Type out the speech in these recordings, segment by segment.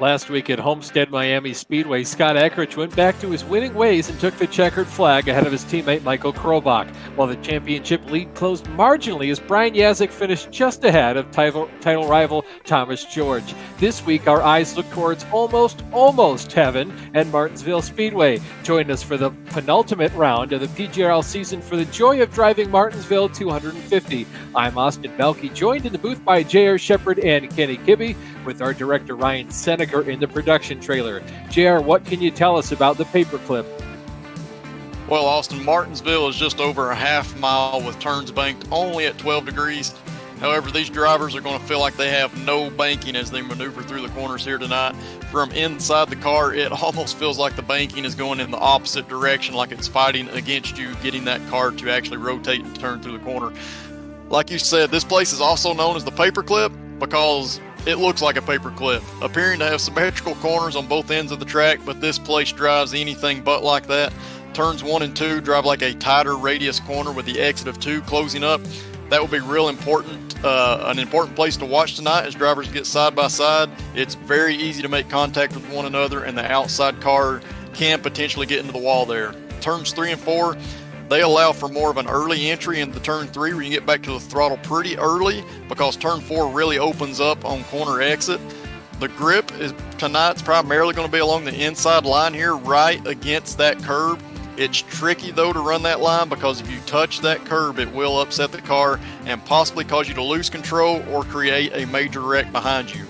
Last week at Homestead Miami Speedway, Scott Eckrich went back to his winning ways and took the checkered flag ahead of his teammate Michael Krobach, while the championship lead closed marginally as Brian Yazik finished just ahead of title rival Thomas George. This week, our eyes look towards almost heaven at Martinsville Speedway. Join us for the penultimate round of the PGRL season for the Joy of Driving Martinsville 250. I'm Austin Belkey, joined in the booth by J.R. Shepard and Kenny Kibbe, with our director Ryan Seneca in the production trailer. JR, what can you tell us about the paperclip? Well, Austin, Martinsville is just over a half mile with turns banked only at 12 degrees. However, these drivers are going to feel like they have no banking as they maneuver through the corners here tonight. From inside the car, it almost feels like the banking is going in the opposite direction, like it's fighting against you, getting that car to actually rotate and turn through the corner. Like you said, this place is also known as the paperclip because it looks like a paper clip, appearing to have symmetrical corners on both ends of the track, but this place drives anything but like that. Turns 1 and 2 drive like a tighter radius corner with the exit of 2 closing up. That will be real important. An important place to watch tonight as drivers get side by side. It's very easy to make contact with one another, and the outside car can potentially get into the wall there. Turns 3 and 4, they allow for more of an early entry into turn 3 where you get back to the throttle pretty early because turn 4 really opens up on corner exit. The grip is tonight's primarily going to be along the inside line here right against that curb. It's tricky though to run that line because if you touch that curb it will upset the car and possibly cause you to lose control or create a major wreck behind you.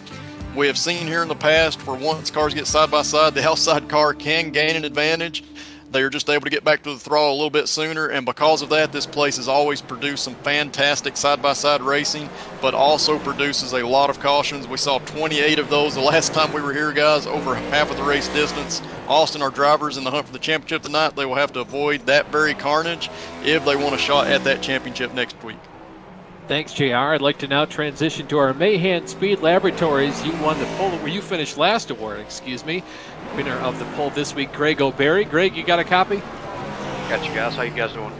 We have seen here in the past where once cars get side by side, the outside car can gain an advantage. They are just able to get back to the throttle a little bit sooner, and because of that, this place has always produced some fantastic side-by-side racing, but also produces a lot of cautions. We saw 28 of those the last time we were here, guys, over half of the race distance. Austin, our drivers in the hunt for the championship tonight, they will have to avoid that very carnage if they want a shot at that championship next week. Thanks, JR. I'd like to now transition to our Mahan Speed Laboratories. You won the pole, where you finished last award, winner of the pole this week, Greg O'Berry. Greg, you got a copy? Got you guys. How you guys doing?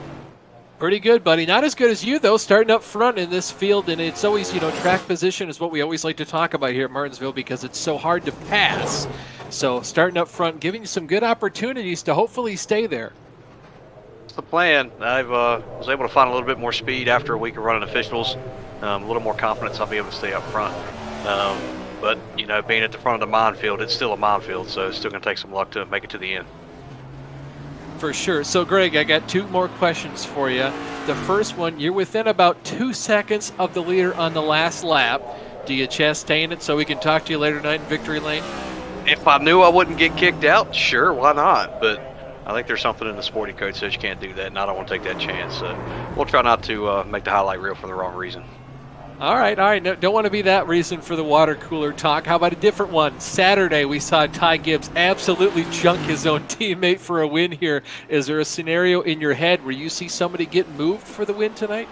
Pretty good, buddy. Not as good as you, though, starting up front in this field. And it's always, track position is what we always like to talk about here at Martinsville because it's so hard to pass. So starting up front, giving you some good opportunities to hopefully stay there. That's the plan. I was able to find a little bit more speed after a week of running officials. A little more confidence I'll be able to stay up front. But, being at the front of the minefield, it's still a minefield, so it's still going to take some luck to make it to the end. For sure. So, Greg, I got 2 more questions for you. The first one, you're within about 2 seconds of the leader on the last lap. Do you chastain it so we can talk to you later tonight in victory lane? If I knew I wouldn't get kicked out, sure, why not? But I think there's something in the sporting code that says you can't do that, and I don't want to take that chance. So we'll try not to make the highlight reel for the wrong reason. All right. No, don't want to be that reason for the water cooler talk. How about a different one? Saturday, we saw Ty Gibbs absolutely junk his own teammate for a win here. Is there a scenario in your head where you see somebody get moved for the win tonight?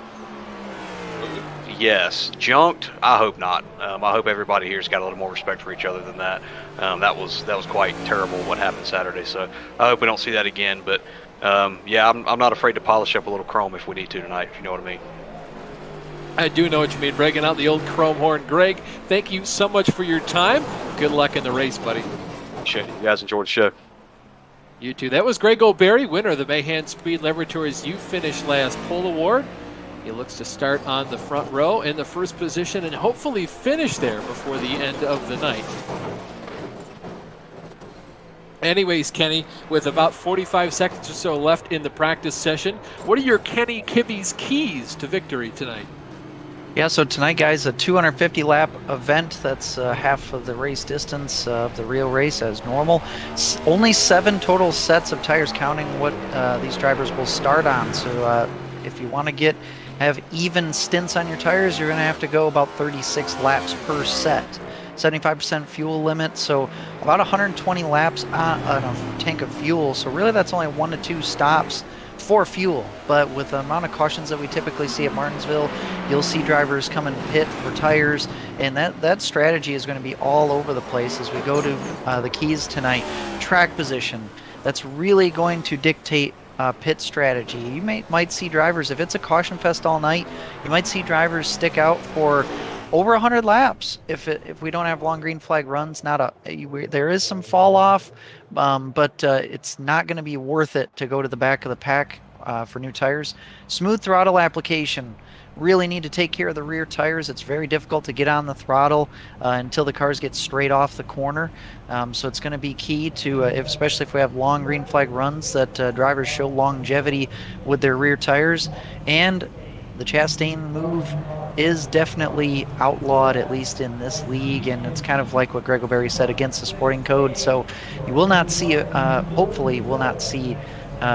Yes. Junked? I hope not. I hope everybody here's got a little more respect for each other than that. That was quite terrible what happened Saturday, so I hope we don't see that again. But, yeah, I'm not afraid to polish up a little chrome if we need to tonight, if you know what I mean. I do know what you mean, breaking out the old chrome horn. Greg, thank you so much for your time. Good luck in the race, buddy. Appreciate it. You guys enjoyed the show. You too. That was Greg O'Berry, winner of the Mahan Speed Laboratories You Finished Last pole award. He looks to start on the front row in the first position and hopefully finish there before the end of the night. Anyways, Kenny, with about 45 seconds or so left in the practice session, what are your Kenny Kibbe's keys to victory tonight? Yeah, so tonight, guys, a 250-lap event. That's half of the race distance of the real race as normal. Only 7 total sets of tires, counting what these drivers will start on. So if you want to have even stints on your tires, you're going to have to go about 36 laps per set. 75% fuel limit, so about 120 laps on a tank of fuel. So really, that's only 1 to 2 stops for fuel. But with the amount of cautions that we typically see at Martinsville, you'll see drivers come and pit for tires, and that strategy is going to be all over the place as we go to the keys tonight. Track position, that's really going to dictate pit strategy. You might see drivers, if it's a caution fest all night, you might see drivers stick out for over 100 laps if we don't have long green flag runs. There is some fall off, but it's not going to be worth it to go to the back of the pack for new tires. Smooth throttle application. Really need to take care of the rear tires. It's very difficult to get on the throttle until the cars get straight off the corner. So it's going to be key to, especially if we have long green flag runs, that drivers show longevity with their rear tires. And the Chastain move is definitely outlawed, at least in this league, and it's kind of like what Greg O'Berry said, against the sporting code. So you will not see, hopefully will not see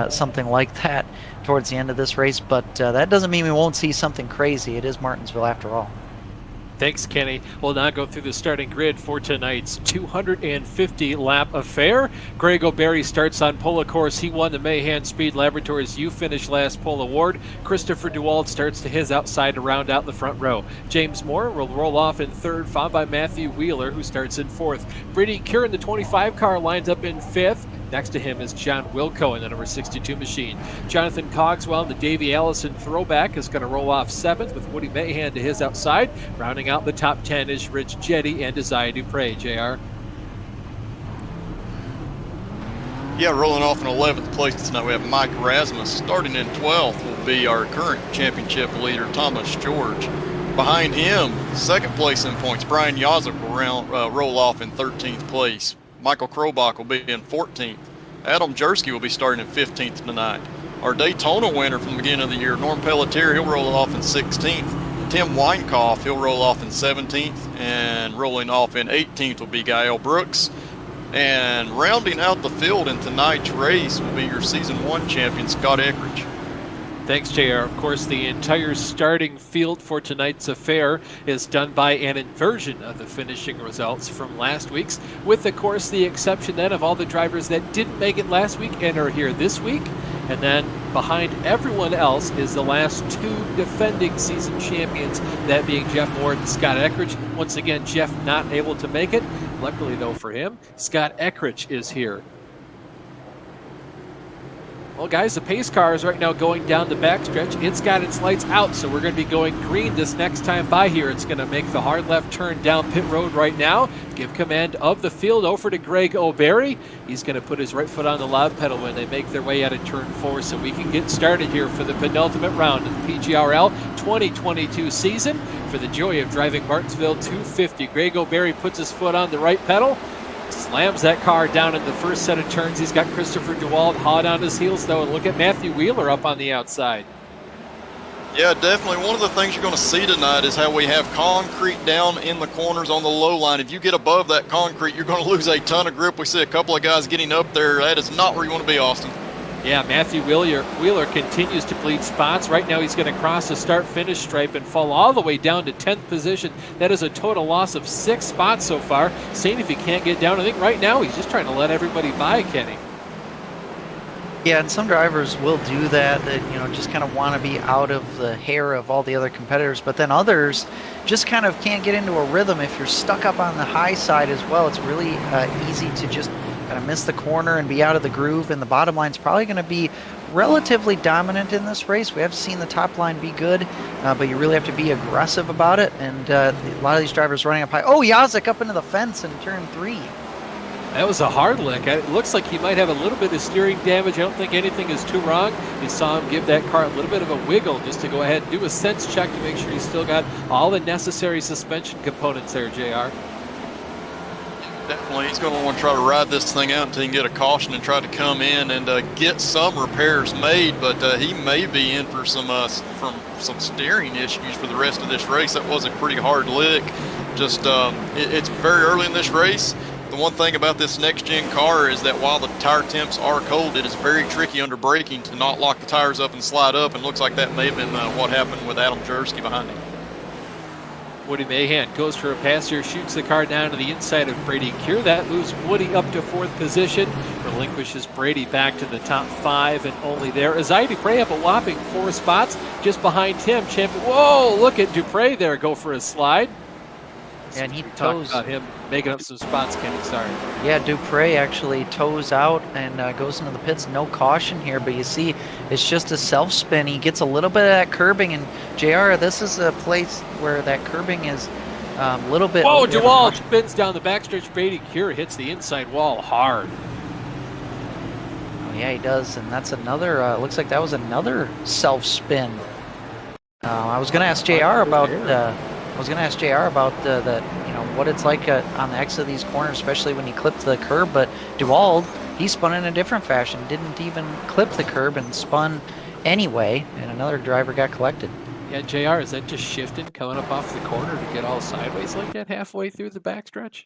something like that towards the end of this race, but that doesn't mean we won't see something crazy. It is Martinsville after all. Thanks, Kenny. We'll now go through the starting grid for tonight's 250-lap affair. Greg O'Berry starts on pole, of course. He won the Mahan Speed Laboratories You Finish Last Pole Award. Christopher DeWald starts to his outside to round out the front row. James Moore will roll off in third, followed by Matthew Wheeler, who starts in fourth. Brady Kieran, the 25 car, lines up in fifth. Next to him is John Wilco in the number 62 machine. Jonathan Cogswell, the Davey Allison throwback, is going to roll off seventh with Woody Mahan to his outside. Rounding out the top 10 is Rich Jetty and Isaiah Dupre. JR? Yeah, rolling off in 11th place tonight, we have Mike Rasmus. Starting in 12th will be our current championship leader, Thomas George. Behind him, second place in points, Brian Yazek will roll off in 13th place. Michael Krobach will be in 14th. Adam Jersky will be starting in 15th tonight. Our Daytona winner from the beginning of the year, Norm Pelletier, he'll roll off in 16th. Tim Weinkoff, he'll roll off in 17th. And rolling off in 18th will be Gael Brooks. And rounding out the field in tonight's race will be your Season 1 champion, Scott Eckridge. Thanks, JR. Of course, the entire starting field for tonight's affair is done by an inversion of the finishing results from last week's, with, of course, the exception then of all the drivers that didn't make it last week and are here this week. And then behind everyone else is the last two defending season champions, that being Jeff Ward and Scott Eckridge. Once again, Jeff not able to make it. Luckily, though, for him, Scott Eckridge is here. Well, guys, the pace car is right now going down the backstretch. It's got its lights out, so we're going to be going green this next time by here. It's going to make the hard left turn down pit road right now. Give command of the field over to Greg O'Berry. He's going to put his right foot on the loud pedal when they make their way out of turn 4, so we can get started here for the penultimate round of the PGRL 2022 season for the Joy of Driving Martinsville 250. Greg O'Berry puts his foot on the right pedal, slams that car down in the first set of turns. He's got Christopher DeWald hot on his heels, though, and look at Matthew Wheeler up on the outside. Yeah, definitely. One of the things you're going to see tonight is how we have concrete down in the corners on the low line. If you get above that concrete, you're going to lose a ton of grip. We see a couple of guys getting up there. That is not where you want to be, Austin. Yeah, Matthew Wheeler continues to bleed spots. Right now he's going to cross the start-finish stripe and fall all the way down to 10th position. That is a total loss of 6 spots so far. Seeing if he can't get down. I think right now he's just trying to let everybody by, Kenny. Yeah, and some drivers will do that, just kind of want to be out of the hair of all the other competitors, but then others just kind of can't get into a rhythm. If you're stuck up on the high side as well, it's really easy to just kind of miss the corner and be out of the groove, and the bottom line's probably going to be relatively dominant in this race. We have seen the top line be good, but you really have to be aggressive about it, and a lot of these drivers running up high. Oh, Yazek up into the fence in turn 3. That was a hard lick. It looks like he might have a little bit of steering damage. I don't think anything is too wrong. You saw him give that car a little bit of a wiggle just to go ahead and do a sense check to make sure he's still got all the necessary suspension components there, JR. Definitely, he's going to want to try to ride this thing out until he can get a caution and try to come in and get some repairs made, but he may be in for some steering issues for the rest of this race. That was a pretty hard lick. Just it's very early in this race. The one thing about this next-gen car is that while the tire temps are cold, it is very tricky under braking to not lock the tires up and slide up, and looks like that may have been what happened with Adam Jersky behind him. Woody Mahan goes for a pass here, shoots the car down to the inside of Brady Keir. That moves Woody up to 4th position, relinquishes Brady back to the top 5, and only there. Isaiah Dupre up a whopping 4 spots. Just behind him, champion. Whoa, look at Dupre there go for a slide. And he We talked toes. about him making up some spots, Kenny. Sorry. Yeah, Dupre actually toes out and goes into the pits. No caution here, but you see it's just a self-spin. He gets a little bit of that curbing, and JR, this is a place where that curbing is a little bit... Whoa, DeWald spins down the backstretch. Brady Cure hits the inside wall hard. Oh, yeah, he does, and that's another... looks like that was another self-spin. I was going to ask JR about... the what it's like on the exit of these corners, especially when you clip the curb. But DeWald, he spun in a different fashion, didn't even clip the curb and spun anyway, and another driver got collected. Yeah, JR, is that just shifting, coming up off the corner to get all sideways like that halfway through the backstretch?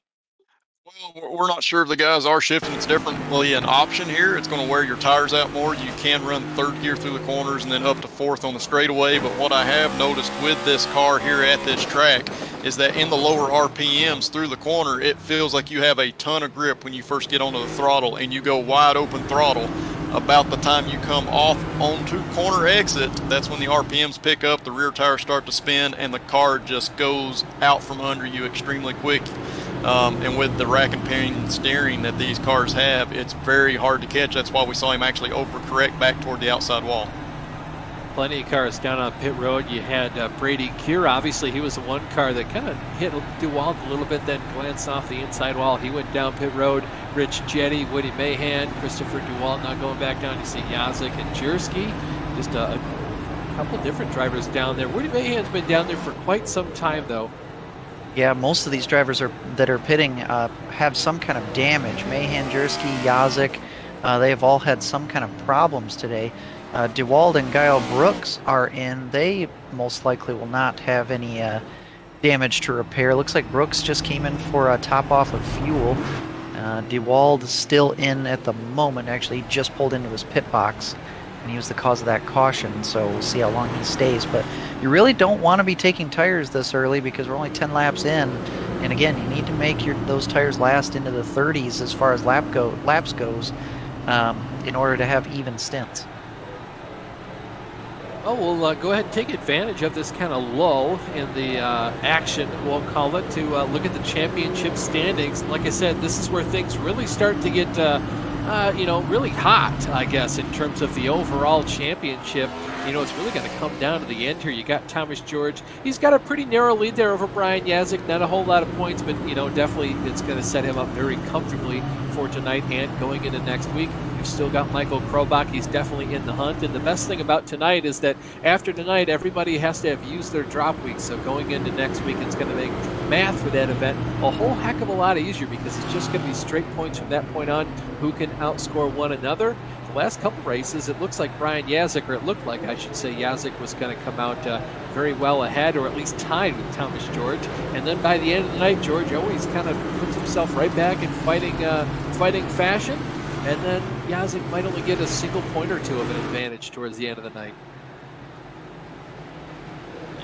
Well, we're not sure if the guys are shifting. It's definitely an option here. It's going to wear your tires out more. You can run third gear through the corners and then up to fourth on the straightaway. But what I have noticed with this car here at this track is that in the lower RPMs through the corner, it feels like you have a ton of grip when you first get onto the throttle and you go wide open throttle. About the time you come off onto corner exit, that's when the RPMs pick up, the rear tires start to spin, and the car just goes out from under you extremely quick. And with the rack and pinion steering that these cars have, it's very hard to catch. That's why we saw him actually overcorrect back toward the outside wall. Plenty of cars down on pit road. You had Brady Cure. Obviously, he was the one car that kind of hit DeWalt a little bit, then glanced off the inside wall. He went down pit road. Rich Jetty, Woody Mahan, Christopher DeWalt not going back down. You see Yazik and Jersky. Just a couple different drivers down there. Woody Mahan's been down there for quite some time, though. Yeah, most of these drivers that are pitting have some kind of damage. Mahan, Jersky, Yazik, they have all had some kind of problems today. DeWald and Guile Brooks are in. They most likely will not have any damage to repair. Looks like Brooks just came in for a top off of fuel. DeWald is still in at the moment. Actually, he just pulled into his pit box, and he was the cause of that caution, so we'll see how long he stays. But you really don't want to be taking tires this early because we're only 10 laps in, and again, you need to make those tires last into the 30s as far as laps goes in order to have even stints. Oh, we'll go ahead and take advantage of this kind of lull in the action, we'll call it, to look at the championship standings. Like I said, this is where things really start to get really hot, I guess, in terms of the overall championship. It's really going to come down to the end here. You got Thomas George. He's got a pretty narrow lead there over Brian Yazik. Not a whole lot of points, but, definitely it's going to set him up very comfortably for tonight and going into next week. You've still got Michael Krobach. He's definitely in the hunt. And the best thing about tonight is that after tonight, everybody has to have used their drop week. So going into next week, it's going to make math for that event a whole heck of a lot easier because it's just going to be straight points from that point on who can outscore one another. The last couple races, it looks like Brian Yazik, or it looked like, I should say, Yazik was going to come out very well ahead, or at least tied with Thomas George. And then by the end of the night, George always kind of puts himself right back in fighting fashion. And then Yazik might only get a single point or two of an advantage towards the end of the night.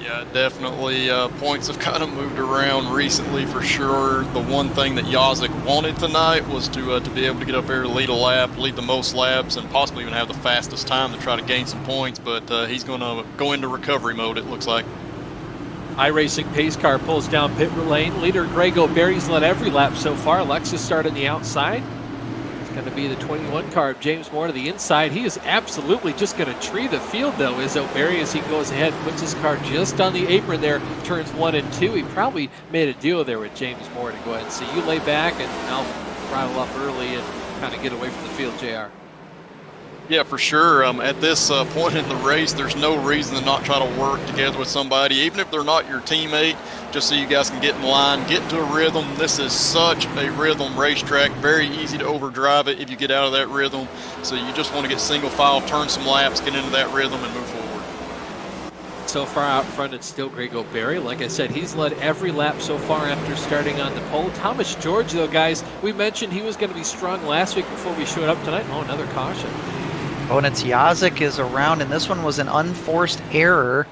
Yeah, definitely. Points have kind of moved around recently for sure. The one thing that Yazik wanted tonight was to be able to get up there, lead a lap, lead the most laps, and possibly even have the fastest time to try to gain some points. But he's going to go into recovery mode, it looks like. iRacing pace car pulls down pit lane. Leader Greg O'Berry's led every lap so far. Lexus started on the outside. Going to be the 21 car of James Moore to the inside. He is absolutely just going to tree the field, though, is O'Berry as he goes ahead, puts his car just on the apron there, turns 1 and 2. He probably made a deal there with James Moore to go ahead and see you lay back and I'll throttle up early and kind of get away from the field, JR. Yeah, for sure. At this point in the race, there's no reason to not try to work together with somebody, even if they're not your teammate, just so you guys can get in line, get into a rhythm. This is such a rhythm racetrack. Very easy to overdrive it if you get out of that rhythm. So you just want to get single file, turn some laps, get into that rhythm, and move forward. So far out front, it's still Greg O'Berry. Like I said, he's led every lap so far after starting on the pole. Thomas George, though, guys, we mentioned he was going to be strong last week before we showed up tonight. Oh, another caution. Oh, and it's Yazik is around, and this one was an unforced error.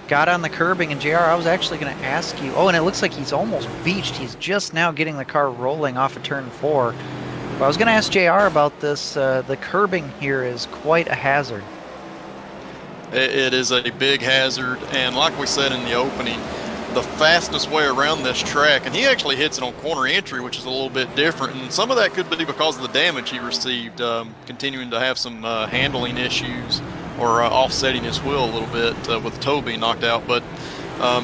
Got on the curbing, and JR, I was actually going to ask you. Oh, and it looks like he's almost beached. He's just now getting the car rolling off of turn 4. But I was going to ask JR about this. The curbing here is quite a hazard. It is a big hazard, and like we said in the opening, the fastest way around this track, and he actually hits it on corner entry, which is a little bit different, and some of that could be because of the damage he received, continuing to have some handling issues or offsetting his wheel a little bit with the toe being knocked out. But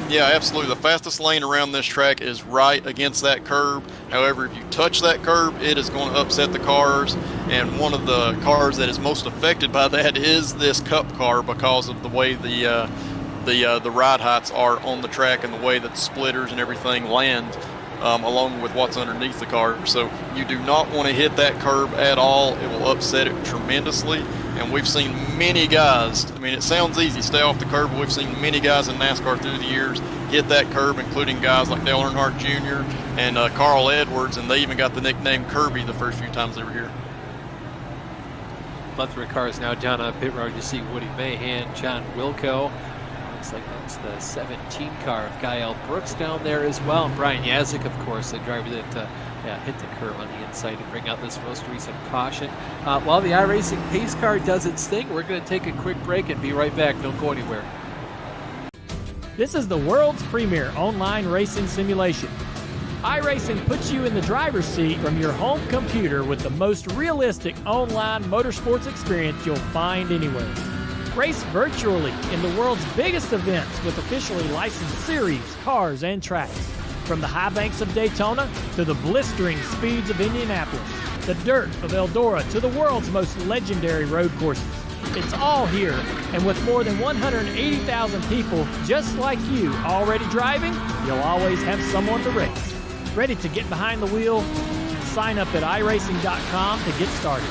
yeah, absolutely, the fastest lane around this track is right against that curb. However, if you touch that curb, it is going to upset the cars, and one of the cars that is most affected by that is this Cup car, because of the way the ride heights are on the track and the way that the splitters and everything land, along with what's underneath the car. So you do not want to hit that curb at all. It will upset it tremendously. And we've seen many guys, I mean, it sounds easy, stay off the curb, but we've seen many guys in NASCAR through the years hit that curb, including guys like Dale Earnhardt Jr. and Carl Edwards, and they even got the nickname Kirby the first few times they were here. Plethora of cars now down on pit road. You see Woody Mahan, John Wilco. Looks like that's the 17 car of Gael Brooks down there as well. And Brian Yazik, of course, the driver that hit the curb on the inside to bring out this most recent caution. While the iRacing pace car does its thing, we're going to take a quick break and be right back. Don't go anywhere. This is the world's premier online racing simulation. iRacing puts you in the driver's seat from your home computer with the most realistic online motorsports experience you'll find anywhere. Race virtually in the world's biggest events with officially licensed series, cars, and tracks. From the high banks of Daytona to the blistering speeds of Indianapolis, the dirt of Eldora to the world's most legendary road courses. It's all here, and with more than 180,000 people just like you already driving, you'll always have someone to race. Ready to get behind the wheel? Sign up at iRacing.com to get started.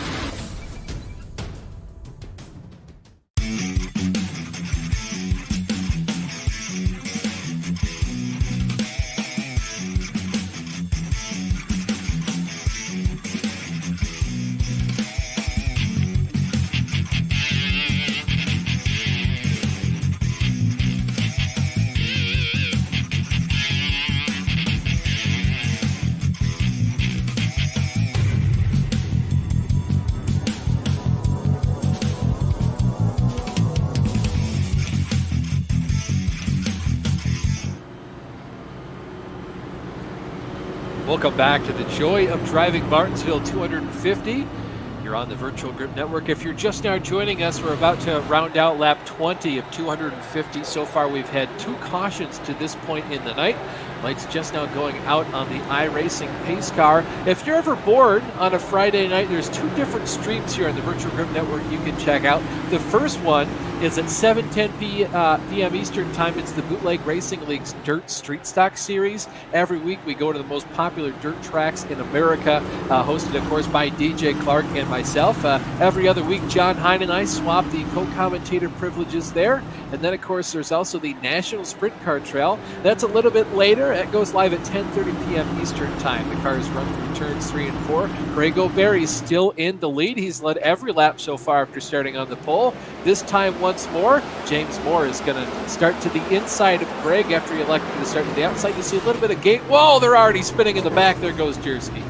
Welcome back to the Joy of Driving Martinsville 250. You're on the Virtual Grip Network. If you're just now joining us, we're about to round out lap 20 of 250. So far, we've had 2 cautions to this point in the night. Lights just now going out on the iRacing pace car. If you're ever bored on a Friday night, there's 2 different streams here on the Virtual Grip Network you can check out. The first one is at 7:10 p.m. Eastern Time. It's the Bootleg Racing League's Dirt Street Stock Series. Every week we go to the most popular dirt tracks in America, hosted, of course, by DJ Clark and myself. Every other week, John Hine and I swap the co-commentator privileges there. And then, of course, there's also the National Sprint Car Trail. That's a little bit later. It goes live at 10:30 p.m. Eastern Time. The cars run through turns 3 and 4. Greg O'Berry's still in the lead. He's led every lap so far after starting on the pole. This time, once more, James Moore is going to start to the inside of Greg after he elected to start to the outside. You see a little bit of gate. Whoa, they're already spinning in the back. There goes Jersey.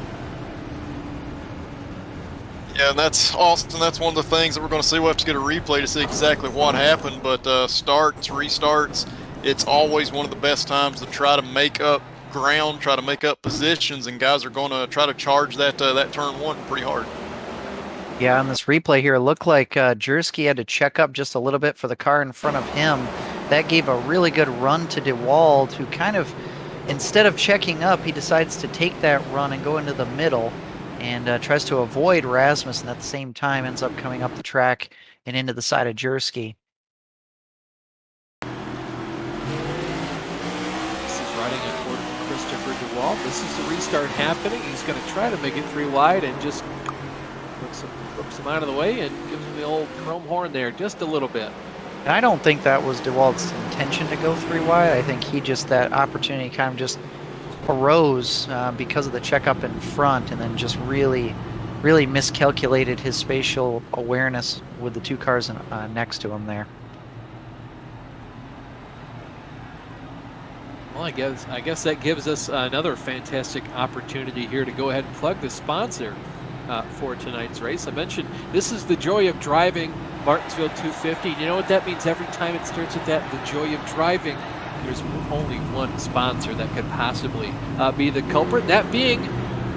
Yeah, and that's Austin. That's one of the things that we're going to see. We'll have to get a replay to see exactly what happened. But starts, restarts, it's always one of the best times to try to make up ground, try to make up positions, and guys are going to try to charge that turn 1 pretty hard. Yeah, on this replay here, it looked like Jersey had to check up just a little bit for the car in front of him. That gave a really good run to DeWald, who kind of, instead of checking up, he decides to take that run and go into the middle and tries to avoid Rasmussen at the same time, ends up coming up the track and into the side of Jersey. This is riding a quarter for Christopher DeWald. This is the restart happening. He's going to try to make it 3 wide and just flips him out of the way and gives him the old chrome horn there just a little bit. And I don't think that was DeWald's intention to go 3 wide. I think that opportunity kind of just arose because of the checkup in front, and then just really miscalculated his spatial awareness with the 2 cars next to him there. Well, I guess that gives us another fantastic opportunity here to go ahead and plug the sponsor for tonight's race. I mentioned this is the Joy of Driving Martinsville 250. You know what that means every time it starts with that? The Joy of Driving there's only one sponsor that could possibly be the culprit, that being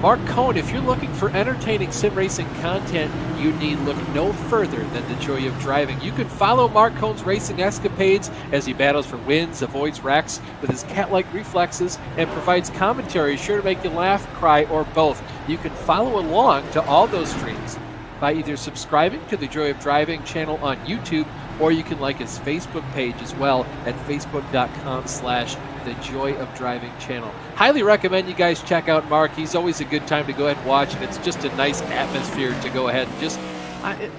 Mark Cohn. If you're looking for entertaining sim racing content, you need look no further than the Joy of Driving. You can follow Mark Cohn's racing escapades as he battles for wins, avoids wrecks with his cat-like reflexes, and provides commentary sure to make you laugh, cry, or both. You can follow along to all those streams by either subscribing to the Joy of Driving channel on YouTube, or you can like his Facebook page as well at facebook.com/the Joy of Driving channel. Highly recommend you guys check out Mark. He's always a good time to go ahead and watch, and it's just a nice atmosphere to go ahead and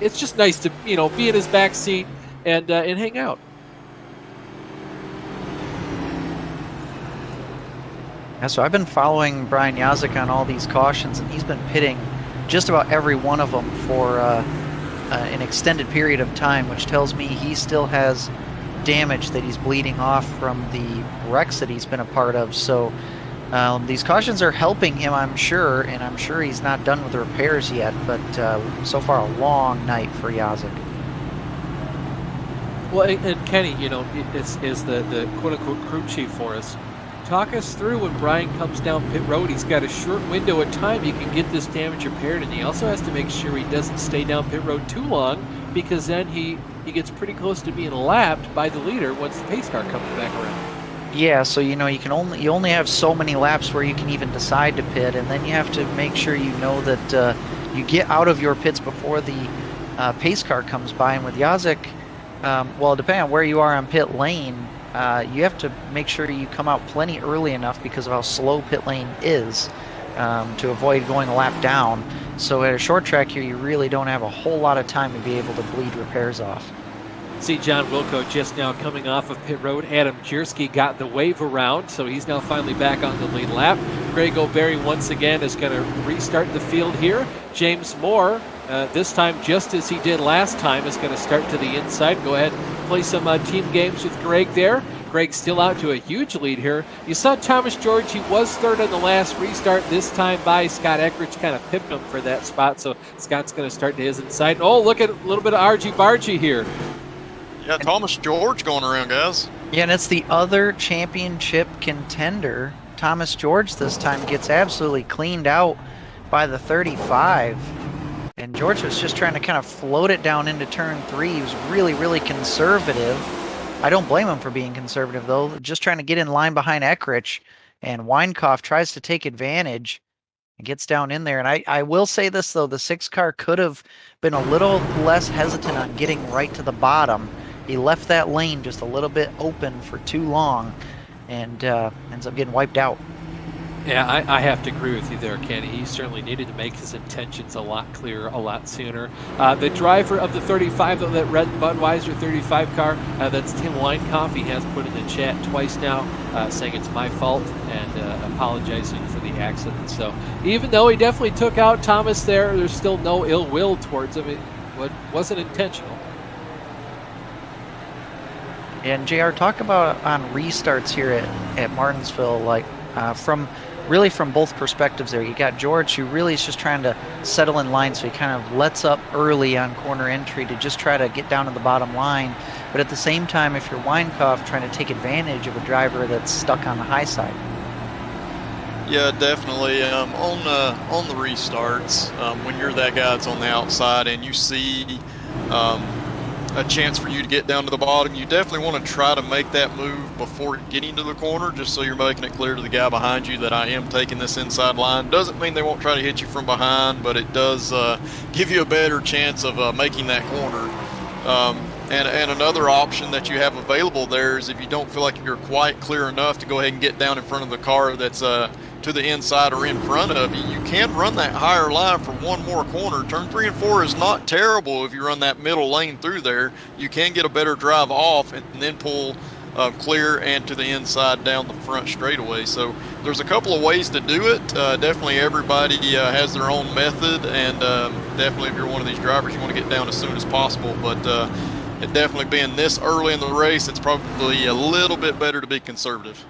it's just nice to, you know, be in his back seat and hang out. Yeah, so I've been following Brian Yazik on all these cautions, and he's been pitting just about every one of them for an extended period of time, which tells me he still has damage that he's bleeding off from the wrecks that he's been a part of. So these cautions are helping him, I'm sure, and I'm sure he's not done with the repairs yet, but so far a long night for Yazik. Well, and Kenny, you know, is the quote-unquote crew chief for us. Talk us through when Brian comes down pit road. He's got a short window of time he can get this damage repaired, and he also has to make sure he doesn't stay down pit road too long, because then he gets pretty close to being lapped by the leader once the pace car comes back around. Yeah, so you know you only have so many laps where you can even decide to pit, and then you have to make sure you know that you get out of your pits before the pace car comes by. And with Yazik, well, depending on where you are on pit lane, you have to make sure you come out plenty early enough because of how slow pit lane is to avoid going a lap down. So at a short track here, you really don't have a whole lot of time to be able to bleed repairs off. See John Wilco just now coming off of pit road. Adam Jersky got the wave around, so he's now finally back on the lead lap. Greg O'Berry once again is going to restart the field here. James Moore, this time just as he did last time, is going to start to the inside. Go ahead and play some team games with Greg there. Greg's still out to a huge lead here. You saw Thomas George, he was third on the last restart, this time by Scott Eckrich, kind of pipped him for that spot, so Scott's going to start to his inside. Oh, look at a little bit of argy-bargy here. Yeah, Thomas George going around, guys. Yeah, and it's the other championship contender. Thomas George this time gets absolutely cleaned out by the 35. And George was just trying to kind of float it down into turn 3. He was really, really conservative. I don't blame him for being conservative, though. Just trying to get in line behind Eckrich. And Weinkauf tries to take advantage and gets down in there. And I will say this, though. The 6 car could have been a little less hesitant on getting right to the bottom. He left that lane just a little bit open for too long and ends up getting wiped out. Yeah, I have to agree with you there, Kenny. He certainly needed to make his intentions a lot clearer, a lot sooner. The driver of the 35, though, that red Budweiser 35 car, that's Tim Weinkauf. He has put in the chat twice now saying it's my fault and apologizing for the accident. So even though he definitely took out Thomas there's still no ill will towards him. It wasn't intentional. And JR, talk about on restarts here at Martinsville, like from both perspectives there. You got George, who really is just trying to settle in line, so he kind of lets up early on corner entry to just try to get down to the bottom line. But at the same time, if you're Weinkauf, trying to take advantage of a driver that's stuck on the high side. Yeah, definitely. On the restarts, when you're that guy that's on the outside and you see a chance for you to get down to the bottom, you definitely want to try to make that move before getting to the corner, just so you're making it clear to the guy behind you that I am taking this inside line. Doesn't mean they won't try to hit you from behind, but it does give you a better chance of making that corner. And another option that you have available there is if you don't feel like you're quite clear enough to go ahead and get down in front of the car that's to the inside or in front of you, you can run that higher line for one more corner. Turn 3 and 4 is not terrible if you run that middle lane through there. You can get a better drive off and then pull clear and to the inside down the front straightaway. So there's a couple of ways to do it. Definitely everybody has their own method, and definitely if you're one of these drivers, you want to get down as soon as possible. But it definitely being this early in the race, it's probably a little bit better to be conservative.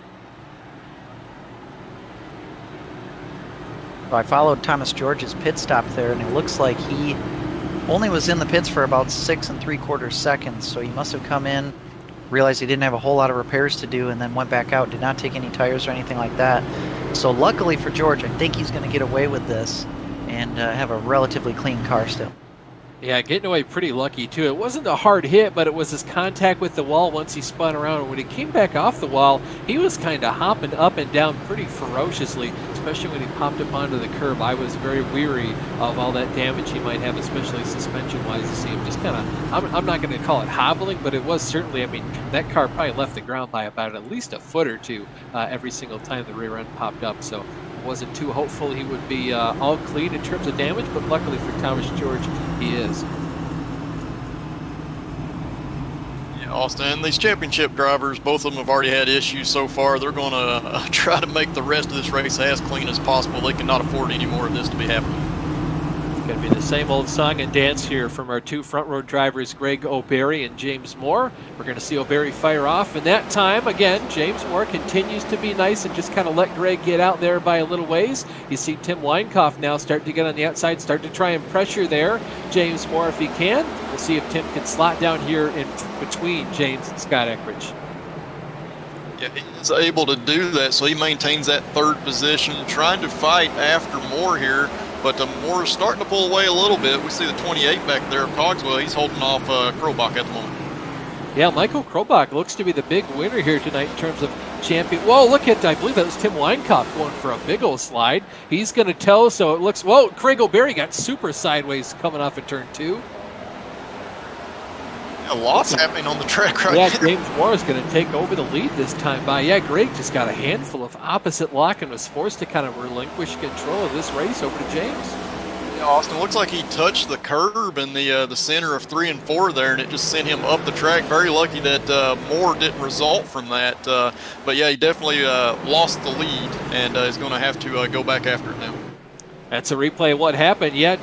I followed Thomas George's pit stop there, and it looks like he only was in the pits for about 6 3/4 seconds, so he must have come in realized he didn't have a whole lot of repairs to do, and then went back out, did not take any tires or anything like that. So luckily for George, I think he's going to get away with this and have a relatively clean car still. Yeah, getting away pretty lucky too. It wasn't a hard hit, but it was his contact with the wall once he spun around. And when he came back off the wall, he was kind of hopping up and down pretty ferociously, especially when he popped up onto the curb. I was very weary of all that damage he might have, especially suspension-wise, to see him just kind of, I'm not going to call it hobbling, but it was certainly, I mean, that car probably left the ground by about at least a foot or two every single time the rear end popped up. So wasn't too hopeful he would be all clean in terms of damage, but luckily for Thomas George, he is. Yeah, Austin, these championship drivers, both of them have already had issues so far. They're going to try to make the rest of this race as clean as possible. They cannot afford any more of this to be happening. Going to be the same old song and dance here from our two front row drivers, Greg O'Berry and James Moore. We're going to see O'Berry fire off, and that time, again, James Moore continues to be nice and just kind of let Greg get out there by a little ways. You see Tim Weinkoff now starting to get on the outside, start to try and pressure there. James Moore, if he can. We'll see if Tim can slot down here in between James and Scott Eckridge. Yeah, he's able to do that, so he maintains that third position, trying to fight after Moore here. But Moore is starting to pull away a little bit. We see the 28 back there of Cogswell. He's holding off Krobach at the moment. Yeah, Michael Krobach looks to be the big winner here tonight in terms of champion. Whoa, look at, I believe that was Tim Weinkoff going for a big old slide. He's going to tow, so it looks, whoa, Craig O'Berry got super sideways coming off of turn 2. Yeah, lots happening on the track right Yeah, now. James Moore is going to take over the lead this time by. Yeah, Greg just got a handful of opposite lock and was forced to kind of relinquish control of this race over to James. Yeah, Austin, looks like he touched the curb in the center of 3 and 4 there, and it just sent him up the track. Very lucky that Moore didn't result from that. But yeah, he definitely lost the lead and is going to have to go back after it now. That's a replay of what happened. Yeah,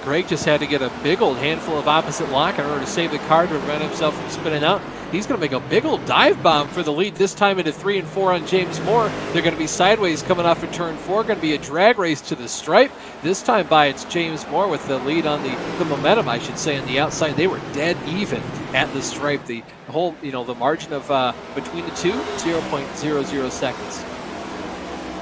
Greg just had to get a big old handful of opposite lock in order to save the car to prevent himself from spinning out. He's going to make a big old dive bomb for the lead, this time into 3 and 4 on James Moore. They're going to be sideways coming off of turn 4. Going to be a drag race to the stripe. This time by it's James Moore with the lead on the momentum, I should say, on the outside. They were dead even at the stripe. The whole, the margin of between the two, 0.00 seconds.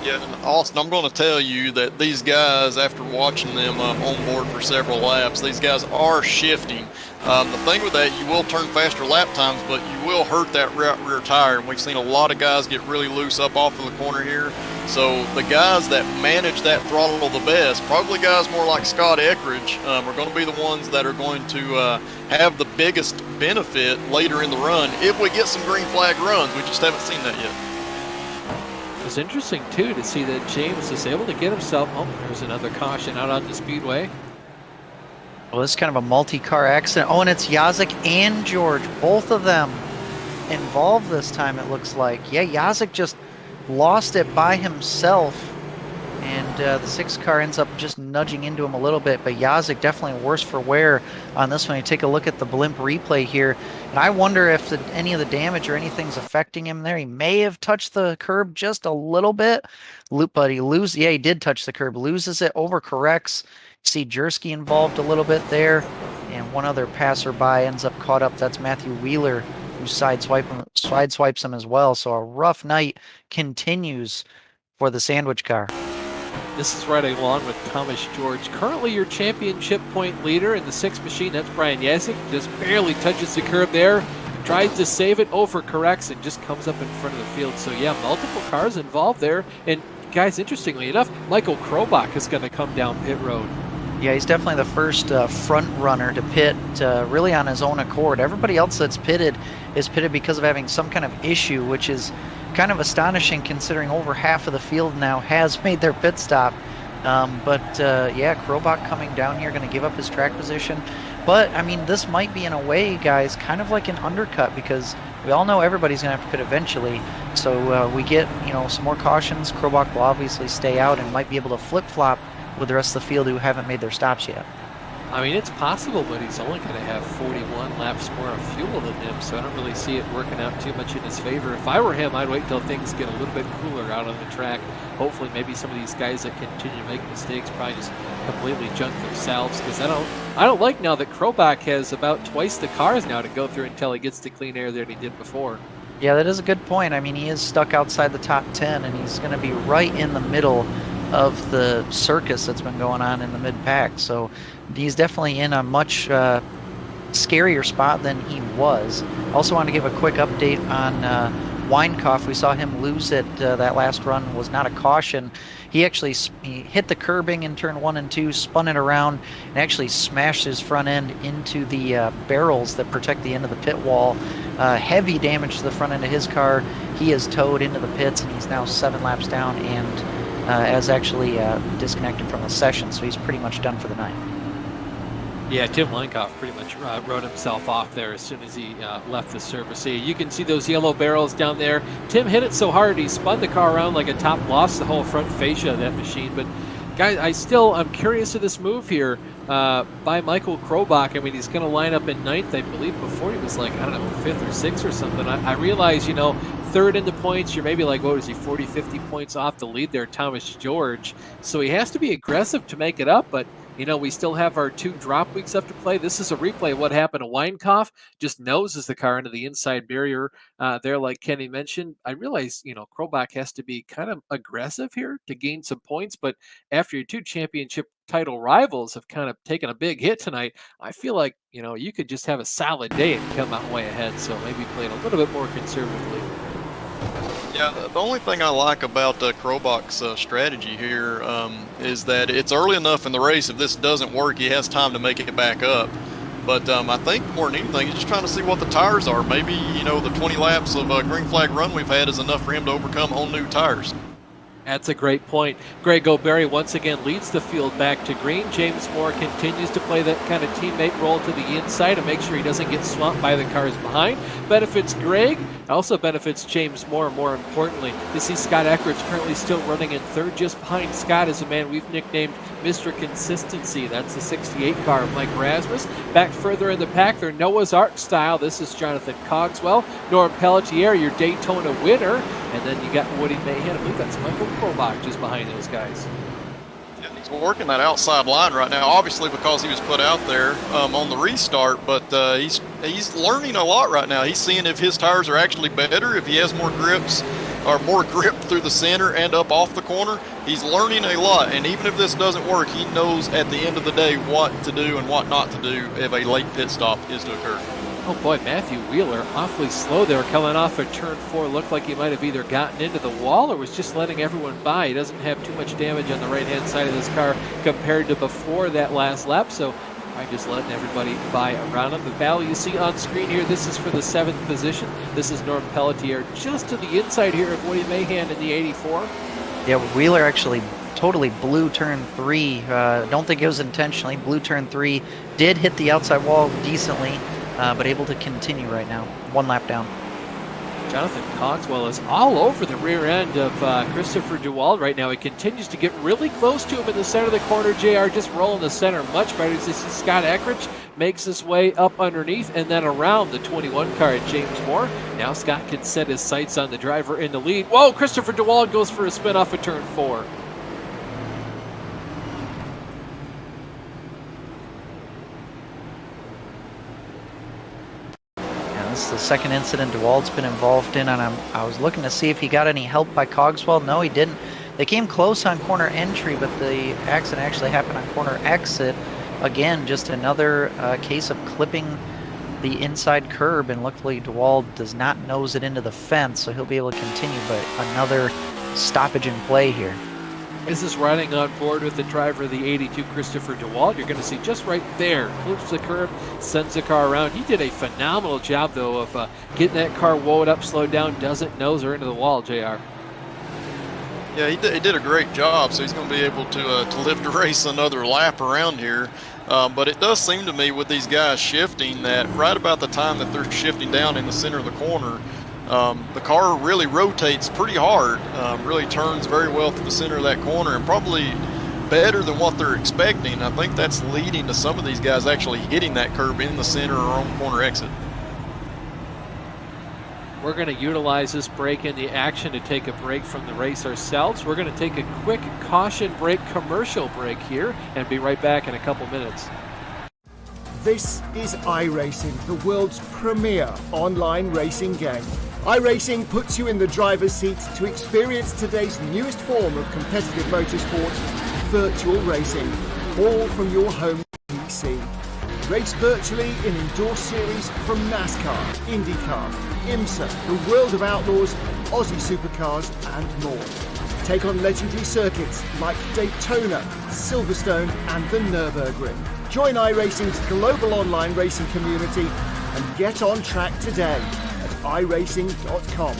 Yeah, Austin, I'm going to tell you that these guys, after watching them on board for several laps, these guys are shifting. The thing with that, you will turn faster lap times, but you will hurt that rear tire. And we've seen a lot of guys get really loose up off of the corner here. So the guys that manage that throttle the best, probably guys more like Scott Eckridge, are going to be the ones that are going to have the biggest benefit later in the run if we get some green flag runs. We just haven't seen that yet. It was interesting, too, to see that James is able to get himself. Oh, there's another caution out on the speedway. Well, this is kind of a multi-car accident. Oh, and it's Yazik and George, both of them involved this time, it looks like. Yeah, Yazik just lost it by himself, and the 6 car ends up just nudging into him a little bit, but Yazik definitely worse for wear on this one. You take a look at the blimp replay here, and I wonder if any of the damage or anything's affecting him there. He may have touched the curb just a little bit, but he did touch the curb, loses it, overcorrects. See Jersky involved a little bit there, and one other passerby ends up caught up. That's Matthew Wheeler, who sideswipes him as well. So a rough night continues for the sandwich car. This is right along with Thomas George. Currently your championship point leader in the 6 machine. That's Brian Yazik. Just barely touches the curb there. Tries to save it, overcorrects, and just comes up in front of the field. So yeah, multiple cars involved there. And guys, interestingly enough, Michael Krobach is going to come down pit road. Yeah, he's definitely the first front runner to pit really on his own accord. Everybody else that's pitted is pitted because of having some kind of issue, which is kind of astonishing considering over half of the field now has made their pit stop. Yeah, Krobach coming down here, going to give up his track position. But, I mean, this might be, in a way, guys, kind of like an undercut, because we all know everybody's going to have to pit eventually. So we get, some more cautions. Krobach will obviously stay out and might be able to flip-flop with the rest of the field who haven't made their stops yet. I mean, it's possible, but he's only going to have 41 laps more of fuel than him, so I don't really see it working out too much in his favor. If I were him, I'd wait till things get a little bit cooler out on the track. Hopefully, maybe some of these guys that continue to make mistakes probably just completely junk themselves, because I don't like now that Krobach has about twice the cars now to go through until he gets to clean air than he did before. Yeah, that is a good point. I mean, he is stuck outside the top 10, and he's going to be right in the middle of the circus that's been going on in the mid-pack. So he's definitely in a much scarier spot than he was. Also want to give a quick update on Weinkauf. We saw him lose it. That last run was not a caution. He actually hit the curbing in turn 1 and 2, spun it around, and actually smashed his front end into the barrels that protect the end of the pit wall. Heavy damage to the front end of his car. He is towed into the pits, and he's now 7 laps down and has actually disconnected from the session, so he's pretty much done for the night. Yeah, Tim Weinkauf pretty much wrote himself off there as soon as he left the service. So you can see those yellow barrels down there. Tim hit it so hard he spun the car around like a top, lost the whole front fascia of that machine. But guys, I'm curious of this move here by Michael Krobach. I mean, he's going to line up in 9th, I believe. Before he was like, I don't know, 5th or 6th or something. I realize, 3rd in the points, you're maybe like, what is he, 40, 50 points off the lead there, Thomas George. So he has to be aggressive to make it up, but we still have our 2 drop weeks left to play. This is a replay of what happened to Weinkauf. Just noses the car into the inside barrier there, like Kenny mentioned. I realize, Krobach has to be kind of aggressive here to gain some points, but after your 2 championship title rivals have kind of taken a big hit tonight, I feel like, you could just have a solid day and come out way ahead. So maybe playing a little bit more conservatively. Yeah, the only thing I like about Krobach's strategy here is that it's early enough in the race. If this doesn't work, he has time to make it back up. But I think more than anything, he's just trying to see what the tires are. Maybe, the 20 laps of green flag run we've had is enough for him to overcome on new tires. That's a great point. Greg O'Berry once again leads the field back to green. James Moore continues to play that kind of teammate role to the inside to make sure he doesn't get swamped by the cars behind. Benefits Greg, also benefits James Moore, more importantly. You see Scott Eckridge currently still running in 3rd. Just behind Scott is a man we've nicknamed Mr. Consistency. That's the 68 car of Mike Rasmus. Back further in the pack, they're Noah's Ark style. This is Jonathan Cogswell. Norm Pelletier, your Daytona winner. And then you got Woody Mayhem. I believe that's Michael Krobach just behind those guys. Yeah, he's working that outside line right now, obviously because he was put out there on the restart, but he's learning a lot right now. He's seeing if his tires are actually better, if he has more grips or more grip through the center and up off the corner. He's learning a lot, and even if this doesn't work, he knows at the end of the day what to do and what not to do if a late pit stop is to occur. Oh boy, Matthew Wheeler awfully slow there coming off of turn 4. Looked like he might have either gotten into the wall or was just letting everyone by. He doesn't have too much damage on the right-hand side of this car compared to before that last lap, so I'm just letting everybody by around him. The battle you see on screen here, this is for the 7th position. This is Norm Pelletier just to the inside here of Woody Mayhem in the 84. Yeah, Wheeler actually totally blew turn 3. Don't think it was intentionally. Blew turn 3. Did hit the outside wall decently. But able to continue right now. 1 lap down. Jonathan Cogswell is all over the rear end of Christopher DeWald right now. He continues to get really close to him in the center of the corner. JR just rolling the center much better. As you see Scott Eckridge makes his way up underneath and then around the 21 car at James Moore. Now Scott can set his sights on the driver in the lead. Whoa, Christopher DeWald goes for a spin off of turn 4. This is the second incident DeWald's been involved in, and I was looking to see if he got any help by Cogswell. No, he didn't. They came close on corner entry, but the accident actually happened on corner exit. Again, just another case of clipping the inside curb, and luckily DeWald does not nose it into the fence, so he'll be able to continue, but another stoppage in play here. This is riding on board with the driver of the 82, Christopher DeWald. You're going to see just right there, clips the curb, sends the car around. He did a phenomenal job, though, of getting that car woed up, slowed down, doesn't nose her into the wall, JR. Yeah, he did a great job, so he's going to be able to live to race another lap around here. But it does seem to me with these guys shifting that right about the time that they're shifting down in the center of the corner, the car really rotates pretty hard, really turns very well through the center of that corner, and probably better than what they're expecting. I think that's leading to some of these guys actually hitting that curb in the center or on corner exit. We're going to utilize this break in the action to take a break from the race ourselves. We're going to take a quick caution break, commercial break here, and be right back in a couple minutes. This is iRacing, the world's premier online racing game. iRacing puts you in the driver's seat to experience today's newest form of competitive motorsport, virtual racing, all from your home PC. Race virtually in endorsed series from NASCAR, IndyCar, IMSA, the World of Outlaws, Aussie Supercars and more. Take on legendary circuits like Daytona, Silverstone and the Nürburgring. Join iRacing's global online racing community and get on track today at iRacing.com.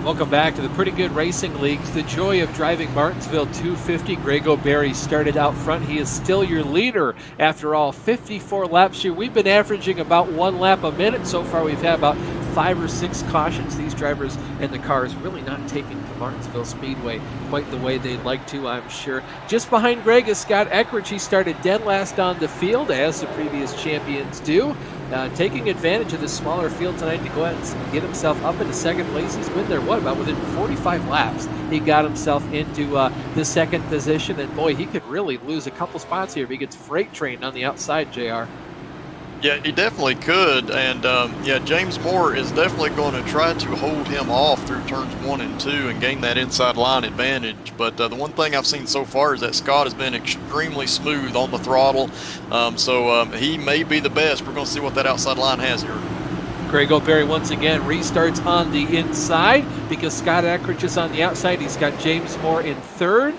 Welcome back to the Pretty Good Racing Leagues. The Joy of Driving Martinsville 250. Greg O'Berry started out front. He is still your leader after all 54 laps here. We've been averaging about 1 lap a minute. So far we've had about 5 or 6 cautions. These drivers and the cars really not taking to Martinsville Speedway quite the way they'd like to, I'm sure. Just behind Greg is Scott Eckridge. He started dead last on the field, as the previous champions do. Taking advantage of this smaller field tonight to go ahead and get himself up into second place. He's been there, about within 45 laps. He got himself into the second position, and boy, he could really lose a couple spots here if he gets freight trained on the outside, JR. Yeah, he definitely could, and yeah, James Moore is definitely going to try to hold him off through turns 1 and 2 and gain that inside line advantage. But the one thing I've seen so far is that Scott has been extremely smooth on the throttle, so he may be the best. We're going to see what that outside line has here. Greg O'Berry once again restarts on the inside because Scott Eckridge is on the outside. He's got James Moore in third.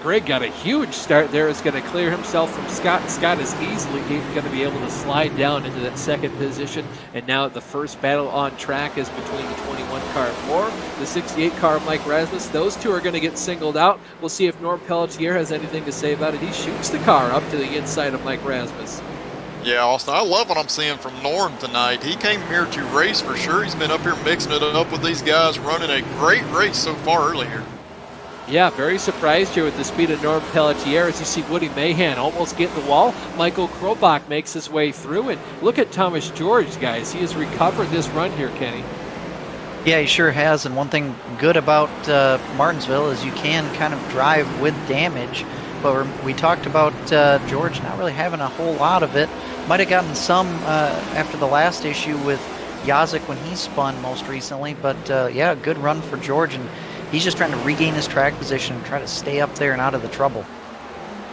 Greg got a huge start there. Is going to clear himself from Scott. Scott is easily going to be able to slide down into that second position. And now the first battle on track is between the 21 car of Moore, the 68 car of Mike Rasmus. Those two are going to get singled out. We'll see if Norm Pelletier has anything to say about it. He shoots the car up to the inside of Mike Rasmus. Yeah, Austin, I love what I'm seeing from Norm tonight. He came here to race for sure. He's been up here mixing it up with these guys, running a great race so far earlier. Yeah, very surprised here with the speed of Norm Pelletier. As you see Woody Mahan almost get the wall. Michael Krobach makes his way through. And look at Thomas George, guys. He has recovered this run here, Kenny. Yeah, he sure has. And one thing good about Martinsville is you can kind of drive with damage. But we talked about George not really having a whole lot of it. Might have gotten some after the last issue with Yazik when he spun most recently. But yeah, good run for George. And he's just trying to regain his track position and try to stay up there and out of the trouble.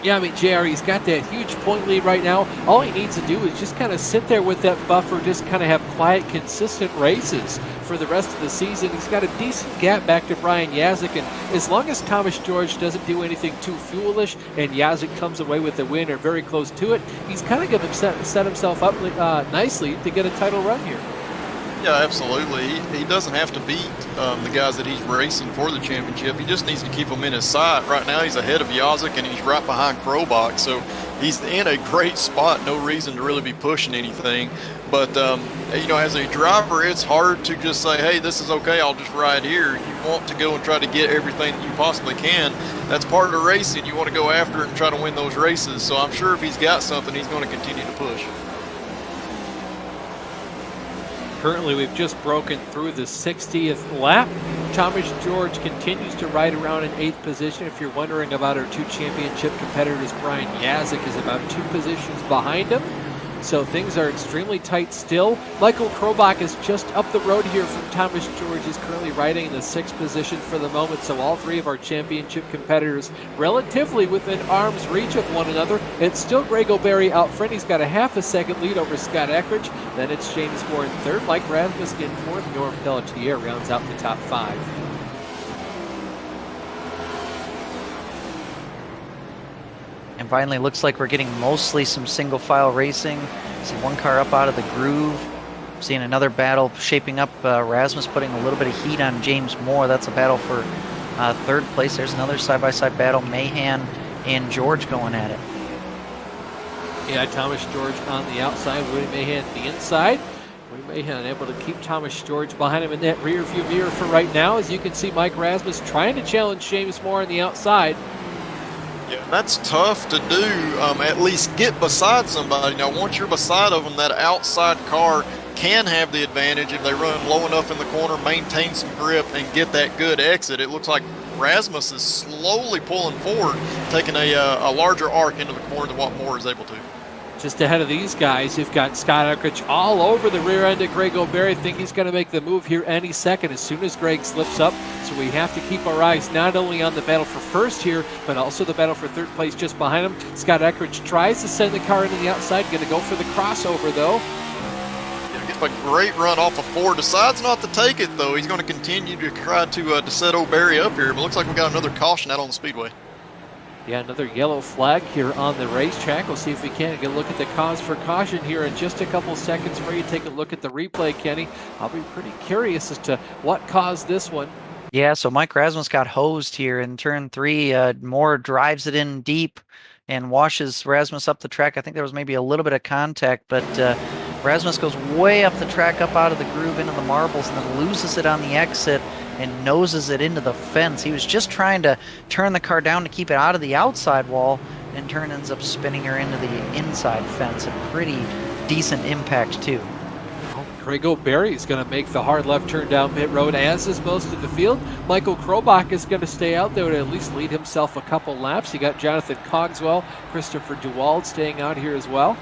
Yeah, I mean, JR, he's got that huge point lead right now. All he needs to do is just kind of sit there with that buffer, just kind of have quiet, consistent races for the rest of the season. He's got a decent gap back to Brian Yazik, and as long as Thomas George doesn't do anything too foolish and Yazik comes away with the win or very close to it, he's kind of going to set himself up nicely to get a title run here. Yeah, absolutely. He doesn't have to beat the guys that he's racing for the championship. He just needs to keep them in his sight. Right now he's ahead of Yazik and he's right behind Krobach, so he's in a great spot. No reason to really be pushing anything. But, you know, as a driver, it's hard to just say, hey, this is okay, I'll just ride here. You want to go and try to get everything that you possibly can. That's part of the racing. You want to go after it and try to win those races. So I'm sure if he's got something, he's going to continue to push. Currently, we've just broken through the 60th lap. Thomas George continues to ride around in 8th position. If you're wondering about our 2 championship competitors, Brian Yazik is about 2 positions behind him. so things are extremely tight still. Michael Krobach is just up the road here from Thomas George. He's currently riding in the 6th position for the moment, so all three of our championship competitors relatively within arm's reach of one another. It's still Greg O'Berry out front. He's got a half a second lead over Scott Eckridge. Then it's James Moore in 3rd, Mike Rasmussen in 4th, Norm Pelletier rounds out the top 5. And finally, looks like we're getting mostly some single file racing. See one car up out of the groove. Seeing another battle shaping up. Rasmus putting a little bit of heat on James Moore. That's a battle for 3rd place. There's another side-by-side battle. Mahan and George going at it. Yeah, Thomas George on the outside, Woody Mahan the inside. Woody Mahan able to keep Thomas George behind him in that rear view mirror for right now. As you can see, Mike Rasmus trying to challenge James Moore on the outside. Yeah, that's tough to do, at least get beside somebody. Now, once you're beside of them, that outside car can have the advantage if they run low enough in the corner, maintain some grip, and get that good exit. It looks like Rasmus is slowly pulling forward, taking a larger arc into the corner than what Moore is able to. Just ahead of these guys, you've got Scott Eckridge all over the rear end of Greg O'Berry. Think he's going to make the move here any second as soon as Greg slips up. So we have to keep our eyes not only on the battle for first here, but also the battle for 3rd place just behind him. Scott Eckridge tries to send the car into the outside. Going to go for the crossover, though. Yeah, gets a great run off of 4. Decides not to take it, though. He's going to continue to try to set O'Berry up here. But looks like we got another caution out on the speedway. Yeah, another yellow flag here on the racetrack. We'll see if we can get a look at the cause for caution here in just a couple seconds for you. Take a look at the replay, Kenny. I'll be pretty curious as to what caused this one. Yeah, so Mike Rasmus got hosed here in turn 3. Moore drives it in deep and washes Rasmus up the track. I think there was maybe a little bit of contact, but Rasmus goes way up the track, up out of the groove into the marbles, and then loses it on the exit and noses it into the fence. He was just trying to turn the car down to keep it out of the outside wall, and in turn ends up spinning her into the inside fence. A pretty decent impact, too. Greg O'Berry is going to make the hard left turn down pit road, as is most of the field. Michael Krobach is going to stay out there to at least lead himself a couple laps. You got Jonathan Cogswell, Christopher Duwald staying out here as well.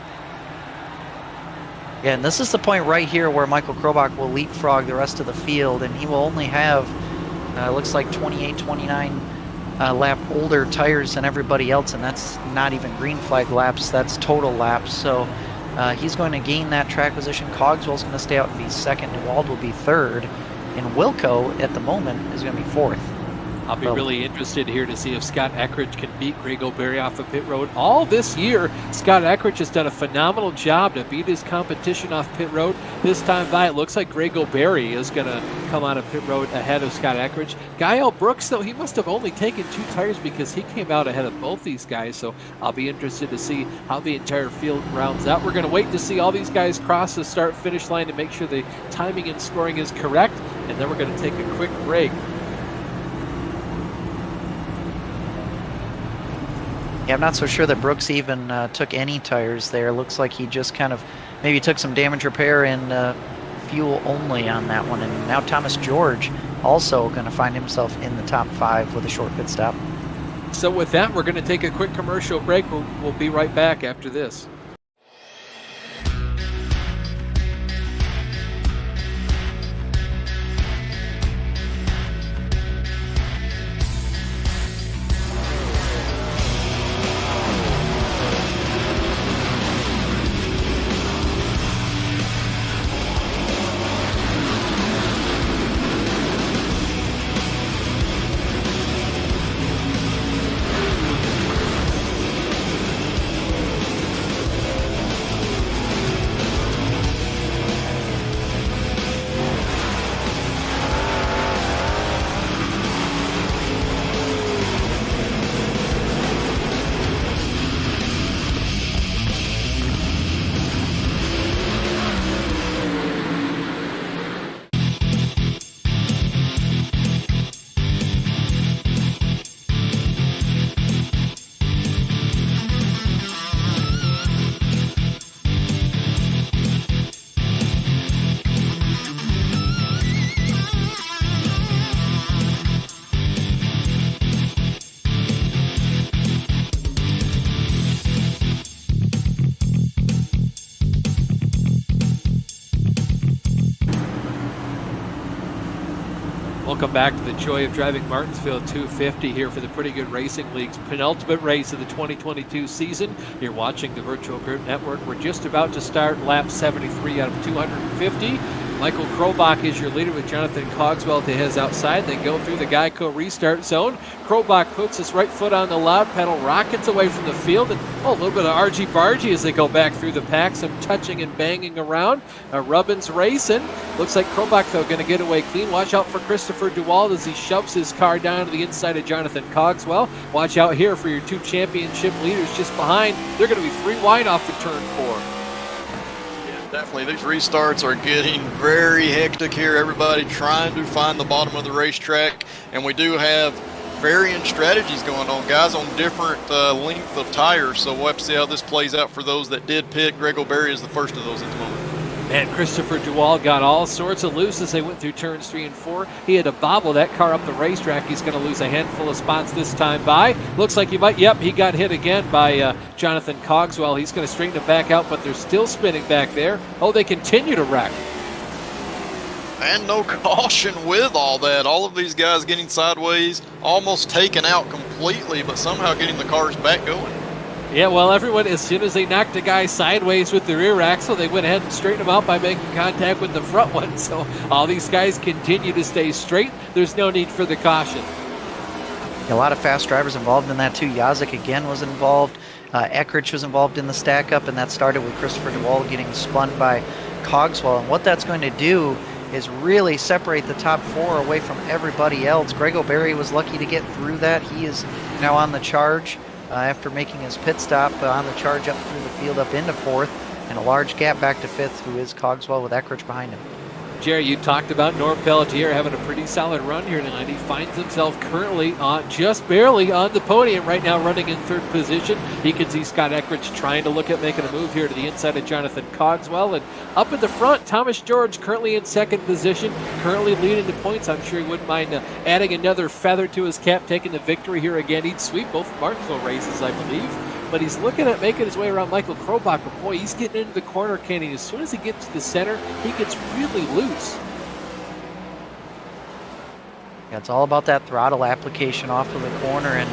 Yeah, and this is the point right here where Michael Krobach will leapfrog the rest of the field, and he will only have, looks like 28, 29 lap older tires than everybody else, and that's not even green flag laps, that's total laps. So he's going to gain that track position. Cogswell's going to stay out and be 2nd. Duwald will be 3rd, and Wilco at the moment is going to be 4th. I'll be really interested here to see if Scott Eckridge can beat Greg O'Berry off of pit road. All this year, Scott Eckridge has done a phenomenal job to beat his competition off pit road. This time by, it looks like Greg O'Berry is going to come out of pit road ahead of Scott Eckridge. Gael Brooks, though, he must have only taken 2 tires because he came out ahead of both these guys. So I'll be interested to see how the entire field rounds out. We're going to wait to see all these guys cross the start-finish line to make sure the timing and scoring is correct. And then we're going to take a quick break. Yeah, I'm not so sure that Brooks even took any tires there. Looks like he just kind of maybe took some damage repair and fuel only on that one. And now Thomas George also going to find himself in the top 5 with a short pit stop. So with that, we're going to take a quick commercial break. We'll be right back after this. Welcome back to the Joy of Driving Martinsville 250 here for the Pretty Good Racing League's penultimate race of the 2022 season. You're watching the Virtual Group Network. We're just about to start lap 73 out of 250. Michael Krobach is your leader with Jonathan Cogswell to his outside. They go through the Geico restart zone. Krobach puts his right foot on the loud pedal, rockets away from the field, and a little bit of argy-bargy as they go back through the pack, some touching and banging around. Rubbin's racing. Looks like Krobach, though, going to get away clean. Watch out for Christopher Duwald as he shoves his car down to the inside of Jonathan Cogswell. Watch out here for your two championship leaders just behind. They're going to be 3 wide off of turn 4. Definitely, these restarts are getting very hectic here. Everybody trying to find the bottom of the racetrack, and we do have varying strategies going on. Guys on different length of tires, so we'll have to see how this plays out for those that did pit. Greg O'Berry is the first of those at the moment. And Christopher Duwald got all sorts of loose as they went through turns 3 and 4. He had to bobble that car up the racetrack. He's going to lose a handful of spots this time by. Looks like he might, yep, he got hit again by Jonathan Cogswell. He's going to straighten it back out, but they're still spinning back there. Oh, they continue to wreck. And no caution with all that. All of these guys getting sideways, almost taken out completely, but somehow getting the cars back going. Yeah, well, everyone, as soon as they knocked a guy sideways with the rear axle, they went ahead and straightened him out by making contact with the front one. So all these guys continue to stay straight. There's no need for the caution. A lot of fast drivers involved in that, too. Yazik again was involved. Eckrich was involved in the stack-up, and that started with Christopher Duwald getting spun by Cogswell. And what that's going to do is really separate the top 4 away from everybody else. Greg O'Berry was lucky to get through that. He is now on the charge. After making his pit stop on the charge up through the field up into 4th, and a large gap back to 5th, who is Cogswell with Eckrich behind him. Jerry, you talked about Norm Pelletier having a pretty solid run here tonight. He finds himself currently just barely on the podium right now, running in 3rd position. He can see Scott Eckrich trying to look at making a move here to the inside of Jonathan Cogswell. And up at the front, Thomas George currently in 2nd position, currently leading the points. I'm sure he wouldn't mind adding another feather to his cap, taking the victory here again. He'd sweep both Martinsville races, I believe. But he's looking at making his way around Michael Krobach. But boy, he's getting into the corner, Kenny. As soon as he gets to the center, he gets really loose. Yeah, it's all about that throttle application off of the corner. And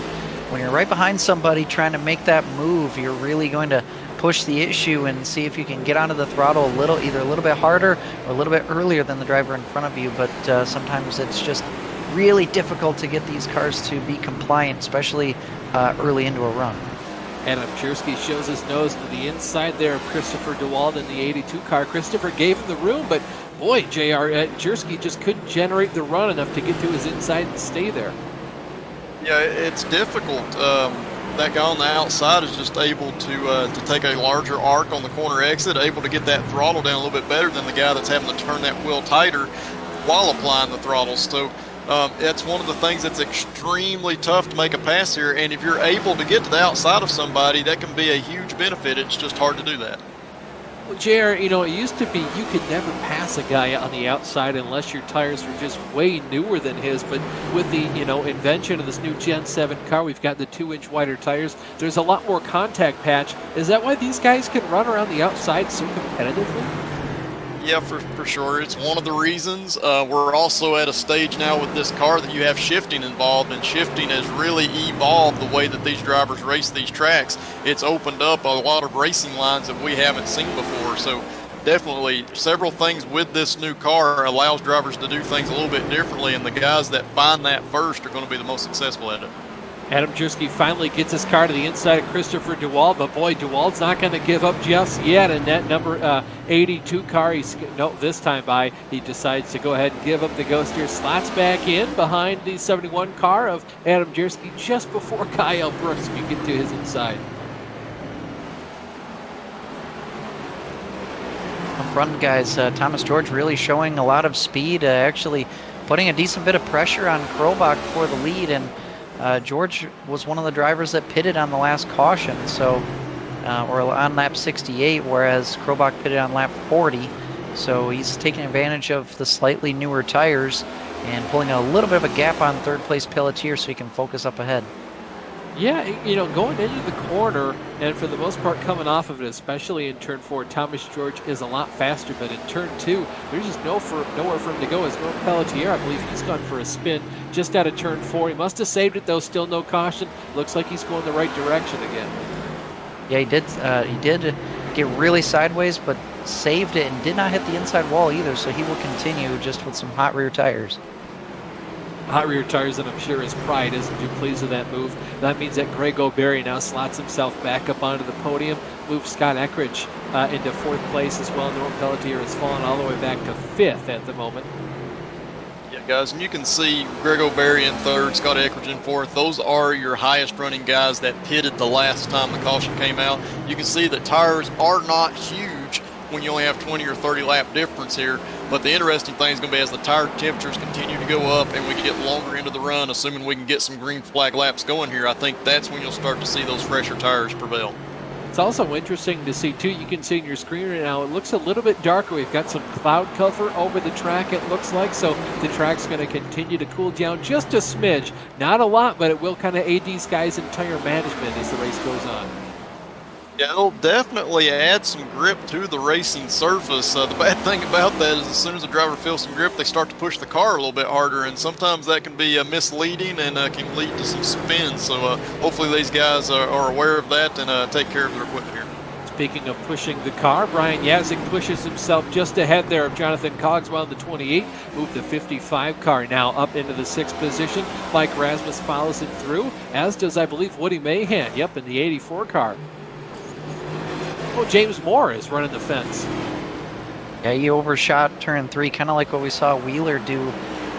when you're right behind somebody trying to make that move, you're really going to push the issue and see if you can get onto the throttle either a little bit harder or a little bit earlier than the driver in front of you. But sometimes it's just really difficult to get these cars to be compliant, especially early into a run. Adam Chersky shows his nose to the inside there of Christopher Duwald in the 82 car. Christopher gave him the room, but boy, Chersky just couldn't generate the run enough to get to his inside and stay there. Yeah, it's difficult. That guy on the outside is just able to take a larger arc on the corner exit, able to get that throttle down a little bit better than the guy that's having to turn that wheel tighter while applying the throttle. So it's one of the things that's extremely tough to make a pass here, and if you're able to get to the outside of somebody, that can be a huge benefit. It's just hard to do that. Well, JR, it used to be you could never pass a guy on the outside unless your tires were just way newer than his, but with the, invention of this new Gen 7 car, we've got the 2-inch wider tires. There's a lot more contact patch. Is that why these guys can run around the outside so competitively? Yeah, for sure. It's one of the reasons. We're also at a stage now with this car that you have shifting involved, and shifting has really evolved the way that these drivers race these tracks. It's opened up a lot of racing lines that we haven't seen before. So definitely several things with this new car allows drivers to do things a little bit differently, and the guys that find that first are going to be the most successful at it. Adam Chersky finally gets his car to the inside of Christopher Duwald, but boy, Duwald's not going to give up just yet. And that number 82 car, this time by, he decides to go ahead and give up the ghost here. Slots back in behind the 71 car of Adam Chersky just before Kyle Brooks can get to his inside. Up front, guys, Thomas George really showing a lot of speed, actually putting a decent bit of pressure on Krobach for the lead. And George was one of the drivers that pitted on the last caution, or on lap 68, whereas Krobach pitted on lap 40. So he's taking advantage of the slightly newer tires and pulling a little bit of a gap on 3rd place Pelletier so he can focus up ahead. Yeah, going into the corner, and for the most part coming off of it, especially in turn 4, Thomas George is a lot faster, but in turn 2, there's just nowhere for him to go. As Norm Pelletier, I believe he's gone for a spin just out of turn 4. He must have saved it, though, still no caution. Looks like he's going the right direction again. Yeah, he did get really sideways, but saved it and did not hit the inside wall either, so he will continue just with some hot rear tires. Hot rear tires, and I'm sure his pride isn't too pleased with that move. That means that Greg O'Berry now slots himself back up onto the podium, moves Scott Eckrich into 4th place as well. Norm Pelletier has fallen all the way back to 5th at the moment. Yeah, guys, and you can see Greg O'Berry in 3rd, Scott Eckrich in 4th. Those are your highest running guys that pitted the last time the caution came out. You can see that tires are not huge when you only have 20 or 30 lap difference here. But the interesting thing is going to be as the tire temperatures continue to go up and we get longer into the run, assuming we can get some green flag laps going here, I think that's when you'll start to see those fresher tires prevail. It's also interesting to see, too, you can see in your screen right now, it looks a little bit darker. We've got some cloud cover over the track, it looks like, so the track's going to continue to cool down just a smidge. Not a lot, but it will kind of aid these guys in tire management as the race goes on. Yeah, it'll definitely add some grip to the racing surface. The bad thing about that is as soon as the driver feels some grip, they start to push the car a little bit harder, and sometimes that can be misleading and can lead to some spins. So hopefully these guys are aware of that and take care of their equipment here. Speaking of pushing the car, Brian Yazik pushes himself just ahead there of Jonathan Cogswell in the 28, moved the 55 car now up into the 6th position. Mike Rasmus follows him through, as does, I believe, Woody Mahan, yep, in the 84 car. Oh, James Moore is running the fence. Yeah, he overshot turn 3, kind of like what we saw Wheeler do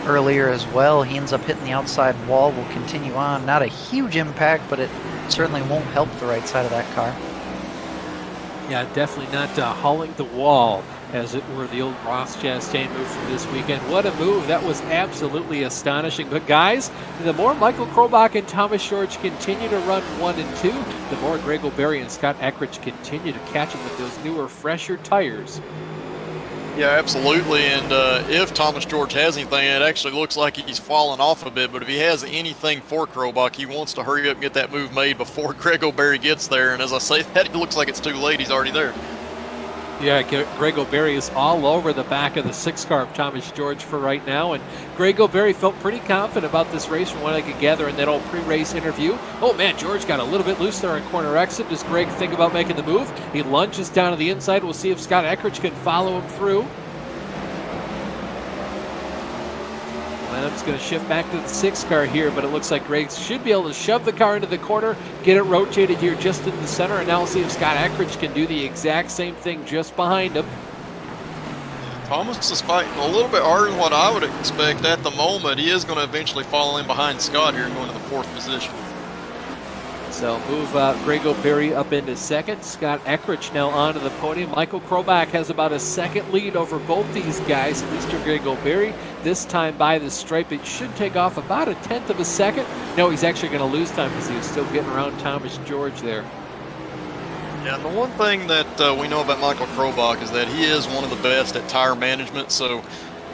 earlier as well. He ends up hitting the outside wall, will continue on. Not a huge impact, but it certainly won't help the right side of that car. Yeah, definitely not hauling the wall, as it were, the old Ross Chastain move from this weekend. What a move. That was absolutely astonishing. But guys, the more Michael Krobach and Thomas George continue to run 1 and 2, the more Greg O'Berry and Scott Eckrich continue to catch him with those newer, fresher tires. Yeah, absolutely. And if Thomas George has anything, it actually looks like he's fallen off a bit. But if he has anything for Krobach, he wants to hurry up and get that move made before Greg O'Berry gets there. And as I say that, it looks like it's too late. He's already there. Yeah, Greg O'Berry is all over the back of the 6 car of Thomas George for right now, and Greg O'Berry felt pretty confident about this race from what I could gather in that old pre-race interview. Oh man, George got a little bit loose there on corner exit. Does Greg think about making the move? He lunges down to the inside. We'll see if Scott Eckrich can follow him through. Momentum's going to shift back to the 6 car here, but it looks like Greg should be able to shove the car into the corner, get it rotated here just in the center, and now we'll see if Scott Eckrich can do the exact same thing just behind him. Thomas is fighting a little bit harder than what I would expect at the moment. He is going to eventually fall in behind Scott here and go into the 4th position. So move Greg O'Berry up into 2nd. Scott Eckrich now onto the podium. Michael Krobach has about a 2nd lead over both these guys, at least to Greg O'Berry. This time by the stripe, it should take off about a 1/10 of a second. No, he's actually going to lose time because he was still getting around Thomas George there. Yeah, and the one thing that we know about Michael Krobach is that he is one of the best at tire management. So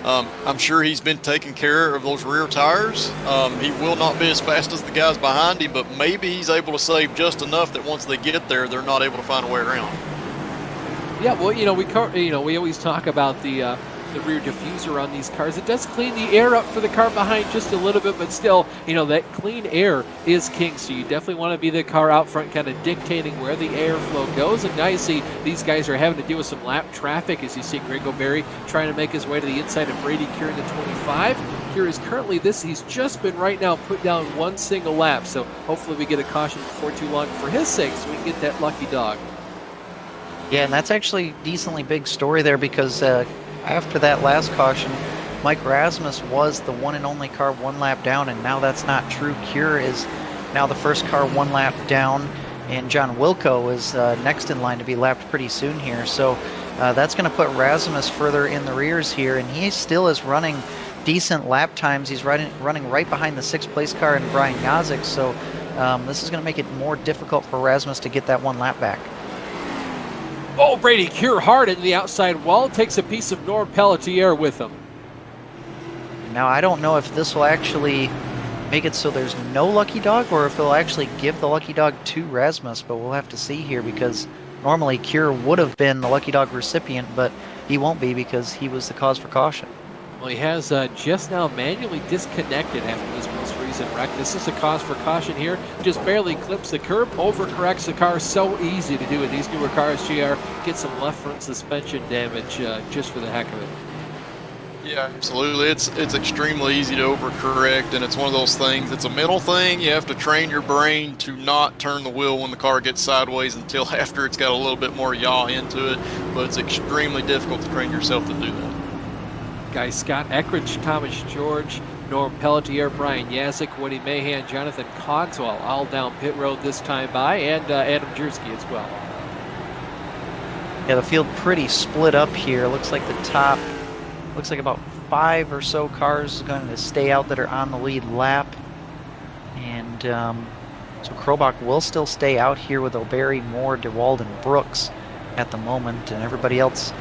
I'm sure he's been taking care of those rear tires. He will not be as fast as the guys behind him, but maybe he's able to save just enough that once they get there, they're not able to find a way around. Yeah, well, we always talk about the rear diffuser on these cars. It does clean the air up for the car behind just a little bit, but still, that clean air is king. So you definitely want to be the car out front, kind of dictating where the airflow goes. And now you see these guys are having to deal with some lap traffic as you see Greg O'Berry trying to make his way to the inside of Brady Keir in the 25. Keir is currently he's just been right now put down 1 single lap. So hopefully we get a caution before too long for his sake so we can get that lucky dog. Yeah, and that's actually a decently big story there because after that last caution, Mike Rasmus was the one and only car 1 lap down, and now that's not true. Keir is now the first car 1 lap down, and John Wilco is next in line to be lapped pretty soon here. So that's going to put Rasmus further in the rears here, and he still is running decent lap times. He's running right behind the 6th place car and Brian Yazik, so this is going to make it more difficult for Rasmus to get that 1 lap back. Oh, Brady Keir hard into the outside wall, takes a piece of Norm Pelletier with him. Now, I don't know if this will actually make it so there's no lucky dog, or if they'll actually give the lucky dog to Rasmus. But we'll have to see here, because normally Cure would have been the lucky dog recipient, but he won't be because he was the cause for caution. Well, he has just now manually disconnected after his most recent wreck. This is a cause for caution here. Just barely clips the curb, overcorrects the car. So easy to do in these newer cars, GR. Get some left front suspension damage just for the heck of it. Yeah, absolutely. It's extremely easy to overcorrect, and it's one of those things. It's a mental thing. You have to train your brain to not turn the wheel when the car gets sideways until after it's got a little bit more yaw into it. But it's extremely difficult to train yourself to do that. Guys, Scott Eckridge, Thomas George, Norm Pelletier, Brian Yazik, Woody Mahan, Jonathan Cogswell, all down pit road this time by, and Adam Jersky as well. Yeah, the field pretty split up here. Looks like the top, looks like about 5 or so cars going to stay out that are on the lead lap. And so Krobach will still stay out here with O'Berry, Moore, DeWald, and Brooks at the moment. And everybody else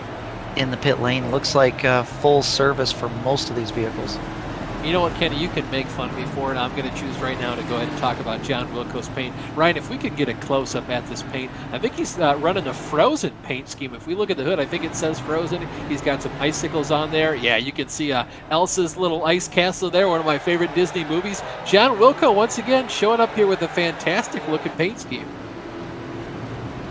in the pit lane looks like full service for most of these vehicles. You know what, Kenny, you can make fun of me for it. I'm going to choose right now to go ahead and talk about John Wilco's paint. Ryan, if we could get a close-up at this paint, I think he's running a frozen paint scheme. If we look at the hood, I think it says frozen. He's got some icicles on there. Yeah, you can see Elsa's little ice castle there, one of my favorite Disney movies. John Wilco, once again, showing up here with a fantastic-looking paint scheme.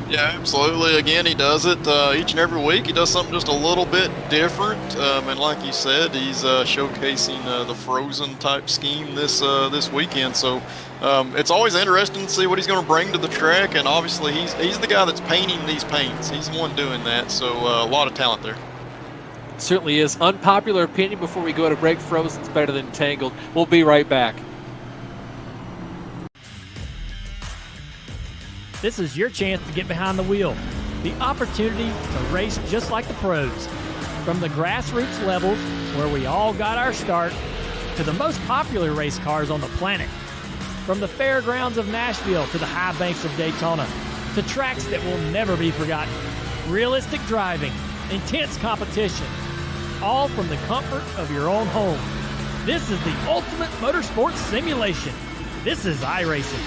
Yeah, absolutely. Again, he does it each and every week. He does something just a little bit different, and like you said, he's showcasing the Frozen type scheme this weekend. So it's always interesting to see what he's going to bring to the track. And obviously, he's the guy that's painting these paints. He's the one doing that. So a lot of talent there. Certainly is. Unpopular opinion before we go to break. Frozen's better than Tangled. We'll be right back. This is your chance to get behind the wheel. The opportunity to race just like the pros. From the grassroots levels, where we all got our start, to the most popular race cars on the planet. From the fairgrounds of Nashville to the high banks of Daytona, to tracks that will never be forgotten. Realistic driving, intense competition, all from the comfort of your own home. This is the ultimate motorsports simulation. This is iRacing.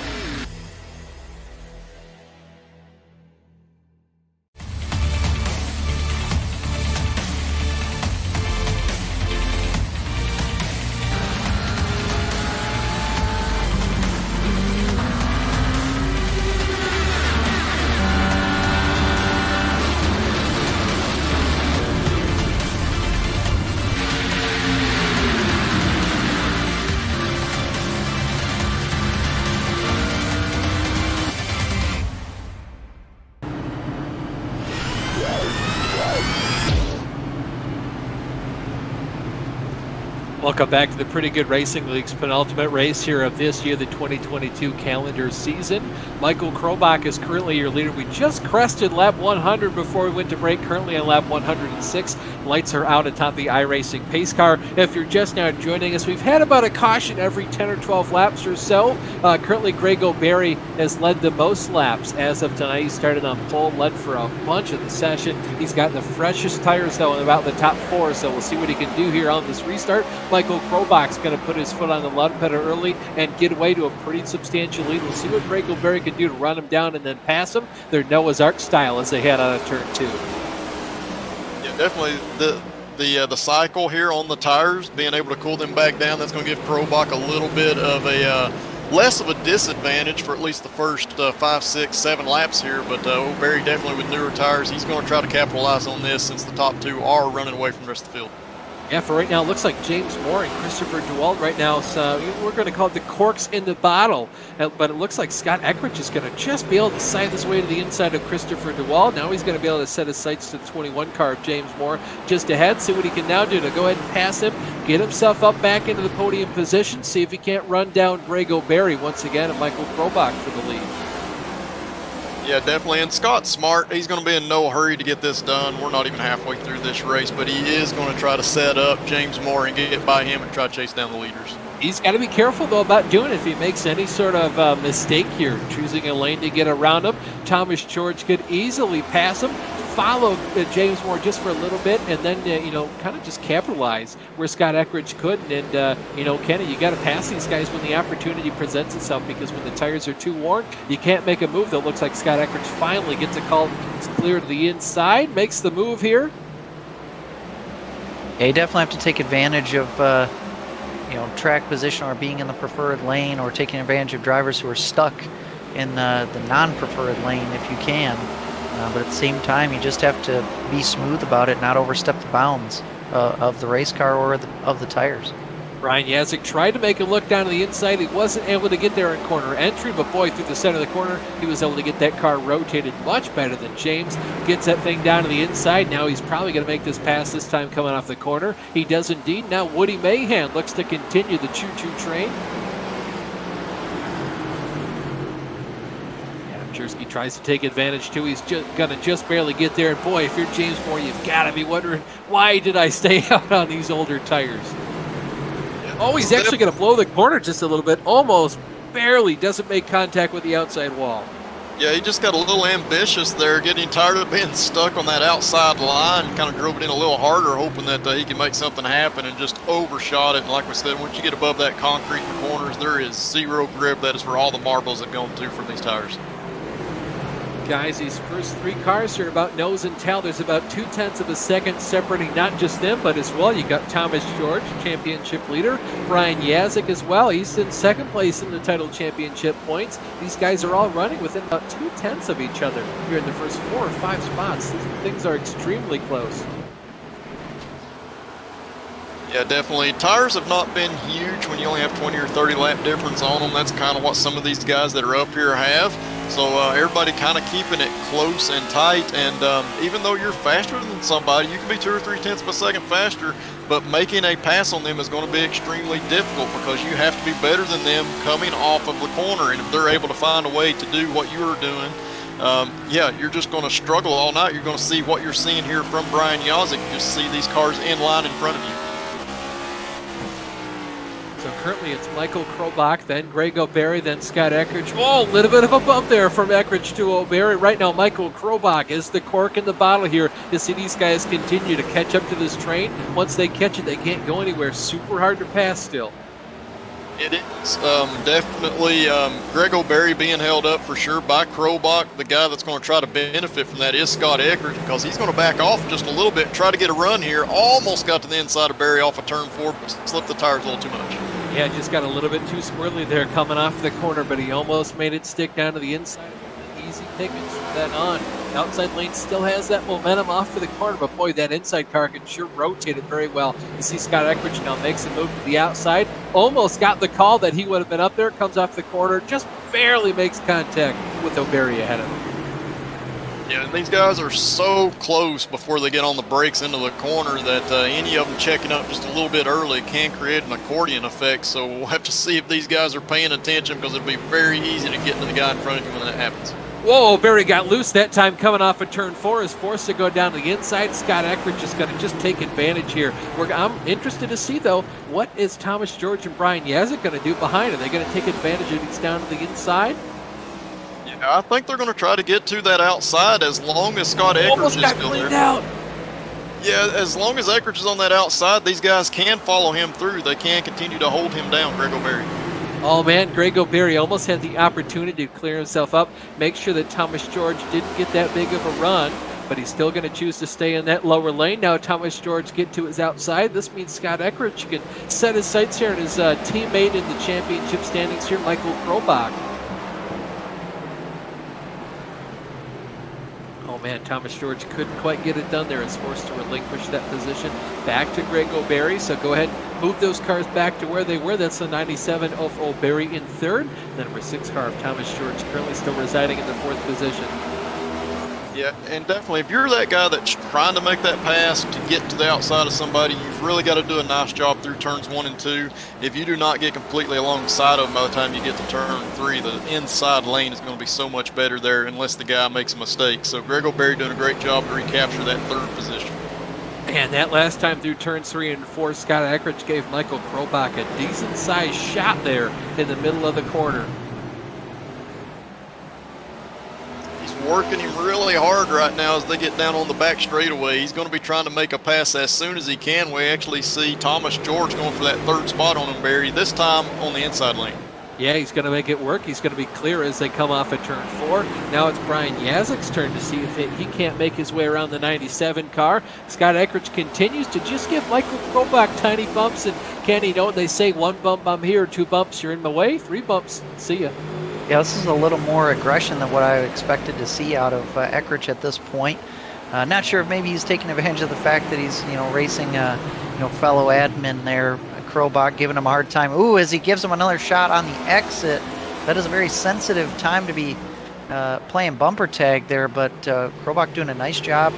Welcome back to the Pretty Good Racing League's penultimate race here of this year, the 2022 calendar season. Michael Krobach is currently your leader. We just crested lap 100 before we went to break, currently on lap 106. Lights are out atop the iRacing pace car. If you're just now joining us, we've had about a caution every 10 or 12 laps or so. Currently, Greg O'Berry has led the most laps as of tonight. He started on pole, led for a bunch of the session. He's got the freshest tires, though, in about the top 4, so we'll see what he can do here on this restart. Michael Krobach's going to put his foot on the lug pedal early and get away to a pretty substantial lead. We'll see what Greg O'Berry can do to run him down and then pass him. They're Noah's Ark style as they head out of turn 2. Yeah, definitely the cycle here on the tires, being able to cool them back down, that's going to give Krobach a little bit of a less of a disadvantage for at least the first 5, 6, 7 laps here. But O'Berry definitely with newer tires, he's going to try to capitalize on this since the top 2 are running away from the rest of the field. Yeah, for right now, it looks like James Moore and Christopher DeWalt right now. So we're going to call it the corks in the bottle. But it looks like Scott Eckridge is going to just be able to side his way to the inside of Christopher DeWalt. Now he's going to be able to set his sights to the 21 car of James Moore just ahead. See what he can now do to go ahead and pass him, get himself up back into the podium position, see if he can't run down Greg O'Berry once again and Michael Krobach for the lead. Yeah, definitely. And Scott's smart. He's going to be in no hurry to get this done. We're not even halfway through this race, but he is going to try to set up James Moore and get by him and try to chase down the leaders. He's got to be careful, though, about doing it. If he makes any sort of mistake here, choosing a lane to get around him, Thomas George could easily pass him. follow James Moore just for a little bit, and then kind of just capitalize where Scott Eckridge couldn't. And Kenny, you got to pass these guys when the opportunity presents itself, because when the tires are too worn, you can't make a move. That looks like Scott Eckridge finally gets a call. It's clear to the inside, makes the move here. Yeah, you definitely have to take advantage of track position, or being in the preferred lane, or taking advantage of drivers who are stuck in the non-preferred lane if you can. But at the same time, you just have to be smooth about it, not overstep the bounds of the race car or of the tires. Brian Yazik tried to make a look down to the inside. He wasn't able to get there in corner entry, but boy, through the center of the corner, he was able to get that car rotated much better than James. Gets that thing down to the inside. Now he's probably going to make this pass this time coming off the corner. He does indeed. Now Woody Mahan looks to continue the choo-choo train. Chersky tries to take advantage too. He's gonna just barely get there. And boy, if you're James Moore, you've got to be wondering, why did I stay out on these older tires? Oh, he's actually going to blow the corner just a little bit. Almost barely doesn't make contact with the outside wall. Yeah, he just got a little ambitious there, getting tired of being stuck on that outside line. Kind of drove it in a little harder, hoping that he can make something happen, and just overshot it. And like we said, once you get above that concrete in the corners, there is zero grip. That is where all the marbles have gone to from these tires. Guys, these first three cars here about nose and tail. There's about 0.2 of a second separating not just them, but as well, you got Thomas George, championship leader, Brian Yazik as well. He's in second place in the title championship points. These guys are all running within about 0.2 of each other here in the first 4 or 5 spots. Things are extremely close. Yeah, definitely. Tires have not been huge when you only have 20 or 30 lap difference on them. That's kind of what some of these guys that are up here have. So everybody kind of keeping it close and tight. And even though you're faster than somebody, you can be 2 or 3 tenths of a second faster, but making a pass on them is going to be extremely difficult, because you have to be better than them coming off of the corner. And if they're able to find a way to do what you're doing, yeah, you're just going to struggle all night. You're going to see what you're seeing here from Brian Yazik. You just see these cars in line in front of you. So currently it's Michael Krobach, then Greg O'Berry, then Scott Eckridge. Oh, a little bit of a bump there from Eckridge to O'Berry. Right now, Michael Krobach is the cork in the bottle here to see these guys continue to catch up to this train. Once they catch it, they can't go anywhere. Super hard to pass still. It is definitely Greg O'Berry being held up for sure by Krobach. The guy that's going to try to benefit from that is Scott Eckridge, because he's going to back off just a little bit, try to get a run here. Almost got to the inside of Berry off of turn 4, but slipped the tires a little too much. Yeah, just got a little bit too squirrely there coming off the corner, but he almost made it stick down to the inside. Easy pickings from that on. The outside lane still has that momentum off of the corner, but boy, that inside car can sure rotate it very well. You see Scott Eckridge now makes a move to the outside. Almost got the call that he would have been up there. Comes off the corner, just barely makes contact with O'Berry ahead of him. Yeah, and these guys are so close before they get on the brakes into the corner that any of them checking up just a little bit early can create an accordion effect. So we'll have to see if these guys are paying attention, because it'll be very easy to get to the guy in front of you when that happens. Whoa, Berry got loose that time coming off of turn 4, is forced to go down to the inside. Scott Eckridge is going to just take advantage here. I'm interested to see, though, what is Thomas George and Brian Yazik going to do behind? Are they going to take advantage of these down to the inside? Yeah, I think they're going to try to get to that outside as long as Scott Eckridge is still there. Out. Yeah, as long as Eckridge is on that outside, these guys can follow him through. They can continue to hold him down, Greg O'Berry. Oh man, Greg O'Berry almost had the opportunity to clear himself up, make sure that Thomas George didn't get that big of a run, but he's still going to choose to stay in that lower lane. Now Thomas George get to his outside. This means Scott Eckridge can set his sights here on his teammate in the championship standings here, Michael Krobach. Oh man, Thomas George couldn't quite get it done there. Is forced to relinquish that position back to Greg O'Berry. So go ahead, move those cars back to where they were. That's the 97 of O'Berry in third. The number 6 car of Thomas George currently still residing in the 4th position. Yeah, and definitely, if you're that guy that's trying to make that pass to get to the outside of somebody, you've really got to do a nice job through turns 1 and 2. If you do not get completely alongside of them by the time you get to turn 3, the inside lane is going to be so much better there unless the guy makes a mistake. So Greg O'Berry doing a great job to recapture that 3rd position. And that last time through turns 3 and 4, Scott Eckridge gave Michael Krobach a decent-sized shot there in the middle of the corner. He's working him really hard right now as they get down on the back straightaway. He's going to be trying to make a pass as soon as he can. We actually see Thomas George going for that third spot on him, Barry, this time on the inside lane. Yeah, he's going to make it work. He's going to be clear as they come off at turn 4. Now it's Brian Yazek's turn to see if he can't make his way around the 97 car. Scott Eckrich continues to just give Michael Krobach tiny bumps. And Ken, you know what they say, 1 bump I'm here, 2 bumps you're in my way, 3 bumps, see ya. Yeah, this is a little more aggression than what I expected to see out of Eckrich at this point. Not sure if maybe he's taking advantage of the fact that he's, racing, fellow admin there, Krobach, giving him a hard time. Ooh, as he gives him another shot on the exit. That is a very sensitive time to be playing bumper tag there, but Krobach doing a nice job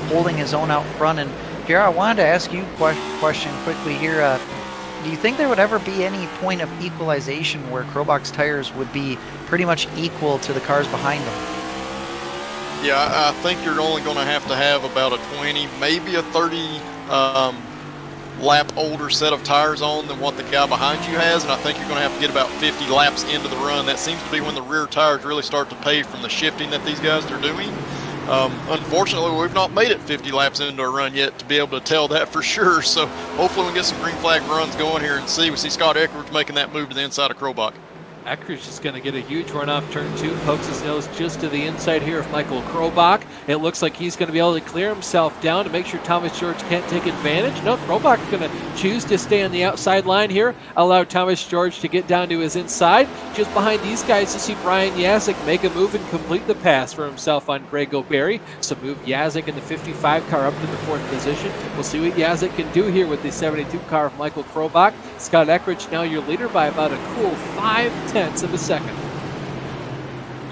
holding his own out front. And Pierre, I wanted to ask you a question quickly here. Do you think there would ever be any point of equalization where Krobach's tires would be pretty much equal to the cars behind him? Yeah, I think you're only going to have about a 20, maybe a 30 lap older set of tires on than what the guy behind you has, and I think you're going to have to get about 50 laps into the run. That seems to be when the rear tires really start to pay from the shifting that these guys are doing. Unfortunately, we've not made it 50 laps into a run yet to be able to tell that for sure, so hopefully we can get some green flag runs going here and see. We see Scott Eckrich making that move to the inside of Krobach. Eckrich is going to get a huge run off turn 2, pokes his nose just to the inside here of Michael Krobach. It looks like he's going to be able to clear himself down to make sure Thomas George can't take advantage. No, Krobach's going to choose to stay on the outside line here, allow Thomas George to get down to his inside. Just behind these guys to see Brian Yazek make a move and complete the pass for himself on Greg O'Berry. So move Yazek in the 55 car up to the 4th position. We'll see what Yazek can do here with the 72 car of Michael Krobach. Scott Eckrich now your leader by about a cool 5/10 of a second.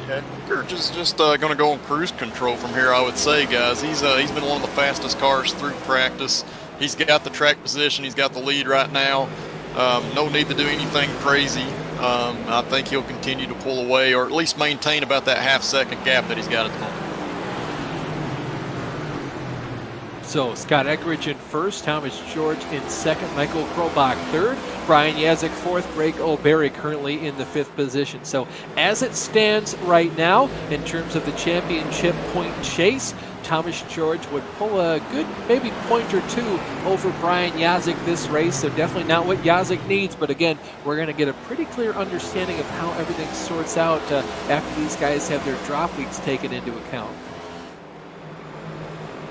Yeah, Eckrich is just going to go on cruise control from here, I would say, guys. He's been one of the fastest cars through practice. He's got the track position. He's got the lead right now. No need to do anything crazy. I think he'll continue to pull away or at least maintain about that half-second gap that he's got at the moment. So Scott Eckrich in first, Thomas George in second, Michael Krobach third, Brian Yazek fourth, Greg O'Berry currently in the 5th position. So as it stands right now, in terms of the championship point chase, Thomas George would pull a good maybe point or 2 over Brian Yazek this race. So definitely not what Yazek needs, but again, we're going to get a pretty clear understanding of how everything sorts out after these guys have their drop weeks taken into account.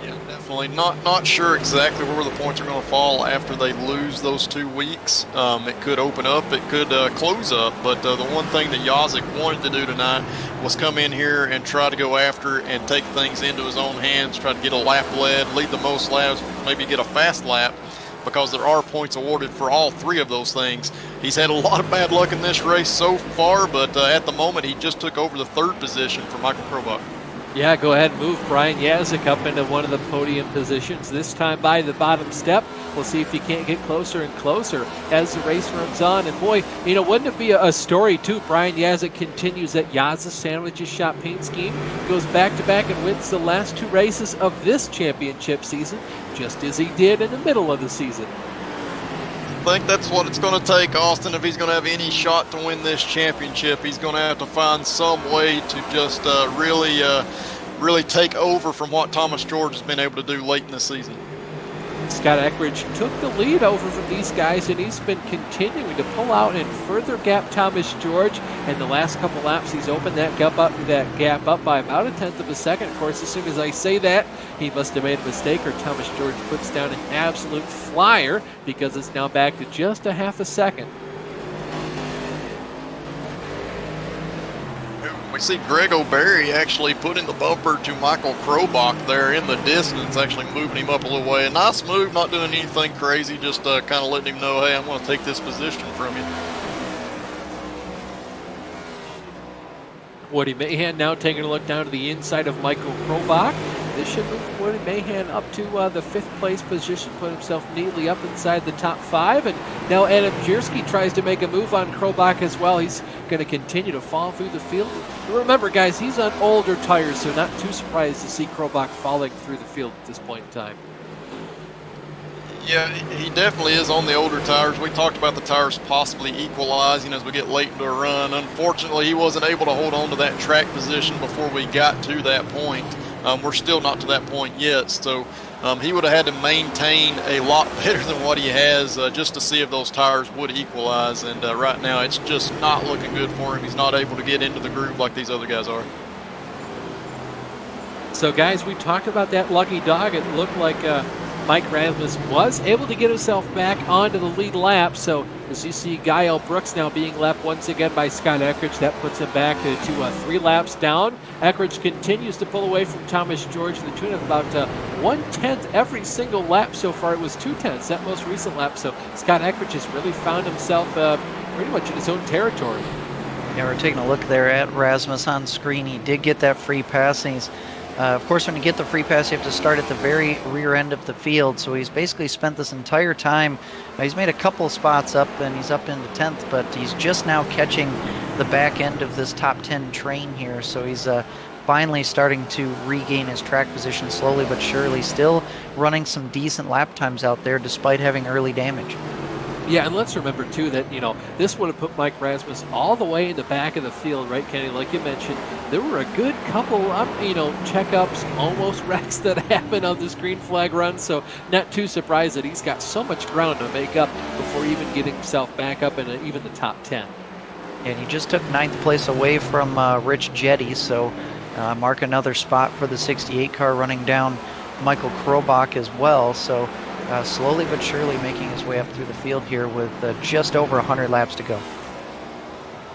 Yeah, definitely. Not sure exactly where the points are going to fall after they lose those 2 weeks. It could open up, it could close up, but the one thing that Yazek wanted to do tonight was come in here and try to go after and take things into his own hands, try to get a lap lead the most laps, maybe get a fast lap, because there are points awarded for all 3 of those things. He's had a lot of bad luck in this race so far, but at the moment he just took over the 3rd position for Michael Krobach. Yeah, go ahead and move Brian Yazek up into one of the podium positions, this time by the bottom step. We'll see if he can't get closer and closer as the race runs on. And boy, wouldn't it be a story too? Brian Yazek continues that Yazda Sandwiches shot paint scheme, goes back-to-back and wins the last 2 races of this championship season, just as he did in the middle of the season. I think that's what it's going to take, Austin. If he's going to have any shot to win this championship, he's going to have to find some way to just really take over from what Thomas George has been able to do late in the season. Scott Eckrich took the lead over from these guys, and he's been continuing to pull out and further gap Thomas George. And the last couple laps, he's opened that gap up by about a 1/10 of a second. Of course, as soon as I say that, he must have made a mistake, or Thomas George puts down an absolute flyer, because it's now back to just a 1/2 a second. We see Greg O'Berry actually putting the bumper to Michael Krobach there in the distance, actually moving him up a little way. A nice move, not doing anything crazy, just kind of letting him know, hey, I'm going to take this position from you. Woody Mahan now taking a look down to the inside of Michael Krobach. This should move Woody Mahan up to the 5th place position, put himself neatly up inside the top 5. And now Adam Gierski tries to make a move on Krobach as well. He's going to continue to fall through the field. Remember, guys, he's on older tires, so not too surprised to see Krobach falling through the field at this point in time. Yeah, he definitely is on the older tires. We talked about the tires possibly equalizing as we get late into a run. Unfortunately, he wasn't able to hold on to that track position before we got to that point. We're still not to that point yet, so he would have had to maintain a lot better than what he has just to see if those tires would equalize. And right now, it's just not looking good for him. He's not able to get into the groove like these other guys are. So, guys, we talked about that lucky dog. It looked like Mike Rasmus was able to get himself back onto the lead lap. So, as you see, Gael Brooks now being lapped once again by Scott Eckridge. That puts him back to 3 laps down. Eckridge continues to pull away from Thomas George to the tune of about 1/10 every single lap so far. It was 2/10 that most recent lap. So, Scott Eckridge has really found himself pretty much in his own territory. Yeah, we're taking a look there at Rasmus on screen. He did get that free pass, and he's of course, when you get the free pass, you have to start at the very rear end of the field. So he's basically spent this entire time. He's made a couple spots up, and he's up into 10th, but he's just now catching the back end of this top 10 train here. So he's finally starting to regain his track position slowly but surely. Still running some decent lap times out there despite having early damage. Yeah, and let's remember, too, that, this would have put Mike Rasmus all the way in the back of the field, right, Kenny? Like you mentioned, there were a good couple, checkups, almost wrecks that happened on this green flag run, so not too surprised that he's got so much ground to make up before even getting himself back up in even the top 10. And he just took 9th place away from Rich Jetty, so mark another spot for the 68 car running down Michael Krobach as well, so slowly but surely making his way up through the field here with just over 100 laps to go.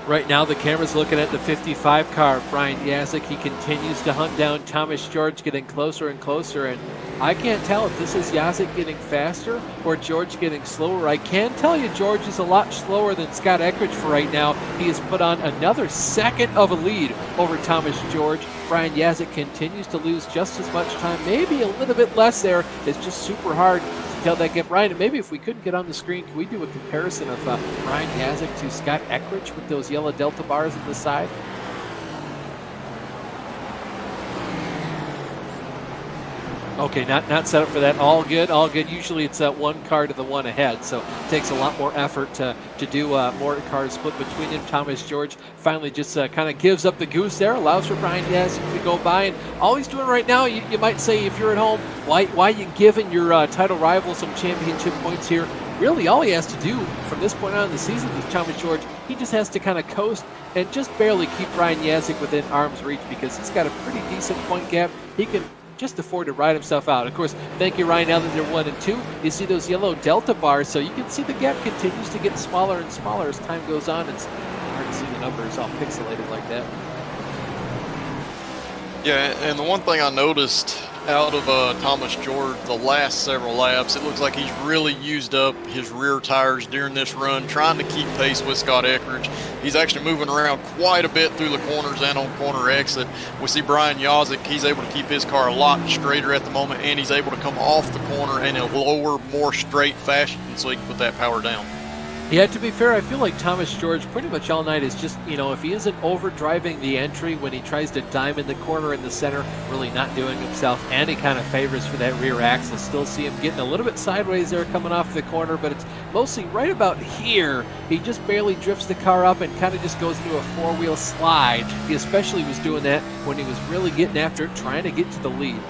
Right now, the camera's looking at the 55 car of Brian Yazik. He continues to hunt down Thomas George, getting closer and closer, and I can't tell if this is Yazik getting faster or George getting slower. I can tell you George is a lot slower than Scott Eckridge for right now. He has put on another second of a lead over Thomas George. Brian Yazik continues to lose just as much time, maybe a little bit less there. It's just super hard to tell that gap. Brian, maybe if we couldn't get on the screen, can we do a comparison of Brian Yazik to Scott Eckridge with those yellow Delta bars on the side? Okay, not set up for that. All good, all good. Usually it's one car to the one ahead, so it takes a lot more effort to do more cars split between them. Thomas George finally just kind of gives up the goose there, allows for Brian Yazik to go by, and all he's doing right now, you might say if you're at home, why are you giving your title rival some championship points here? Really, all he has to do from this point on in the season with Thomas George, he just has to kind of coast and just barely keep Brian Yazik within arm's reach because he's got a pretty decent point gap. He can just afford to ride himself out. Of course, thank you, Ryan. Now that they're 1 and 2, you see those yellow Delta bars, so you can see the gap continues to get smaller and smaller as time goes on. It's hard to see the numbers all pixelated like that. Yeah, and the one thing I noticed out of Thomas George the last several laps, it looks like he's really used up his rear tires during this run, trying to keep pace with Scott Eckridge. He's actually moving around quite a bit through the corners and on corner exit. We see Brian Yazik, he's able to keep his car a lot straighter at the moment, and he's able to come off the corner in a lower, more straight fashion so he can put that power down. Yeah, to be fair, I feel like Thomas George pretty much all night is just, if he isn't overdriving the entry when he tries to dime in the corner in the center, really not doing himself any kind of favors for that rear axle. Still see him getting a little bit sideways there coming off the corner, but it's mostly right about here. He just barely drifts the car up and kind of just goes into a four-wheel slide. He especially was doing that when he was really getting after it, trying to get to the lead.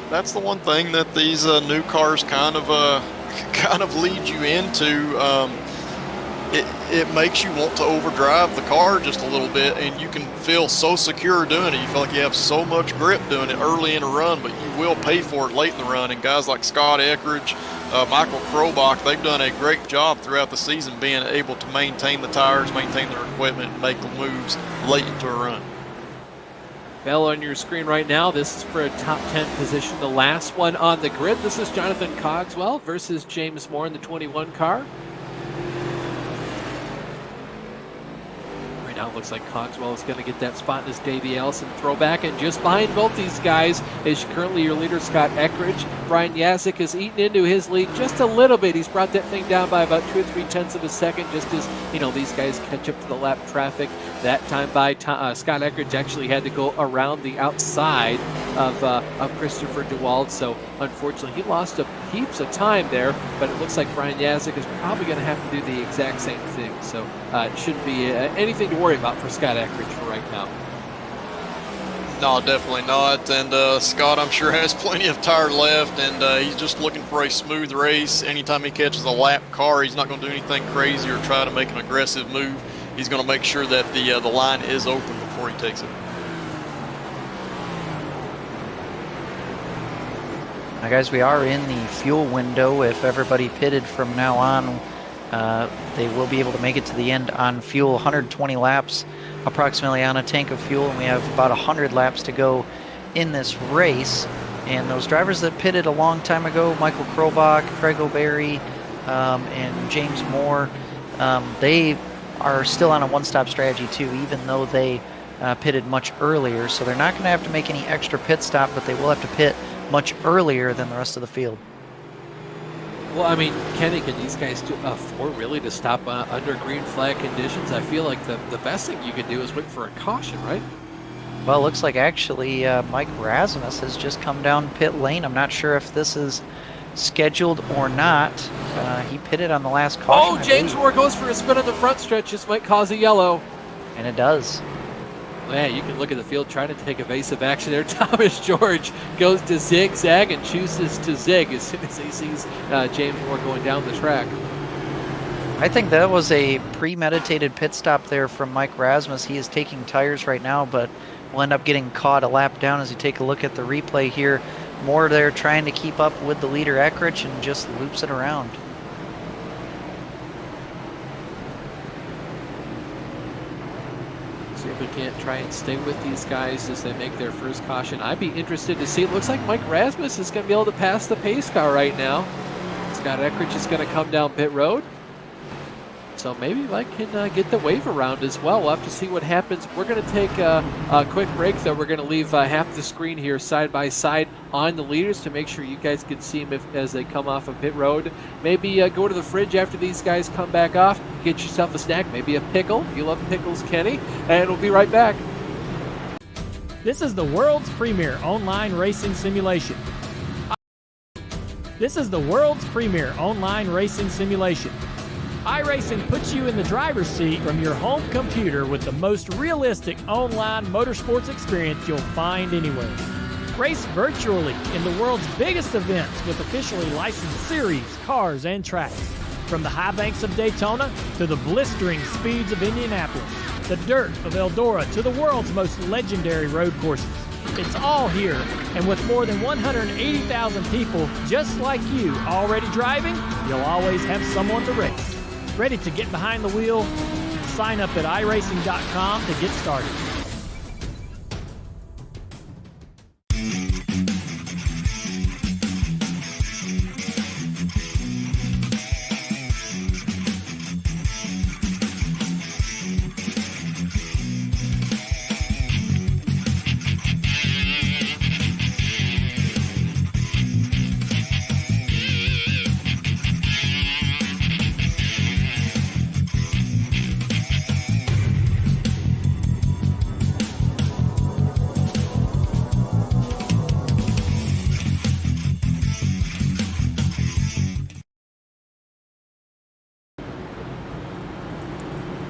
That's the one thing that these new cars kind of lead you into. It makes you want to overdrive the car just a little bit, and you can feel so secure doing it. You feel like you have so much grip doing it early in a run, but you will pay for it late in the run. And guys like Scott Eckridge, Michael Krobach, they've done a great job throughout the season being able to maintain the tires, maintain their equipment, and make the moves late into a run. Bell on your screen right now. This is for a top 10 position, the last one on the grid. This is Jonathan Cogswell versus James Moore in the 21 car. Right now it looks like Cogswell is going to get that spot in his Davey Allison throwback, and just behind both these guys is currently your leader, Scott Eckridge. Brian Yazik has eaten into his lead just a little bit. He's brought that thing down by about 2 or 3/10 of a second, just as these guys catch up to the lap traffic. That time by Scott Eckridge actually had to go around the outside of Christopher DeWald, so unfortunately he lost a heaps of time there, but it looks like Brian Yazik is probably going to have to do the exact same thing. So it shouldn't be anything to worry about for Scott Eckridge for right now. No, definitely not. And Scott, I'm sure, has plenty of tire left, and he's just looking for a smooth race. Anytime he catches a lap car, he's not going to do anything crazy or try to make an aggressive move. He's going to make sure that the line is open before he takes it. Now, guys, we are in the fuel window. If everybody pitted from now on, they will be able to make it to the end on fuel. 120 laps approximately on a tank of fuel, and we have about 100 laps to go in this race. And those drivers that pitted a long time ago, Michael Krobach, Craig O'Berry, and James Moore, they are still on a one-stop strategy too, even though they pitted much earlier. So they're not going to have to make any extra pit stop, but they will have to pit much earlier than the rest of the field. Well, I mean, Kenny, can these guys afford really to stop under green flag conditions? I feel like the best thing you could do is wait for a caution, right? Well, it looks like actually Mike Rasmus has just come down pit lane. I'm not sure if this is scheduled or not. He pitted on the last caution. Oh, James Moore goes for a spin on the front stretch. This might cause a yellow. And it does. Yeah, you can look at the field trying to take evasive action there. Thomas George goes to zigzag and chooses to zig as soon as he sees James Moore going down the track. I think that was a premeditated pit stop there from Mike Rasmus. He is taking tires right now, but will end up getting caught a lap down as you take a look at the replay here. Moore there trying to keep up with the leader Eckridge and just loops it around. See if we can't try and stay with these guys as they make their first caution. I'd be interested to see. It looks like Mike Rasmus is going to be able to pass the pace car right now. Scott Eckridge is going to come down pit road. So maybe Mike can get the wave around as well. We'll have to see what happens. We're going to take a quick break, though. We're going to leave half the screen here side by side on the leaders to make sure you guys can see them as they come off of pit road. Maybe go to the fridge after these guys come back off. Get yourself a snack, maybe a pickle. You love pickles, Kenny. And we'll be right back. This is the world's premier online racing simulation. This is the world's premier online racing simulation. iRacing puts you in the driver's seat from your home computer with the most realistic online motorsports experience you'll find anywhere. Race virtually in the world's biggest events with officially licensed series, cars, and tracks. From the high banks of Daytona to the blistering speeds of Indianapolis, the dirt of Eldora to the world's most legendary road courses. It's all here, and with more than 180,000 people just like you already driving, you'll always have someone to race. Ready to get behind the wheel? Sign up at iRacing.com to get started.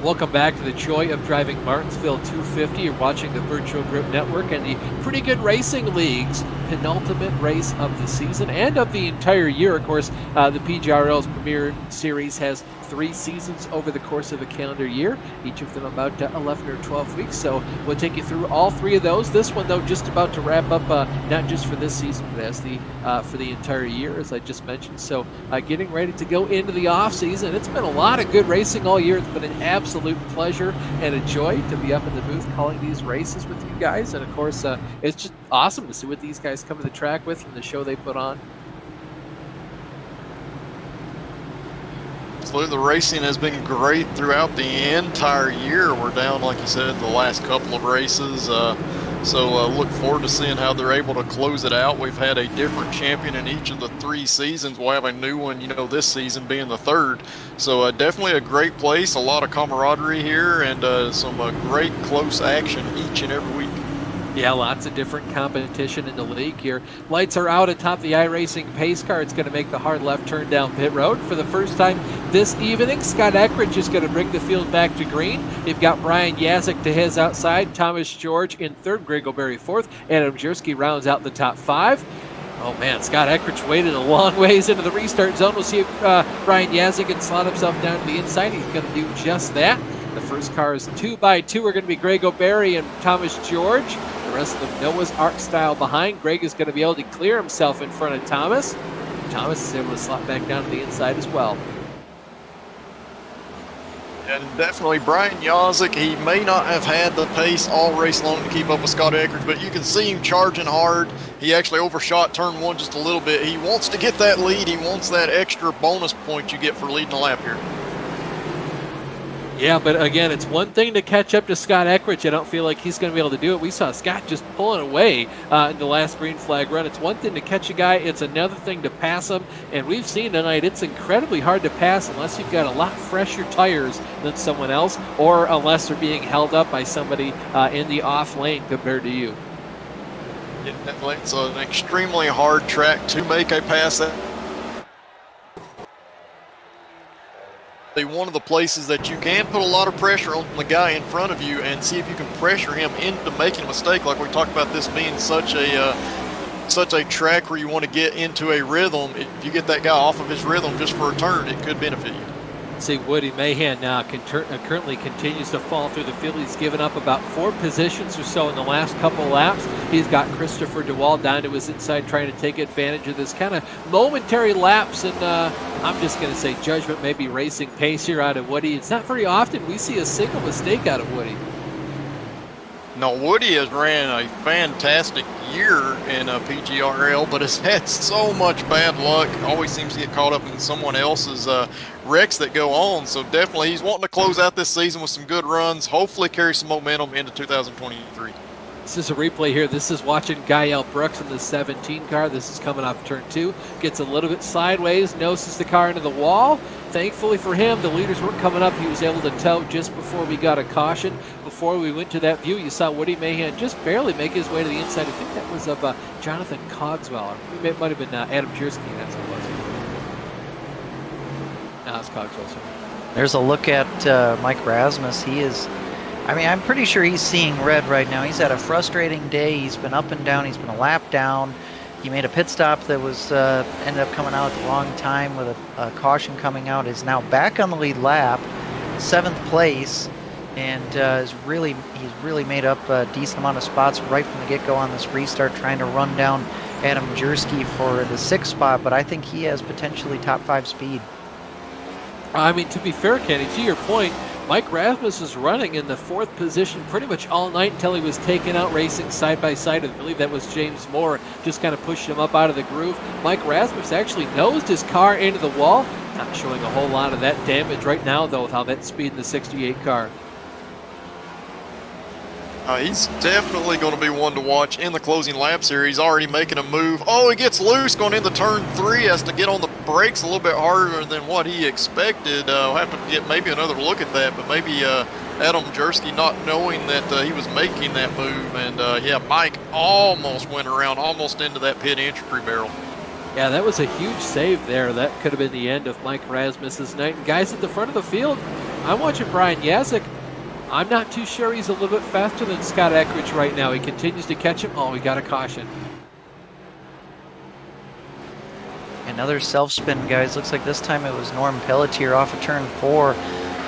Welcome back to the Joy of Driving Martinsville 250. You're watching the Virtual Grip Network and the Pretty Good Racing League's penultimate race of the season and of the entire year. Of course, the PGRL's Premier Series has 3 seasons over the course of a calendar year, each of them about 11 or 12 weeks. So we'll take you through all 3 of those. This one, though, just about to wrap up, not just for this season, but as for the entire year, as I just mentioned. So getting ready to go into the off season. It's been a lot of good racing all year. It's been an absolute pleasure and a joy to be up in the booth calling these races with you guys. And of course, it's just awesome to see what these guys come to the track with and the show they put on. The racing has been great throughout the entire year. We're down, like you said, the last couple of races. So look forward to seeing how they're able to close it out. We've had a different champion in each of the 3 seasons. We'll have a new one, this season being the 3rd. So definitely a great place, a lot of camaraderie here, and some great close action each and every week. Yeah, lots of different competition in the league here. Lights are out atop the iRacing pace car. It's going to make the hard left turn down pit road. For the first time this evening, Scott Eckridge is going to bring the field back to green. You've got Brian Yazik to his outside, Thomas George in third, Greg O'Berry fourth, Adam Jersky rounds out the top 5. Oh man, Scott Eckridge waited a long ways into the restart zone. We'll see if Brian Yazik can slot himself down to the inside. He's going to do just that. The first cars 2 by 2 are going to be Greg O'Berry and Thomas George. The rest of them Noah's Ark style behind. Greg is going to be able to clear himself in front of Thomas. Thomas is able to slot back down to the inside as well. And definitely Brian Yazik, he may not have had the pace all race long to keep up with Scott Eckridge, but you can see him charging hard. He actually overshot turn 1 just a little bit. He wants to get that lead. He wants that extra bonus point you get for leading a lap here. Yeah, but again, it's one thing to catch up to Scott Eckridge. I don't feel like he's going to be able to do it. We saw Scott just pulling away in the last green flag run. It's one thing to catch a guy. It's another thing to pass him. And we've seen tonight it's incredibly hard to pass unless you've got a lot fresher tires than someone else, or unless they're being held up by somebody in the off lane compared to you. Yeah, definitely. It's an extremely hard track to make a pass at. One of the places that you can put a lot of pressure on the guy in front of you and see if you can pressure him into making a mistake, like we talked about this being such a track where you want to get into a rhythm. If you get that guy off of his rhythm just for a turn, it could benefit you. See, Woody Mahan now currently continues to fall through the field. He's given up about 4 positions or so in the last couple laps. He's got Christopher DeWald down to his inside trying to take advantage of this kind of momentary lapse. And I'm just going to say judgment, maybe racing pace here out of Woody. It's not very often we see a single mistake out of Woody. No, Woody has ran a fantastic year in PGRL, but has had so much bad luck. Always seems to get caught up in someone else's wrecks that go on. So definitely he's wanting to close out this season with some good runs, hopefully carry some momentum into 2023. This is a replay here. This is watching Gael Brooks in the 17 car. This is coming off turn 2. Gets a little bit sideways, noses the car into the wall. Thankfully for him, the leaders weren't coming up. He was able to tow just before we got a caution. Before we went to that view, you saw Woody Mahan just barely make his way to the inside. I think that was of Jonathan Cogswell. It might have been Adam Jersky. That's what it was. No, it's Cogswell. Sorry. There's a look at Mike Rasmus. He is, I mean, I'm pretty sure he's seeing red right now. He's had a frustrating day. He's been up and down. He's been a lap down. He made a pit stop that was ended up coming out at the wrong time with a caution coming out. Is now back on the lead lap, 7th place, and he's really made up a decent amount of spots right from the get-go on this restart, trying to run down Adam Jersky for the 6th spot. But I think he has potentially top 5 speed. I mean, to be fair, Kenny, to your point, Mike Rasmus is running in the 4th position pretty much all night until he was taken out racing side by side. I believe that was James Moore, just kind of pushed him up out of the groove. Mike Rasmus actually nosed his car into the wall. Not showing a whole lot of that damage right now, though, with how that speed in the 68 car. He's definitely going to be one to watch in the closing laps here. He's already making a move. Oh, he gets loose going into turn 3. Has to get on the brakes a little bit harder than what he expected. We'll have to get maybe another look at that, but maybe Adam Jersky not knowing that he was making that move. And yeah, Mike almost went around, almost into that pit entry barrel. Yeah, that was a huge save there. That could have been the end of Mike Rasmus's night. And guys at the front of the field, I'm watching Brian Yazik. I'm not too sure he's a little bit faster than Scott Eckridge right now. He continues to catch him. Oh, we got a caution. Another self-spin, guys. Looks like this time it was Norm Pelletier off of turn 4.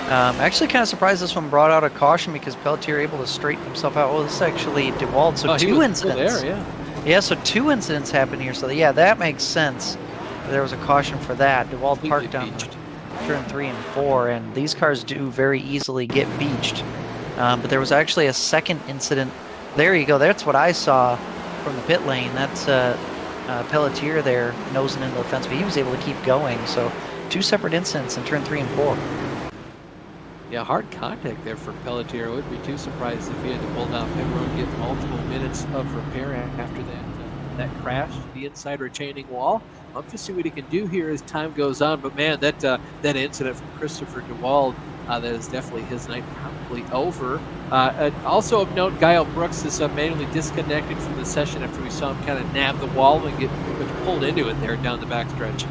Actually kind of surprised this one brought out a caution because Pelletier able to straighten himself out. Well, this is actually DeWald. So 2 incidents. There, yeah. Yeah, so 2 incidents happened here. So yeah, that makes sense. There was a caution for that. DeWald parked down turn 3 and 4, and these cars do very easily get beached. But there was actually a second incident. There you go. That's what I saw from the pit lane. That's Pelletier there nosing into the fence, but he was able to keep going. So 2 separate incidents in turn 3 and 4. Yeah, hard contact there for Pelletier. I wouldn't be too surprised if he had to pull down pit road and get multiple minutes of repair after that crash, the inside retaining wall. I'll have to see what he can do here as time goes on. But man, that incident from Christopher DeWald, that is definitely his night. simply over. Also of note, Guile Brooks is manually disconnected from the session after we saw him kind of nab the wall and get pulled into it there down the backstretch.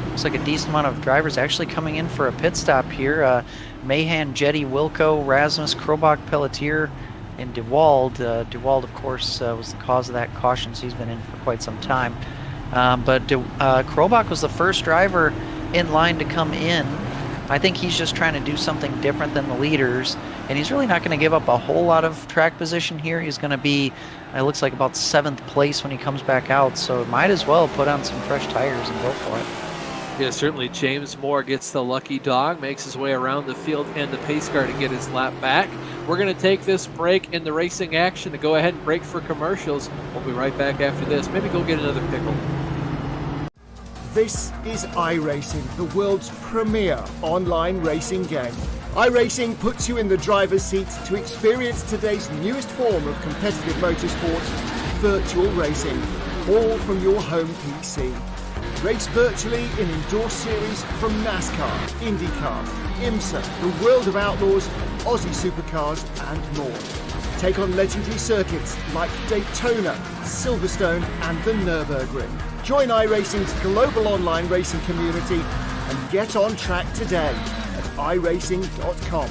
Looks like a decent amount of drivers actually coming in for a pit stop here. Mahan, Jetty, Wilco, Rasmus, Krobach, Pelletier, and DeWald. DeWald, of course, was the cause of that caution, so he's been in for quite some time. But Krobach was the first driver in line to come in. I think he's just trying to do something different than the leaders, and he's really not going to give up a whole lot of track position here. He's going to be, it looks like, about 7th place when he comes back out, so might as well put on some fresh tires and go for it. Yeah, certainly James Moore gets the lucky dog, makes his way around the field and the pace car to get his lap back. We're going to take this break in the racing action to go ahead and break for commercials. We'll be right back after this. Maybe go get another pickle. This is iRacing, the world's premier online racing game. iRacing puts you in the driver's seat to experience today's newest form of competitive motorsport, virtual racing, all from your home PC. Race virtually in endorsed series from NASCAR, IndyCar, IMSA, the World of Outlaws, Aussie Supercars and more. Take on legendary circuits like Daytona, Silverstone and the Nürburgring. Join iRacing's global online racing community and get on track today at iRacing.com.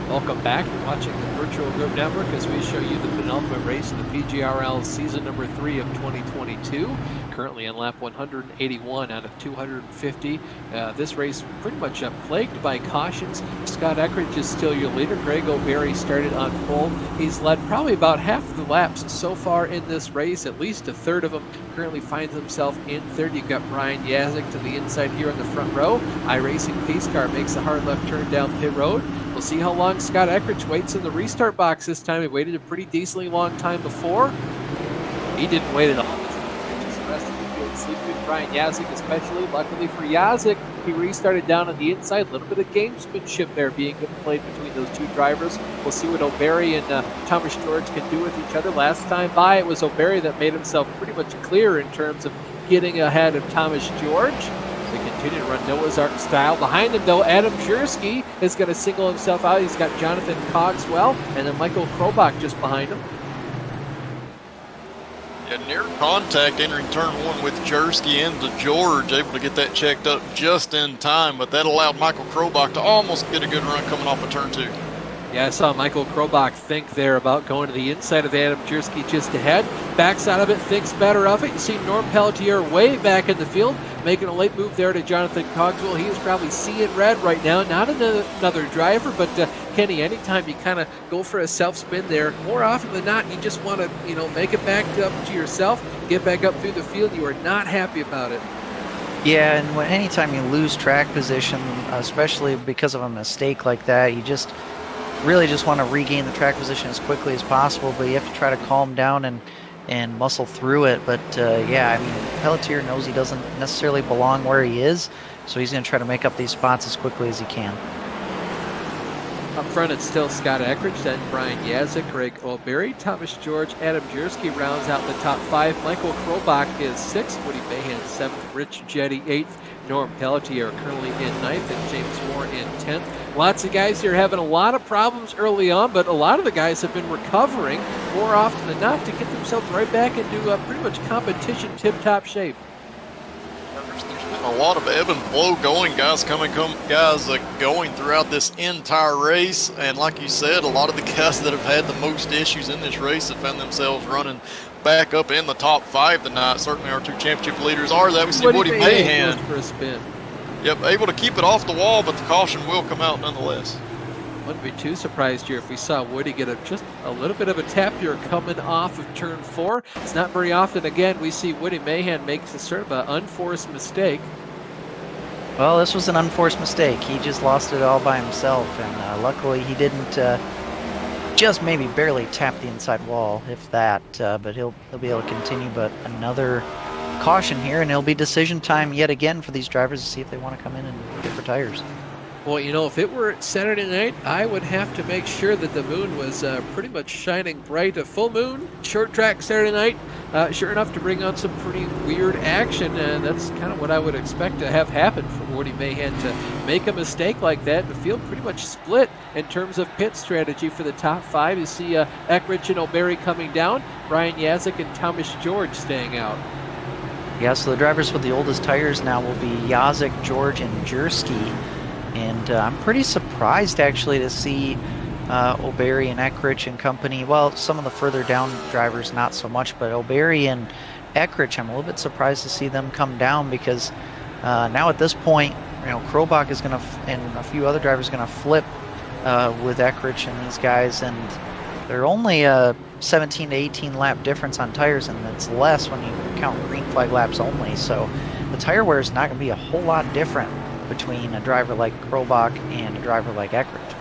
Welcome back. You're watching the Virtual Group Network as we show you the penultimate race in the PGRL season number 3 of 2022. Currently on lap 181 out of 250. This race pretty much plagued by cautions. Scott Eckridge is still your leader. Greg O'Berry started on pole. He's led probably about half of the laps so far in this race. At least a third of them currently finds himself in third. You've got Brian Yazik to the inside here in the front row. iRacing pace car makes a hard left turn down pit road. We'll see how long Scott Eckridge waits in the restart box this time. He waited a pretty decently long time before. He didn't wait at all. The rest of the field sleeping. Brian Yazik especially. Luckily for Yazik, he restarted down on the inside. A little bit of gamesmanship there being played between those two drivers. We'll see what O'Berry and Thomas George can do with each other. Last time by, it was O'Berry that made himself pretty much clear in terms of getting ahead of Thomas George. They continue to run Noah's Ark style. Behind him, though, Adam Jersky is going to single himself out. He's got Jonathan Cogswell and then Michael Krobach just behind him. Yeah, near contact entering turn 1 with Jersky into George, able to get that checked up just in time, but that allowed Michael Krobach to almost get a good run coming off of turn 2. Yeah, I saw Michael Krobach think there about going to the inside of Adam Jersky just ahead. Backs out of it, thinks better of it. You see Norm Pelletier way back in the field, making a late move there to Jonathan Cogswell. He is probably seeing red right now. Not another driver, but Kenny, anytime you kind of go for a self-spin there, more often than not, you just want to, make it back up to yourself, get back up through the field. You are not happy about it. Yeah, and anytime you lose track position, especially because of a mistake like that, you really just want to regain the track position as quickly as possible, but you have to try to calm down and muscle through it. But yeah, I mean, Pelletier knows he doesn't necessarily belong where he is, so he's going to try to make up these spots as quickly as he can. Up front, it's still Scott Eckridge, then Brian Yazik, Greg O'Berry, Thomas George, Adam Jersky rounds out the top 5. Michael Krobach is 6th, Woody Mahan 7th, Rich Jetty 8th, Norm Pelletier currently in 9th, and James Moore in 10th. Lots of guys here having a lot of problems early on, but a lot of the guys have been recovering more often than not to get themselves right back into pretty much competition tip-top shape. There's been a lot of ebb and flow going, guys going throughout this entire race. And like you said, a lot of the guys that have had the most issues in this race have found themselves running back up in the top 5 tonight. Certainly our 2 championship leaders are that. We see Woody Mahan for a spin. Yep, able to keep it off the wall, but the caution will come out nonetheless. Wouldn't be too surprised here if we saw Woody get just a little bit of a tap here coming off of turn 4. It's not very often, again, we see Woody Mahan make a sort of an unforced mistake. Well, this was an unforced mistake. He just lost it all by himself, and luckily he didn't just maybe barely tap the inside wall, if that, but he'll be able to continue. But another caution here, and it'll be decision time yet again for these drivers to see if they want to come in and get for tires. Well, you know, if it were Saturday night, I would have to make sure that the moon was pretty much shining bright. A full moon, short track Saturday night, sure enough to bring on some pretty weird action, and that's kind of what I would expect to have happen for Woody Mahan to make a mistake like that. The field pretty much split in terms of pit strategy for the top 5. You see Eckrich and O'Berry coming down, Brian Yazik and Thomas George staying out. Yeah, so the drivers with the oldest tires now will be Yazik, George, and Jersky. And I'm pretty surprised actually to see O'Berry and Eckrich and company. Well, some of the further down drivers not so much, but O'Berry and Eckrich, I'm a little bit surprised to see them come down, because now at this point, you know, Krobach is going to, and a few other drivers are going to flip with Eckrich and these guys, and they're only a 17 to 18 lap difference on tires, and it's less when you count green flag laps only. So the tire wear is not going to be a whole lot different between a driver like Krobach and a driver like Eckrich.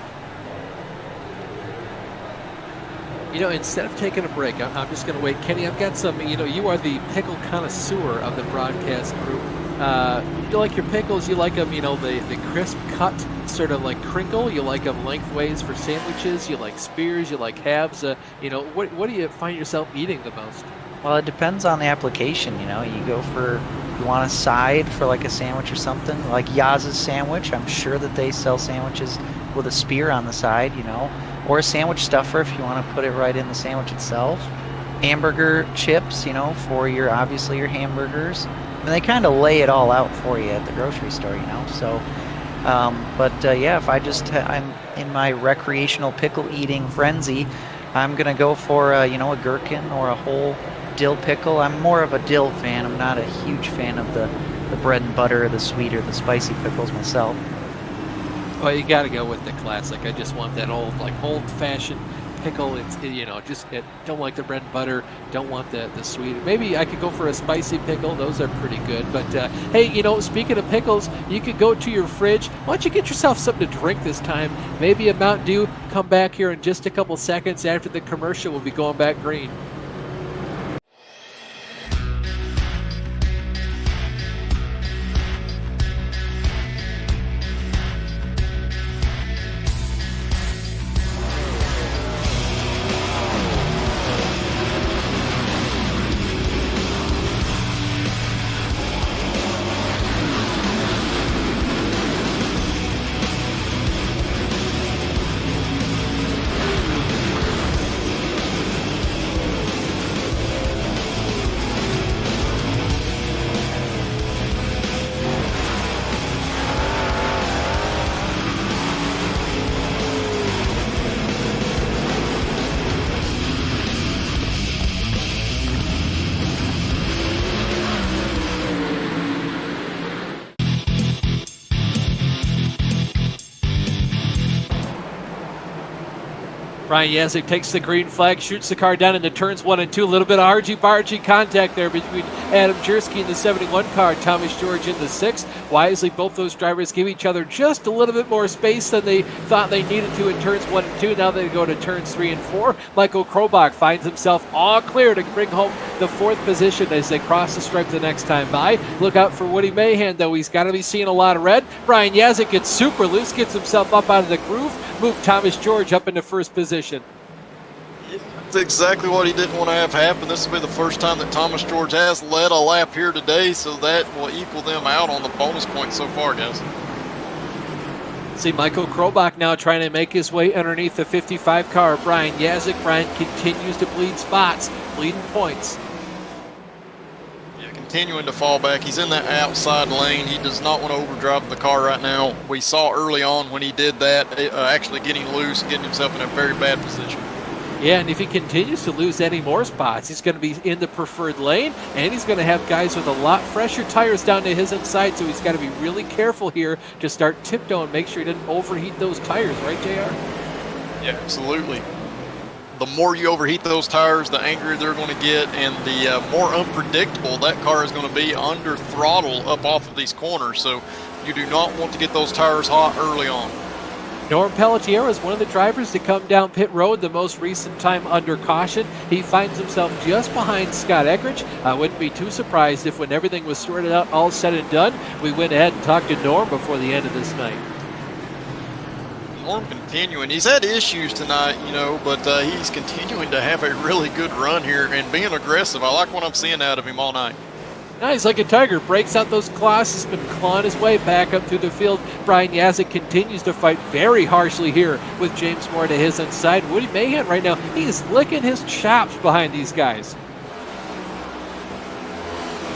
You know, instead of taking a break, I'm just going to wait. Kenny, I've got some, you know, you are the pickle connoisseur of the broadcast group. You like your pickles, you like them, you know, the crisp cut, sort of like crinkle. You like them lengthways for sandwiches. You like spears, you like halves. You know, what do you find yourself eating the most? Well, it depends on the application, you know. You go for, you want a side for like a sandwich or something, like Yaz's sandwich. I'm sure that they sell sandwiches with a spear on the side, you know, or a sandwich stuffer if you want to put it right in the sandwich itself. Hamburger chips, you know, for your, obviously your hamburgers. And they kind of lay it all out for you at the grocery store, you know. So, yeah, if I just, I'm in my recreational pickle eating frenzy, I'm gonna go for you know, a gherkin or a whole dill pickle. I'm more of a dill fan. I'm not a huge fan of the bread and butter, the sweet or the spicy pickles myself. Well, you got to go with the classic. I just want that old-fashioned pickle. It's, you know, don't like the bread and butter. Don't want the sweet. Maybe I could go for a spicy pickle. Those are pretty good. But hey, you know, speaking of pickles, you could go to your fridge. Why don't you get yourself something to drink this time? Maybe a Mountain Dew. Come back here in just a couple seconds after the commercial. We'll be going back green. Brian Yazik takes the green flag, shoots the car down into turns 1 and 2. A little bit of argy-bargy contact there between Adam Jersky in the 71 car, Thomas George in the 6. Wisely, both those drivers give each other just a little bit more space than they thought they needed to in turns 1 and 2. Now they go to turns 3 and 4. Michael Krobach finds himself all clear to bring home the 4th position as they cross the stripe the next time by. Look out for Woody Mahan, though. He's got to be seeing a lot of red. Brian Yazik gets super loose, gets himself up out of the groove, moved Thomas George up into first position. That's exactly what he didn't want to have happen. This will be the first time that Thomas George has led a lap here today, so that will equal them out on the bonus points so far, guys. See Michael Krobach now trying to make his way underneath the 55 car. Brian Yazik. Brian continues to bleed spots, bleeding points. Yeah, continuing to fall back. He's in that outside lane. He does not want to overdrive the car right now. We saw early on when he did that, actually getting loose, getting himself in a very bad position. Yeah, and if he continues to lose any more spots, he's going to be in the preferred lane, and he's going to have guys with a lot fresher tires down to his inside, so he's got to be really careful here to start tiptoeing, make sure he doesn't overheat those tires, right, JR? Yeah, absolutely. The more you overheat those tires, the angrier they're going to get, and the more unpredictable that car is going to be under throttle up off of these corners. So you do not want to get those tires hot early on. Norm Pelletier is one of the drivers to come down pit road the most recent time under caution. He finds himself just behind Scott Eckrich. I wouldn't be too surprised if when everything was sorted out, all said and done, we went ahead and talked to Norm before the end of this night. Norm continuing. He's had issues tonight, but he's continuing to have a really good run here and being aggressive. I like what I'm seeing out of him all night. Nice, like a tiger, breaks out those claws, has been clawing his way back up through the field. Brian Yazik continues to fight very harshly here with James Moore to his inside. Woody Mahan right now, he's licking his chops behind these guys.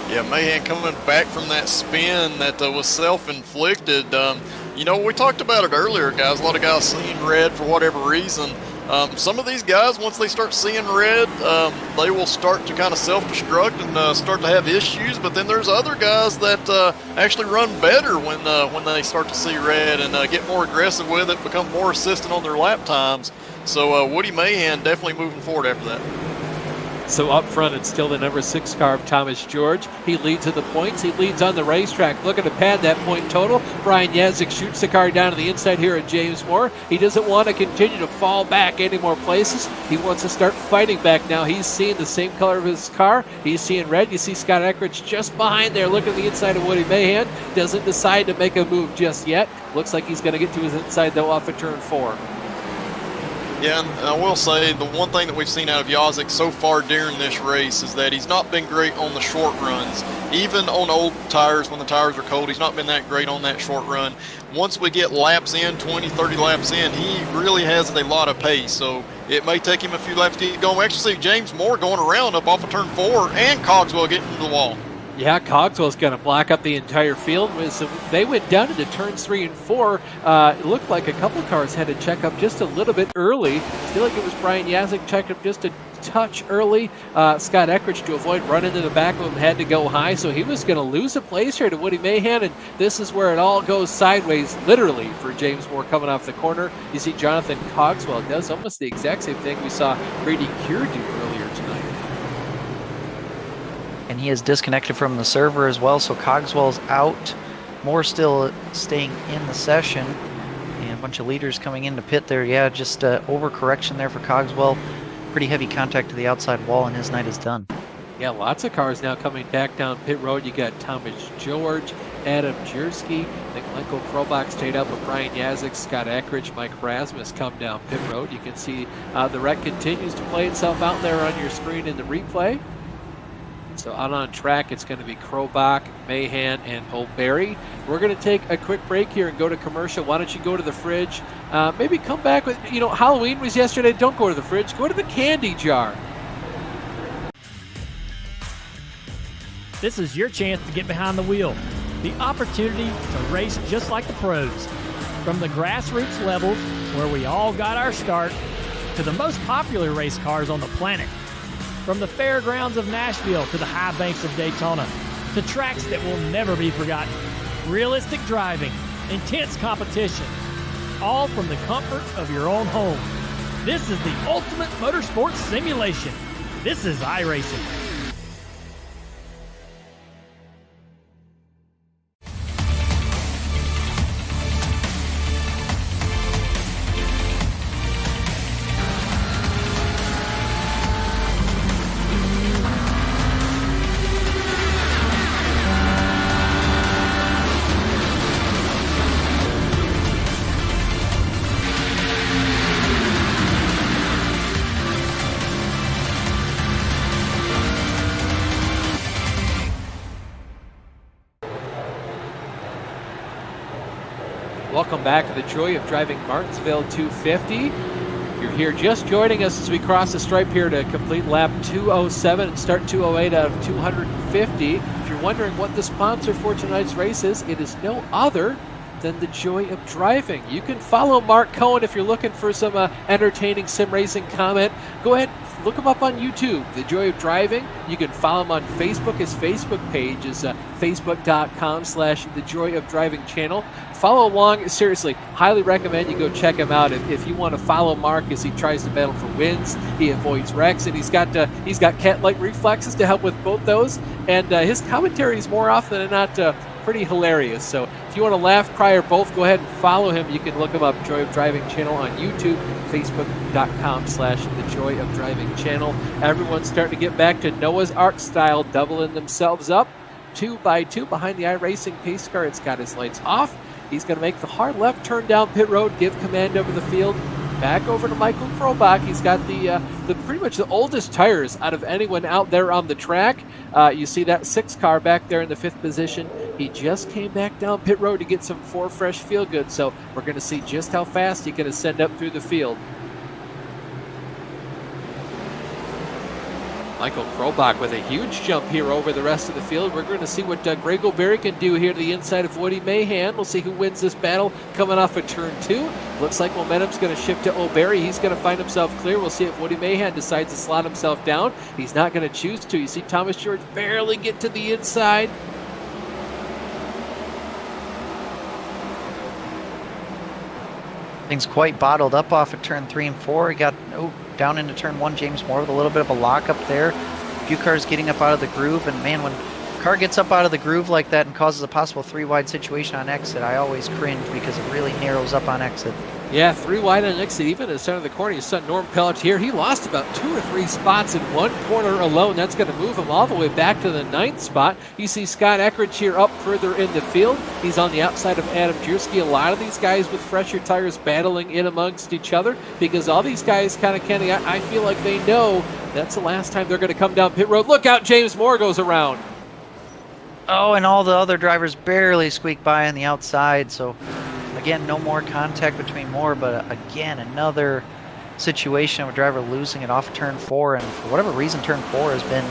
Yeah, Mahan coming back from that spin that was self-inflicted. We talked about it earlier, guys. A lot of guys seeing red for whatever reason. Some of these guys, once they start seeing red, they will start to kind of self-destruct and start to have issues. But then there's other guys that actually run better when they start to see red and get more aggressive with it, become more assistant on their lap times. So Woody Mahan definitely moving forward after that. So up front, it's still the number 6 car of Thomas George. He leads at the points. He leads on the racetrack. Looking to pad that point total. Brian Yazik shoots the car down to the inside here at James Moore. He doesn't want to continue to fall back any more places. He wants to start fighting back now. He's seeing the same color of his car. He's seeing red. You see Scott Eckrich just behind there looking at the inside of Woody Mahan. Doesn't decide to make a move just yet. Looks like he's going to get to his inside though off of turn 4. Yeah, and I will say the one thing that we've seen out of Yazik so far during this race is that he's not been great on the short runs. Even on old tires, when the tires are cold, he's not been that great on that short run. Once we get laps in, 20, 30 laps in, he really has a lot of pace. So it may take him a few laps to get going. We actually see James Moore going around up off of turn 4 and Cogswell getting into the wall. Yeah, Cogswell's going to block up the entire field. So they went down into turns 3 and 4. It looked like a couple cars had to check up just a little bit early. I feel like it was Brian Yazik checked up just a touch early. Scott Eckrich, to avoid running into the back of him, had to go high. So he was going to lose a place here to Woody Mahan. And this is where it all goes sideways, literally, for James Moore coming off the corner. You see Jonathan Cogswell does almost the exact same thing we saw Brady Cure do earlier tonight. And he is disconnected from the server as well, so Cogswell's out. Moore still staying in the session. And a bunch of leaders coming into pit there. Yeah, just overcorrection there for Cogswell. Pretty heavy contact to the outside wall, and his night is done. Yeah, lots of cars now coming back down pit road. You got Thomas George, Adam Jersky. I think Michael Krobach stayed up with Brian Yazik, Scott Eckrich, Mike Rasmus come down pit road. You can see the wreck continues to play itself out there on your screen in the replay. So out on track, it's going to be Krobach, Mahan, and O'Berry. We're going to take a quick break here and go to commercial. Why don't you go to the fridge? Maybe come back with, Halloween was yesterday. Don't go to the fridge. Go to the candy jar. This is your chance to get behind the wheel. The opportunity to race just like the pros. From the grassroots levels, where we all got our start, to the most popular race cars on the planet. From the fairgrounds of Nashville to the high banks of Daytona, to tracks that will never be forgotten. Realistic driving, intense competition, all from the comfort of your own home. This is the ultimate motorsports simulation. This is iRacing. Welcome back to the Joy of Driving Martinsville 250. You're here just joining us as we cross the stripe here to complete lap 207 and start 208 out of 250. If you're wondering what the sponsor for tonight's race is, it is no other than the Joy of Driving. You can follow Mark Cohen if you're looking for some entertaining sim racing comment. Go ahead, look him up on YouTube, The Joy of Driving. You can follow him on Facebook. His Facebook page is facebook.com/The Joy of Driving channel. Follow along. Seriously, highly recommend you go check him out if you want to follow Mark as he tries to battle for wins. He avoids wrecks, and he's got cat-like reflexes to help with both those. And his commentary is more often than not pretty hilarious. So if you want to laugh, cry, or both, go ahead and follow him. You can look him up, Joy of Driving channel on YouTube, facebook.com/The Joy of Driving channel. Everyone's starting to get back to Noah's Ark style, doubling themselves up 2 by 2 behind the iRacing pace car. It's got his lights off. He's going to make the hard left turn down pit road, give command over the field. Back over to Michael Krobach. He's got the pretty much the oldest tires out of anyone out there on the track. You see that 6 car back there in the 5th position. He just came back down pit road to get some 4 fresh feel good. So we're going to see just how fast he can ascend up through the field. Michael Krobach with a huge jump here over the rest of the field. We're going to see what Greg O'Berry can do here to the inside of Woody Mahan. We'll see who wins this battle coming off of turn 2. Looks like momentum's going to shift to O'Berry. He's going to find himself clear. We'll see if Woody Mahan decides to slot himself down. He's not going to choose to. You see Thomas George barely get to the inside. Things quite bottled up off of turn 3 and 4. He got down into turn 1. James Moore with a little bit of a lock up there. A few cars getting up out of the groove, and man, when a car gets up out of the groove like that and causes a possible 3-wide situation on exit, I always cringe because it really narrows up on exit. Yeah, 3 wide on exit, even in the center of the corner. You saw Norm Pelletier. He lost about 2 or 3 spots in one corner alone. That's going to move him all the way back to the 9th spot. You see Scott Eckridge here up further in the field. He's on the outside of Adam Jersky. A lot of these guys with fresher tires battling in amongst each other because all these guys kind of, Kenny, I feel like they know that's the last time they're going to come down pit road. Look out, James Moore goes around. Oh, and all the other drivers barely squeak by on the outside, so again, no more contact between Moore, but again, another situation of a driver losing it off turn 4, and for whatever reason, turn 4 has been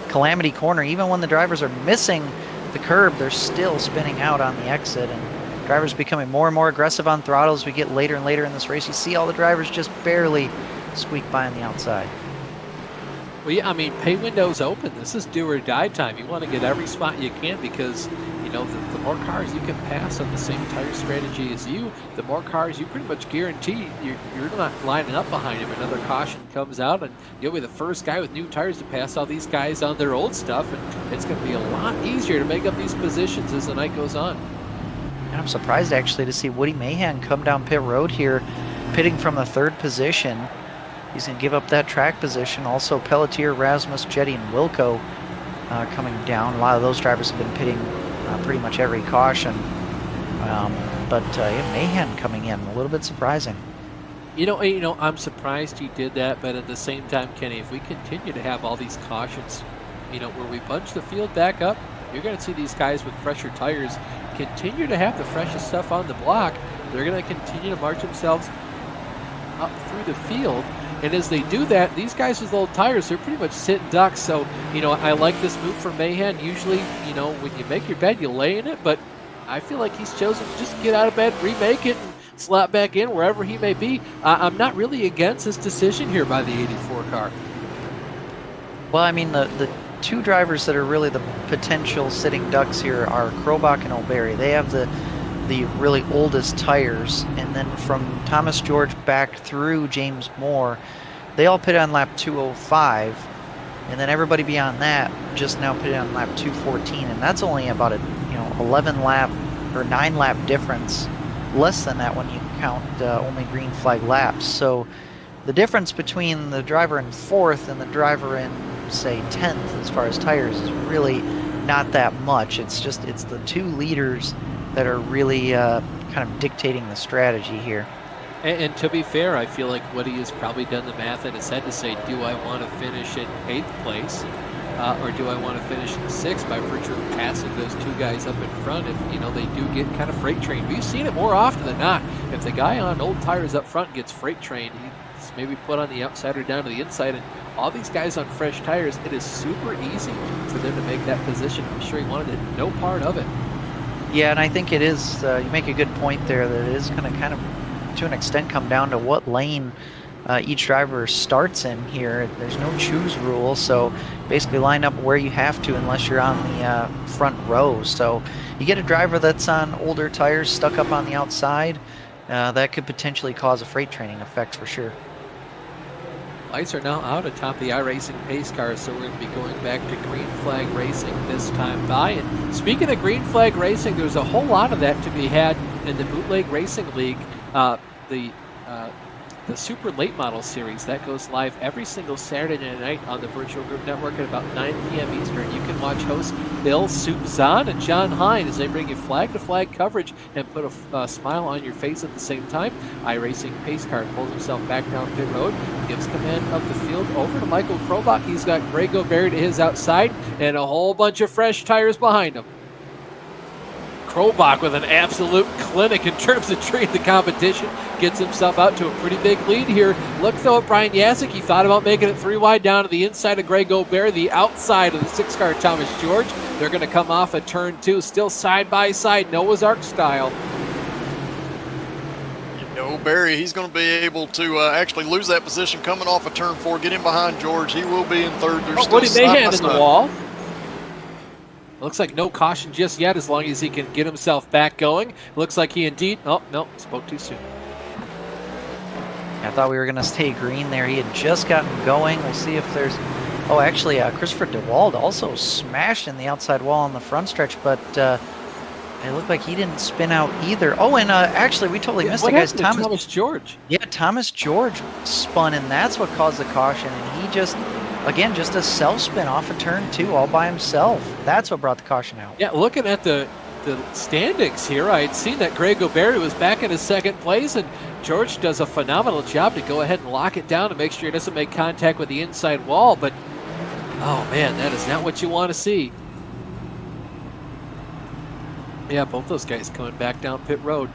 calamity corner. Even when the drivers are missing the curb, they're still spinning out on the exit, and drivers becoming more and more aggressive on throttle as we get later and later in this race. You see all the drivers just barely squeak by on the outside. Well, yeah, I mean, pay windows open. This is do or die time. You want to get every spot you can because, you know, the more cars you can pass on the same tire strategy as you, the more cars you pretty much guarantee you're not lining up behind him. Another caution comes out, and you'll be the first guy with new tires to pass all these guys on their old stuff, and it's going to be a lot easier to make up these positions as the night goes on. And I'm surprised, actually, to see Woody Mahan come down pit road here, pitting from the 3rd position. He's going to give up that track position. Also, Pelletier, Rasmus, Jetty, and Wilco coming down. A lot of those drivers have been pitting pretty much every caution. But Mahan coming in, a little bit surprising. You know, I'm surprised he did that, but at the same time, Kenny, if we continue to have all these cautions, you know, where we bunch the field back up, you're going to see these guys with fresher tires continue to have the freshest stuff on the block. They're going to continue to march themselves up through the field. And as they do that, these guys with old tires, they're pretty much sitting ducks. So, you know, I like this move from Mahan. Usually, you know, when you make your bed, you lay in it. But I feel like he's chosen to just get out of bed, remake it, and slap back in wherever he may be. I'm not really against this decision here by the 84 car. Well, I mean, the 2 drivers that are really the potential sitting ducks here are Krobach and O'Berry. They have the really oldest tires, and then from Thomas George back through James Moore, they all pitted on lap 205, and then everybody beyond that just now pitted on lap 214, and that's only about a 11 lap or 9 lap difference, less than that when you count only green flag laps. So the difference between the driver in 4th and the driver in, say, 10th as far as tires is really not that much. It's the 2 leaders that are really kind of dictating the strategy here. And to be fair, I feel like Woody has probably done the math in his head to say, do I want to finish in 8th place or do I want to finish in 6th by virtue of passing those 2 guys up in front if, you know, they do get kind of freight trained. We've seen it more often than not. If the guy on old tires up front gets freight trained, he's maybe put on the outside or down to the inside, and all these guys on fresh tires, it is super easy for them to make that position. I'm sure he wanted it, no part of it. Yeah, and I think it is, you make a good point there, that it is going to kind of, to an extent, come down to what lane each driver starts in here. There's no choose rule, so basically line up where you have to unless you're on the front row. So you get a driver that's on older tires stuck up on the outside, that could potentially cause a freight training effect for sure. Lights are now out atop the iRacing pace car, so we're going to be going back to green flag racing this time by. And speaking of green flag racing, there's a whole lot of that to be had in the Bootleg Racing League. The Super Late Model Series, that goes live every single Saturday night on the Virtual Group Network at about 9 p.m. Eastern. You can watch hosts Bill Soup Zahn and John Hine as they bring you flag-to-flag coverage and put a smile on your face at the same time. iRacing pace car pulls himself back down pit road, gives command of the field over to Michael Krobach. He's got Greg Gobert to his outside and a whole bunch of fresh tires behind him. Krobach with an absolute clinic in terms of treating the competition. Gets himself out to a pretty big lead here. Look, though, at Brian Yazik. He thought about making it 3 wide down to the inside of Greg Gobert, the outside of the 6-car Thomas George. They're going to come off at turn 2, still side by side, Noah's Ark style. You know, Barry, he's going to be able to actually lose that position coming off of turn 4, get in behind George. He will be in third. What did they hand in the wall? Looks like no caution just yet, as long as he can get himself back going. Looks like he indeed... Oh, no, spoke too soon. I thought we were going to stay green there. He had just gotten going. We'll see if there's... Oh, actually, Christopher DeWald also smashed in the outside wall on the front stretch, but it looked like he didn't spin out either. Oh, and actually, we totally missed it, guys. Thomas George. Yeah, Thomas George spun, and that's what caused the caution. And he just... Again, just a self-spin off of turn 2 all by himself. That's what brought the caution out. Yeah, looking at the standings here, I had seen that Greg Gobert was back in his second place, and George does a phenomenal job to go ahead and lock it down to make sure he doesn't make contact with the inside wall. But, oh, man, that is not what you want to see. Yeah, both those guys coming back down pit road.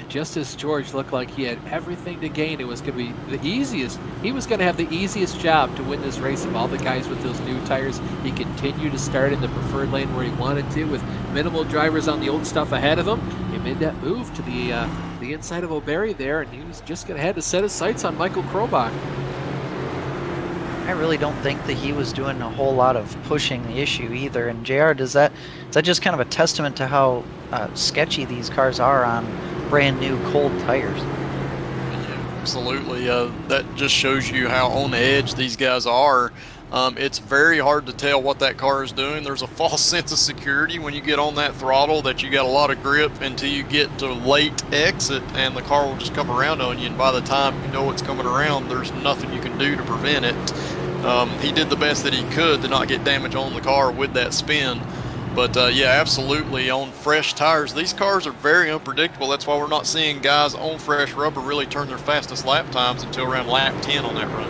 Just as George looked like he had everything to gain, it was going to be the easiest. He was going to have the easiest job to win this race of all the guys with those new tires. He continued to start in the preferred lane where he wanted to, with minimal drivers on the old stuff ahead of him. He made that move to the inside of O'Barry there, and he was just going to have to set his sights on Michael Krobach. I really don't think that he was doing a whole lot of pushing the issue either. And JR, is that just kind of a testament to how sketchy these cars are on brand new cold tires? Yeah, absolutely. That just shows you how on edge these guys are. It's very hard to tell what that car is doing. There's a false sense of security when you get on that throttle that you got a lot of grip until you get to late exit, and the car will just come around on you, and by the time you know it's coming around, there's nothing you can do to prevent it. He did the best that he could to not get damage on the car with that spin. But yeah, absolutely, on fresh tires, these cars are very unpredictable. That's why we're not seeing guys on fresh rubber really turn their fastest lap times until around lap 10 on that run.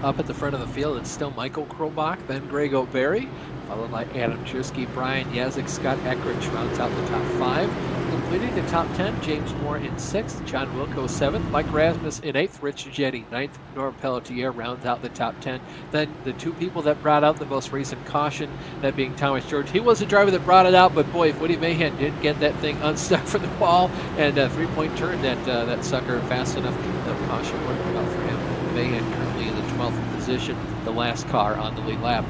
Up at the front of the field, it's still Michael Krobach, then Greg O'Barry, followed by Adam Chersky, Brian Yazik, Scott Eckrich rounds out the top 5. Completing the top 10, James Moore in 6th, John Wilco 7th, Mike Rasmus in 8th, Rich Jetty 9th, Norm Pelletier rounds out the top 10. Then the 2 people that brought out the most recent caution, that being Thomas George. He was the driver that brought it out, but boy, if Woody Mahan did get that thing unstuck from the wall and a 3-point turn that sucker fast enough, the caution would come out for him. Mahan currently in the 12th position, the last car on the lead lap.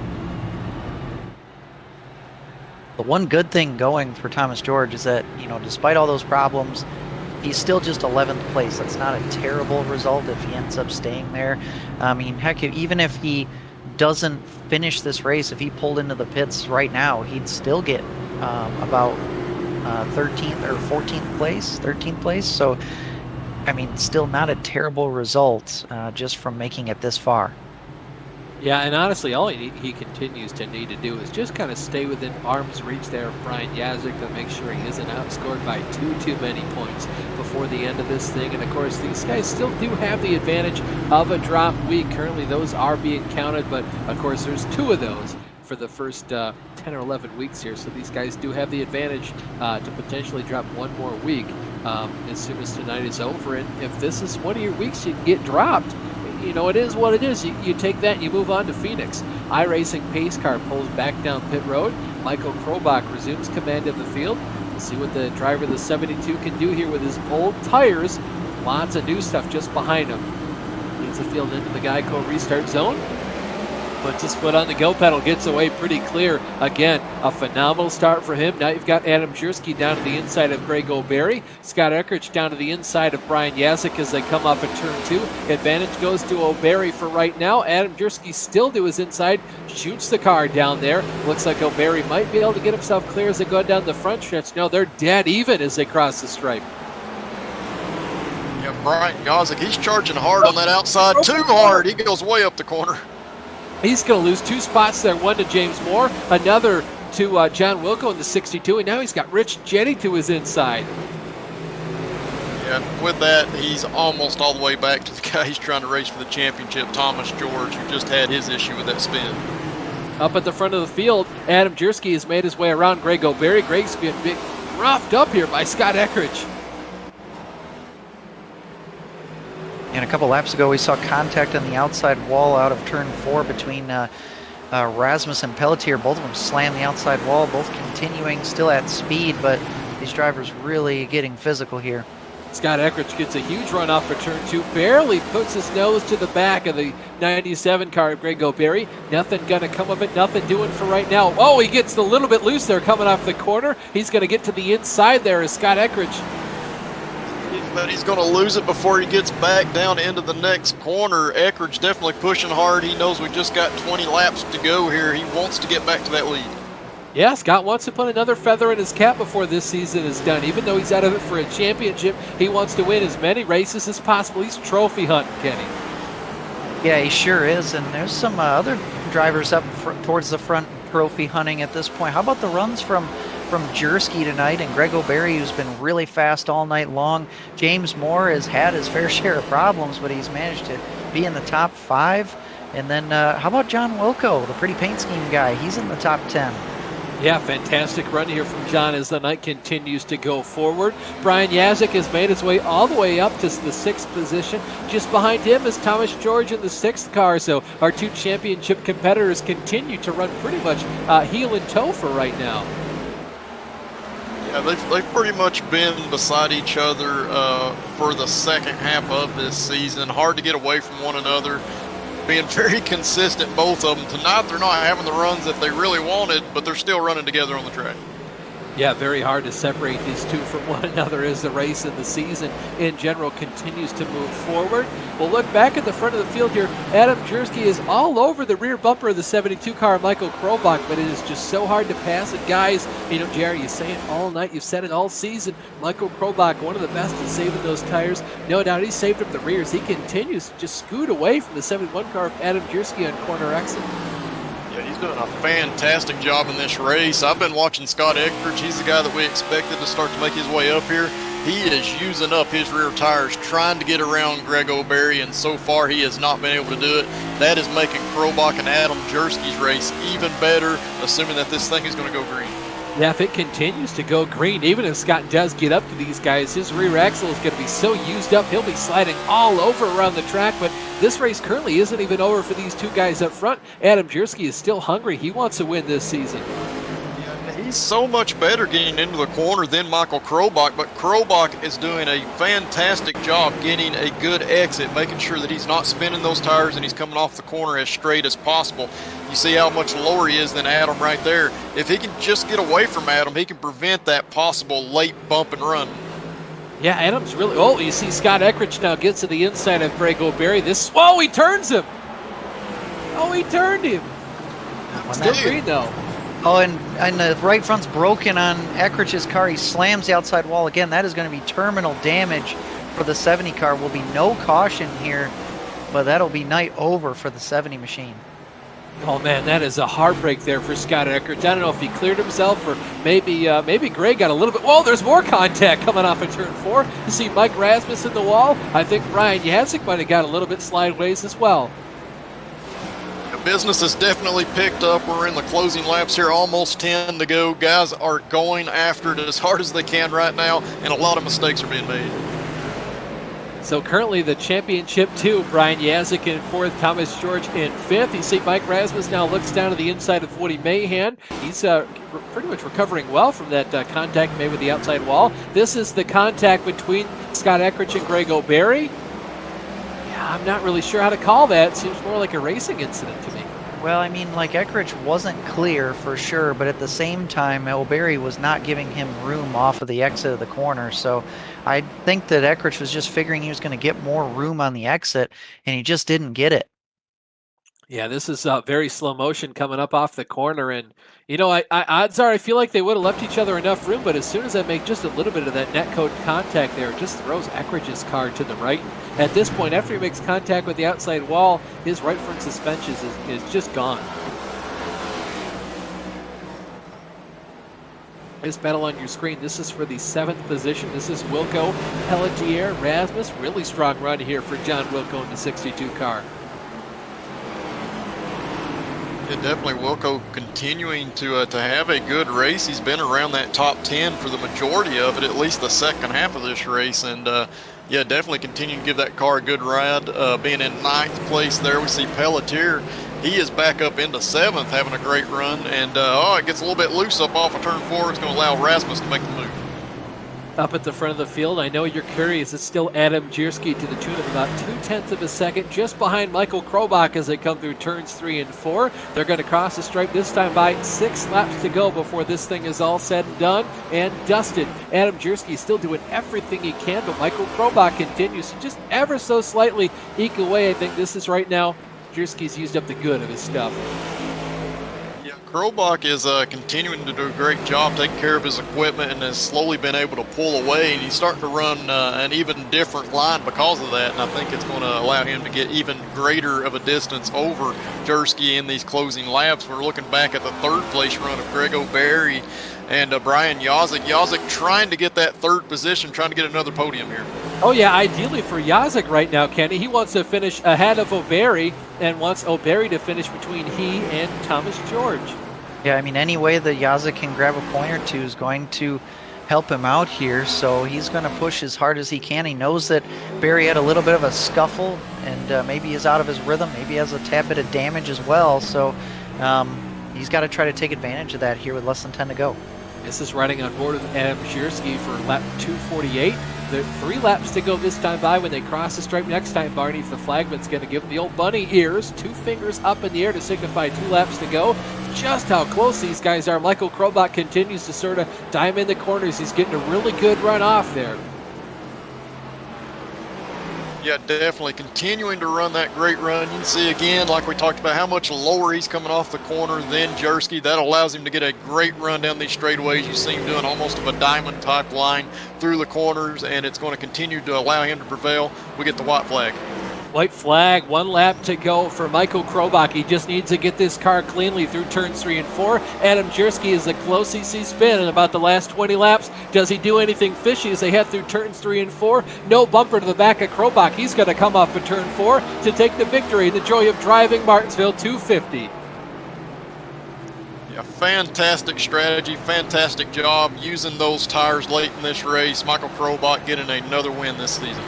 The one good thing going for Thomas George is that, you know, despite all those problems, he's still just 11th place. That's not a terrible result if he ends up staying there. I mean, heck, even if he doesn't finish this race, if he pulled into the pits right now, he'd still get about 13th or 14th place, 13th place. So, I mean, still not a terrible result just from making it this far. Yeah, and honestly, all he continues to need to do is just kind of stay within arm's reach there of Brian Yazik to make sure he isn't outscored by too many points before the end of this thing. And of course, these guys still do have the advantage of a drop week. Currently, those are being counted, but of course, there's 2 of those for the first 10 or 11 weeks here. So these guys do have the advantage to potentially drop 1 more week as soon as tonight is over. And if this is one of your weeks you get dropped, you know, it is what it is. You take that and you move on to Phoenix. iRacing pace car pulls back down pit road. Michael Krobach resumes command of the field. We'll see what the driver of the 72 can do here with his old tires. Lots of new stuff just behind him. Leads the field into the Geico restart zone. Puts his foot on the go pedal, gets away pretty clear. Again, a phenomenal start for him. Now you've got Adam Jersky down to the inside of Greg O'Berry. Scott Eckrich down to the inside of Brian Yazik as they come off at turn 2. Advantage goes to O'Berry for right now. Adam Jersky still to his inside, shoots the car down there. Looks like O'Berry might be able to get himself clear as they go down the front stretch. No, they're dead even as they cross the stripe. Yeah, Brian Yazik, he's charging hard on that outside, too hard. He goes way up the corner. He's going to lose 2 spots there, one to James Moore, another to John Wilco in the 62, and now he's got Rich Jetty to his inside. Yeah, with that, he's almost all the way back to the guy he's trying to race for the championship, Thomas George, who just had his issue with that spin. Up at the front of the field, Adam Jersky has made his way around Greg O'Berry. Greg's getting roughed up here by Scott Eckrich. And a couple laps ago, we saw contact on the outside wall out of turn 4 between Rasmus and Pelletier. Both of them slammed the outside wall, both continuing still at speed, but these drivers really getting physical here. Scott Eckrich gets a huge run off for turn 2, barely puts his nose to the back of the 97 car of Greg O'Berry. Nothing going to come of it, nothing doing for right now. Oh, he gets a little bit loose there coming off the corner. He's going to get to the inside there as Scott Eckrich. But he's going to lose it before he gets back down into the next corner. Eckrich definitely pushing hard. He knows we just got 20 laps to go here. He wants to get back to that lead. Yeah, Scott wants to put another feather in his cap before this season is done. Even though he's out of it for a championship, he wants to win as many races as possible. He's trophy hunting, Kenny. Yeah, he sure is. And there's some other drivers up towards the front trophy hunting at this point. How about the runs from Jersky tonight and Greg O'Berry, who's been really fast all night long? James Moore has had his fair share of problems, but he's managed to be in the top 5. And then how about John Wilco, the pretty paint scheme guy? He's in the top 10. Yeah, fantastic run here from John as the night continues to go forward. Brian Yazik has made his way all the way up to the 6th position. Just behind him is Thomas George in the 6th car. So our 2 championship competitors continue to run pretty much heel and toe for right now. Yeah, they've pretty much been beside each other for the second half of this season. Hard to get away from one another. Being very consistent, both of them. Tonight, they're not having the runs that they really wanted, but they're still running together on the track. Yeah, very hard to separate these two from one another as the race and the season in general continues to move forward. We'll look back at the front of the field here. Adam Jersky is all over the rear bumper of the 72 car, Michael Krobach, but it is just so hard to pass it. Guys, you know, Jerry, you say it all night, you've said it all season. Michael Krobach, one of the best at saving those tires. No doubt he saved up the rears. He continues to just scoot away from the 71 car of Adam Jersky on corner exit. Yeah, he's doing a fantastic job in this race. I've been watching Scott Eckrich. He's the guy that we expected to start to make his way up here. He is using up his rear tires, trying to get around Greg O'Berry, and so far he has not been able to do it. That is making Krobach and Adam Jersky's race even better, assuming that this thing is going to go green. Yeah, if it continues to go green, even if Scott does get up to these guys, his rear axle is going to be so used up, he'll be sliding all over around the track. But this race currently isn't even over for these 2 guys up front. Adam Jersky is still hungry. He wants to win this season. He's so much better getting into the corner than Michael Krobach, but Krobach is doing a fantastic job getting a good exit, making sure that he's not spinning those tires and he's coming off the corner as straight as possible. You see how much lower he is than Adam right there. If he can just get away from Adam, he can prevent that possible late bump and run. Yeah, Adam's really... Oh, you see Scott Eckrich now gets to the inside of Greg O'Berry. Oh, he turns him! Oh, he turned him! Still green, though. Oh, and the right front's broken on Eckrich's car. He slams the outside wall again. That is going to be terminal damage for the 70 car. Will be no caution here, but that'll be night over for the 70 machine. Oh, man, that is a heartbreak there for Scott Eckrich. I don't know if he cleared himself or maybe Greg got a little bit... Whoa, there's more contact coming off of turn 4. You see Mike Rasmus in the wall. I think Brian Yazik might have got a little bit sideways as well. Business has definitely picked up. We're in the closing laps here, almost 10 to go. Guys are going after it as hard as they can right now, and a lot of mistakes are being made. So currently the championship 2, Brian Yazik in 4th, Thomas George in 5th. You see Mike Rasmus now looks down to the inside of Woody Mahan. He's pretty much recovering well from that contact made with the outside wall. This is the contact between Scott Eckrich and Greg O'Berry. Yeah, I'm not really sure how to call that. It seems more like a racing incident to me. Well, I mean, like, Eckrich wasn't clear for sure, but at the same time, O'Berry was not giving him room off of the exit of the corner. So I think that Eckrich was just figuring he was going to get more room on the exit, and he just didn't get it. Yeah, this is very slow motion coming up off the corner. And, you know, odds are I feel like they would have left each other enough room, but as soon as I make just a little bit of that net code contact there, it just throws Eckridge's car to the right. At this point, after he makes contact with the outside wall, his right front suspension is just gone. This medal on your screen, this is for the 7th position. This is Wilco, Pelletier, Rasmus. Really strong run here for John Wilco in the 62 car. Yeah, definitely Wilco continuing to have a good race. He's been around that top 10 for the majority of it, at least the second half of this race. And yeah, definitely continuing to give that car a good ride. Being in 9th place there, we see Pelletier. He is back up into 7th, having a great run. And it gets a little bit loose up off of turn 4. It's going to allow Rasmus to make the move. Up at the front of the field, I know you're curious. It's still Adam Gierski to the tune of about 0.2 of a second, just behind Michael Krobach as they come through turns 3 and 4. They're going to cross the stripe this time by 6 laps to go before this thing is all said and done and dusted. Adam Gierski still doing everything he can, but Michael Krobach continues to just ever so slightly eke away. I think this is right now, Gierski's used up the good of his stuff. Krobach is continuing to do a great job taking care of his equipment and has slowly been able to pull away, and he's starting to run an even different line because of that, and I think it's going to allow him to get even greater of a distance over Gierski in these closing laps. We're looking back at the 3rd place run of Greg O'Berry and Brian Yazik. Yazik trying to get that 3rd position, trying to get another podium here. Oh yeah, ideally for Yazik right now, Kenny. He wants to finish ahead of O'Berry and wants O'Berry to finish between he and Thomas George. Yeah, I mean, any way that Yazik can grab a point or two is going to help him out here, so he's going to push as hard as he can. He knows that Barry had a little bit of a scuffle and maybe is out of his rhythm, maybe has a tad bit of damage as well, so he's got to try to take advantage of that here with less than 10 to go. This is riding on board with Adam Gierski for lap 248. There are 3 laps to go this time by when they cross the stripe next time, Barney. If the flagman's going to give him the old bunny ears, 2 fingers up in the air to signify 2 laps to go. Just how close these guys are. Michael Krobach continues to sort of dime in the corners. He's getting a really good run off there. Yeah, definitely continuing to run that great run. You can see again, like we talked about, how much lower he's coming off the corner than Gierski. That allows him to get a great run down these straightaways. You see him doing almost of a diamond type line through the corners, and it's going to continue to allow him to prevail. We get the white flag. White flag, 1 lap to go for Michael Krobach. He just needs to get this car cleanly through turns 3 and 4. Adam Gierski is the closest he's been in about the last 20 laps. Does he do anything fishy as they head through turns 3 and 4? No bumper to the back of Krobach. He's going to come off of turn 4 to take the victory. The Joy of Driving Martinsville 250. Yeah, fantastic strategy, fantastic job using those tires late in this race. Michael Krobach getting another win this season.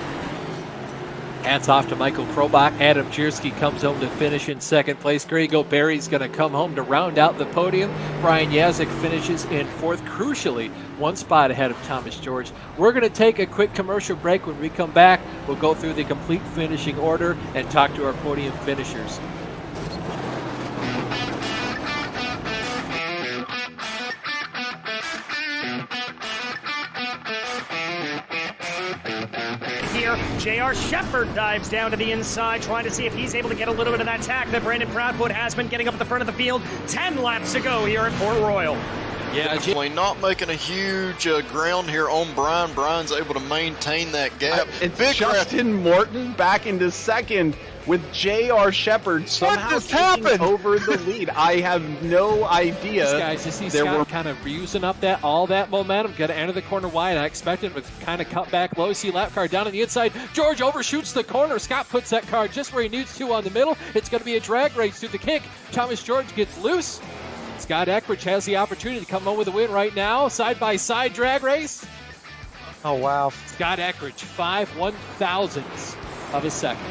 Hats off to Michael Krobach. Adam Gierski comes home to finish in 2nd place. Greg O'Berry's going to come home to round out the podium. Brian Yazik finishes in 4th, crucially 1 spot ahead of Thomas George. We're going to take a quick commercial break. When we come back, we'll go through the complete finishing order and talk to our podium finishers. J.R. Shepard dives down to the inside, trying to see if he's able to get a little bit of that tack that Brandon Proudfoot has been getting up at the front of the field. 10 laps to go here at Port Royal. Yeah, definitely not making a huge ground here on Brian. Brian's able to maintain that gap. It's Justin Morton back into 2nd with J.R. Shepard somehow taking over the lead. I have no idea. These guys, you see Scott kind of using up all that momentum. Got to enter the corner wide. I expected him to kind of cut back low. See lap car down on the inside. George overshoots the corner. Scott puts that car just where he needs to on the middle. It's going to be a drag race through the kick. Thomas George gets loose. Scott Eckrich has the opportunity to come home with a win right now. Side-by-side drag race. Oh, wow. Scott Eckridge, 5/1000ths of a second.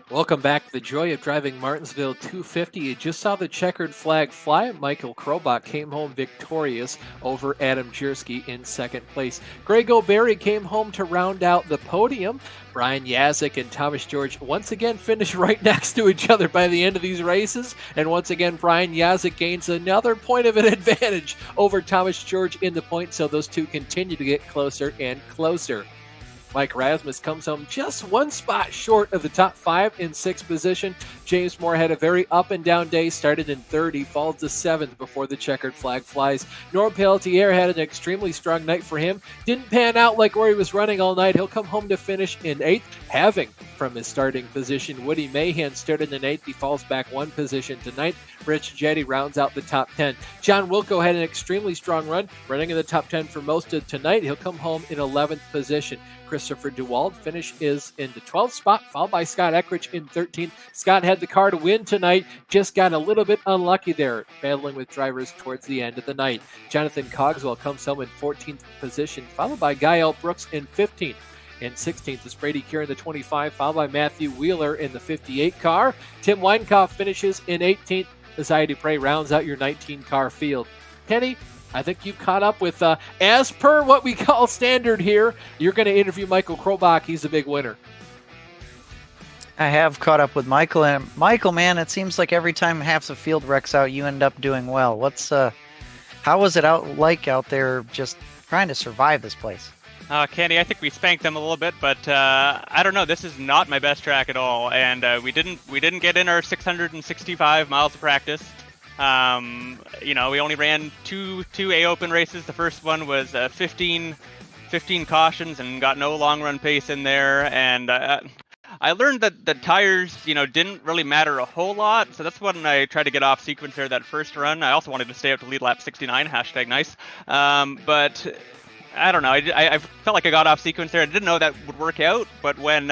Welcome back to the Joy of Driving Martinsville 250. You just saw the checkered flag fly. Michael Krobach came home victorious over Adam Jersky in second place. Greg O'Berry came home to round out the podium. Brian Yazik and Thomas George once again finished right next to each other by the end of these races. And once again, Brian Yazik gains another point of an advantage over Thomas George in the point. So those two continue to get closer and closer. Mike Rasmus comes home just one spot short of the top 5 in 6th position. James Moore had a very up and down day, started in 3rd. He falls to 7th before the checkered flag flies. Norm Pelletier had an extremely strong night for him. Didn't pan out like where he was running all night. He'll come home to finish in 8th, having from his starting position. Woody Mahan started in 8th. He falls back 1 position to 9th. Rich Jetty rounds out the top 10. John Wilco had an extremely strong run, running in the top 10 for most of tonight. He'll come home in 11th position. Christopher DeWald finishes in the 12th spot, followed by Scott Eckridge in 13th. Scott had the car to win tonight, just got a little bit unlucky there, battling with drivers towards the end of the night. Jonathan Cogswell comes home in 14th position, followed by Guy L. Brooks in 15th. In 16th is Brady Keir in the 25, followed by Matthew Wheeler in the 58 car. Tim Weinkauf finishes in 18th. Isaiah Dupre rounds out your 19-car field. Kenny, I think you've caught up with, as per what we call standard here, you're going to interview Michael Krobach. He's a big winner. I have caught up with Michael, and Michael, man, it seems like every time half the field wrecks out, you end up doing well. How was it out there just trying to survive this place? Kenny, I think we spanked them a little bit, but I don't know. This is not my best track at all, and we didn't get in our 665 miles of practice. We only ran two A Open races. The first one was 15 cautions and got no long run pace in there. And I learned that the tires, didn't really matter a whole lot. So that's when I tried to get off sequence there that first run. I also wanted to stay out to lead lap 69, #nice. But I don't know. I felt like I got off sequence there. I didn't know that would work out. But when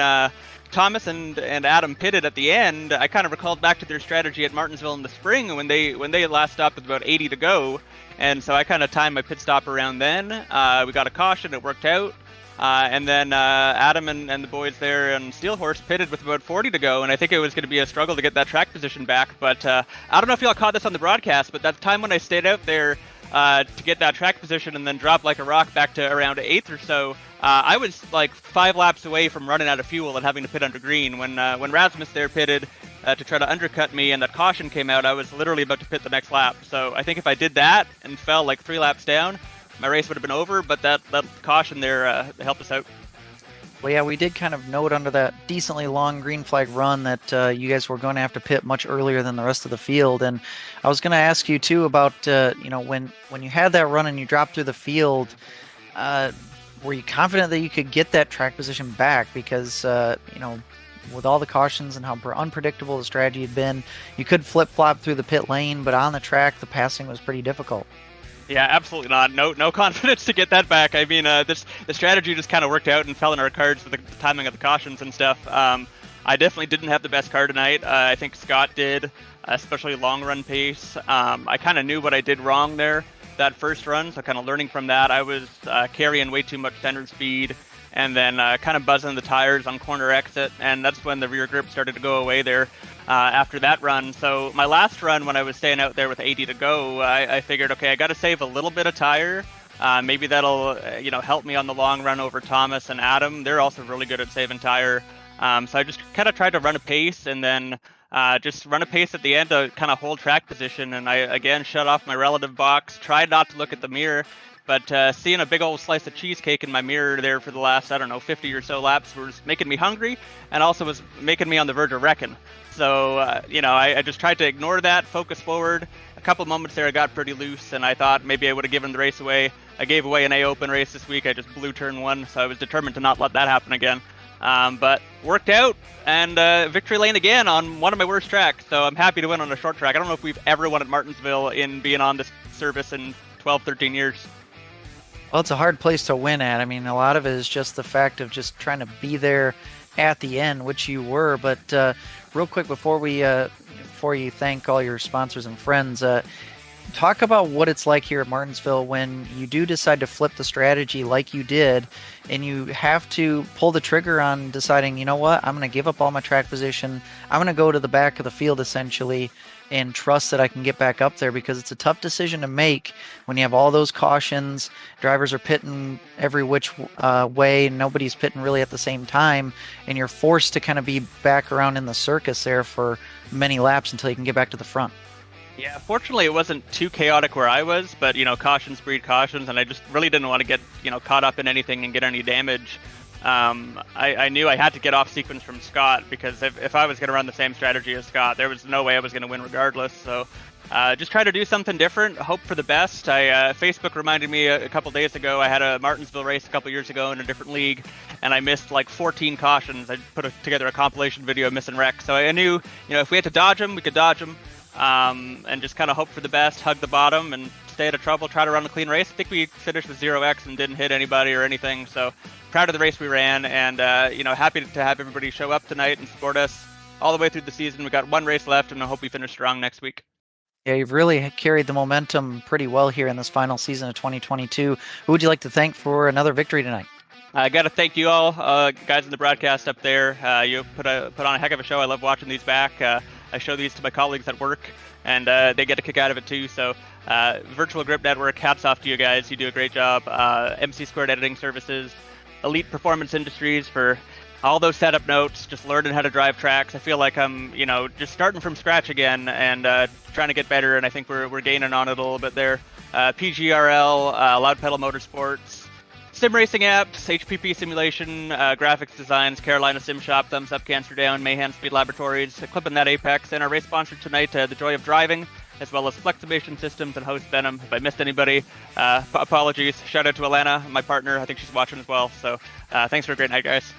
Thomas and Adam pitted at the end, I kind of recalled back to their strategy at Martinsville in the spring when they last stopped with about 80 to go, and so I kind of timed my pit stop around then. We got a caution, it worked out, and then Adam and the boys there and Steelhorse pitted with about 40 to go, and I think it was going to be a struggle to get that track position back. But I don't know if y'all caught this on the broadcast, but that time when I stayed out there to get that track position and then drop like a rock back to around 8th or so, I was like 5 laps away from running out of fuel and having to pit under green. When Rasmus there pitted to try to undercut me and that caution came out, I was literally about to pit the next lap. So I think if I did that and fell like 3 laps down, my race would have been over, but that caution there helped us out. Well, yeah, we did kind of note under that decently long green flag run that you guys were going to have to pit much earlier than the rest of the field. And I was going to ask you, too, about, when you had that run and you dropped through the field, were you confident that you could get that track position back? Because, with all the cautions and how unpredictable the strategy had been, you could flip-flop through the pit lane, but on the track, the passing was pretty difficult. Yeah, absolutely not. No confidence to get that back. I mean, the strategy just kind of worked out and fell in our cards with the timing of the cautions and stuff. I definitely didn't have the best car tonight. I think Scott did, especially long run pace. I kind of knew what I did wrong there that first run, so kind of learning from that. I was carrying way too much center speed and then kind of buzzing the tires on corner exit, and that's when the rear grip started to go away there after that run. So my last run, when I was staying out there with 80 to go, I figured, okay, I got to save a little bit of tire. Maybe that'll help me on the long run over Thomas and Adam. They're also really good at saving tire. So I just kind of tried to run a pace and then just run a pace at the end to kind of hold track position. And I, again, shut off my relative box, tried not to look at the mirror. But seeing a big old slice of cheesecake in my mirror there for the last, 50 or so laps was making me hungry and also was making me on the verge of wrecking. So, I just tried to ignore that, focus forward. A couple moments there I got pretty loose, and I thought maybe I would have given the race away. I gave away an A Open race this week. I just blew turn 1, so I was determined to not let that happen again. But worked out, and victory lane again on one of my worst tracks. So I'm happy to win on a short track. I don't know if we've ever won at Martinsville in being on this service in 12, 13 years. Well, it's a hard place to win at. I mean, a lot of it is just the fact of just trying to be there at the end, which you were. But real quick, before we before you thank all your sponsors and friends, talk about what it's like here at Martinsville when you do decide to flip the strategy like you did, and you have to pull the trigger on deciding, you know what, I'm going to give up all my track position. I'm going to go to the back of the field essentially and trust that I can get back up there, because it's a tough decision to make when you have all those cautions. Drivers are pitting every which way, and nobody's pitting really at the same time, and you're forced to kind of be back around in the circus there for many laps until you can get back to the front. Yeah, fortunately it wasn't too chaotic where I was, but cautions breed cautions, and I just really didn't want to get caught up in anything and get any damage. I knew I had to get off sequence from Scott, because if I was going to run the same strategy as Scott, there was no way I was going to win regardless. So just try to do something different, hope for the best. Facebook reminded me a couple days ago, I had a Martinsville race a couple years ago in a different league, and I missed like 14 cautions. I put together a compilation video of missing wrecks, so I knew if we had to dodge them, we could dodge them. And just kind of hope for the best, hug the bottom, and stay out of trouble, try to run a clean race. I think we finished with 0x and didn't hit anybody or anything, so proud of the race we ran, and happy to have everybody show up tonight and support us all the way through the season. We got one race left, and I hope we finish strong next week. Yeah, you've really carried the momentum pretty well here in this final season of 2022. Who would you like to thank for another victory tonight? I got to thank you all, guys in the broadcast up there. You put on a heck of a show. I love watching these back. I show these to my colleagues at work, and they get a kick out of it too. So Virtual Grip Network, hats off to you guys. You do a great job. MC Squared Editing Services, Elite Performance Industries for all those setup notes, just learning how to drive tracks. I feel like I'm, just starting from scratch again and trying to get better, and I think we're gaining on it a little bit there. PGRL, Loud Pedal Motorsports, Sim Racing Apps, HPP Simulation, Graphics Designs, Carolina Sim Shop, Thumbs Up Cancer Down, Mayhem Speed Laboratories, Clipping That Apex, and our race sponsor tonight, the Joy of Driving, as well as Fleximation Systems and host Venom. If I missed anybody, apologies. Shout out to Alana, my partner. I think she's watching as well. So thanks for a great night, guys.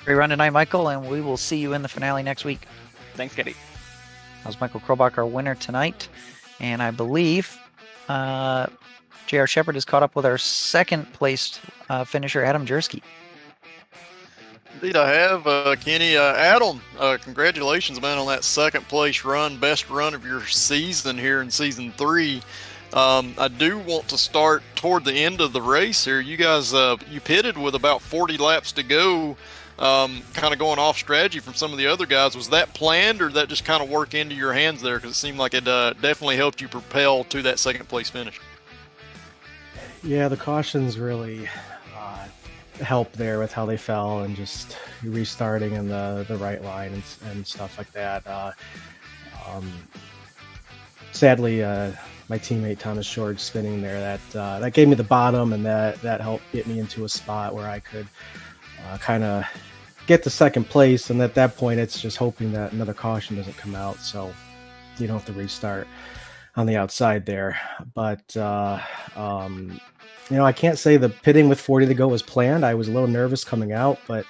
Great run tonight, Michael, and we will see you in the finale next week. Thanks, Getty. That was Michael Krobach, our winner tonight. And I believe J.R. Shepard is caught up with our second placed finisher, Adam Jersky. Indeed, I have, Kenny. Adam, congratulations, man, on that second place run, best run of your season here in season 3. I do want to start toward the end of the race here. You guys, you pitted with about 40 laps to go, kind of going off strategy from some of the other guys. Was that planned, or did that just kind of work into your hands there? Because it seemed like it definitely helped you propel to that second place finish. Yeah, the cautions really helped there with how they fell and just restarting in the right line and stuff like that. Sadly, my teammate Thomas George spinning there, that gave me the bottom, and that helped get me into a spot where I could kind of get to second place. And at that point, it's just hoping that another caution doesn't come out, so you don't have to restart on the outside there. But I can't say the pitting with 40 to go was planned. I was a little nervous coming out, but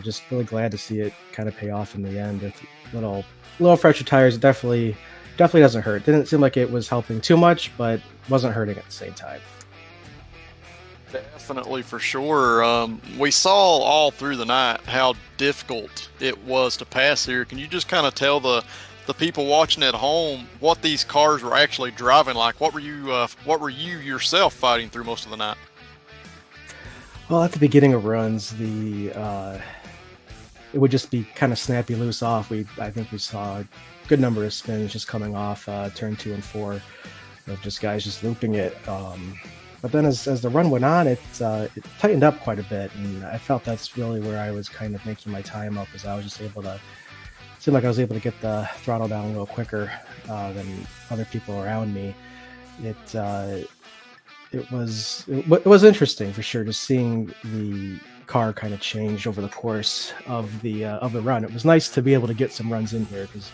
just really glad to see it kind of pay off in the end with little fresher tires. Definitely doesn't hurt. Didn't seem like it was helping too much, but wasn't hurting at the same time. Definitely, for sure. We saw all through the night how difficult it was to pass here. Can you just kind of tell the people watching at home what these cars were actually driving like? What were you yourself fighting through most of the night? Well, at the beginning of runs, it would just be kind of snappy loose off. I think we saw a good number of spins just coming off turn 2 and 4 of just guys just looping it. But then as the run went on, it tightened up quite a bit, and I felt that's really where I was kind of making my time up, as I was just able to seemed like I was able to get the throttle down a little quicker than other people around me. It was interesting for sure, just seeing the car kind of change over the course of the run. It was nice to be able to get some runs in here, because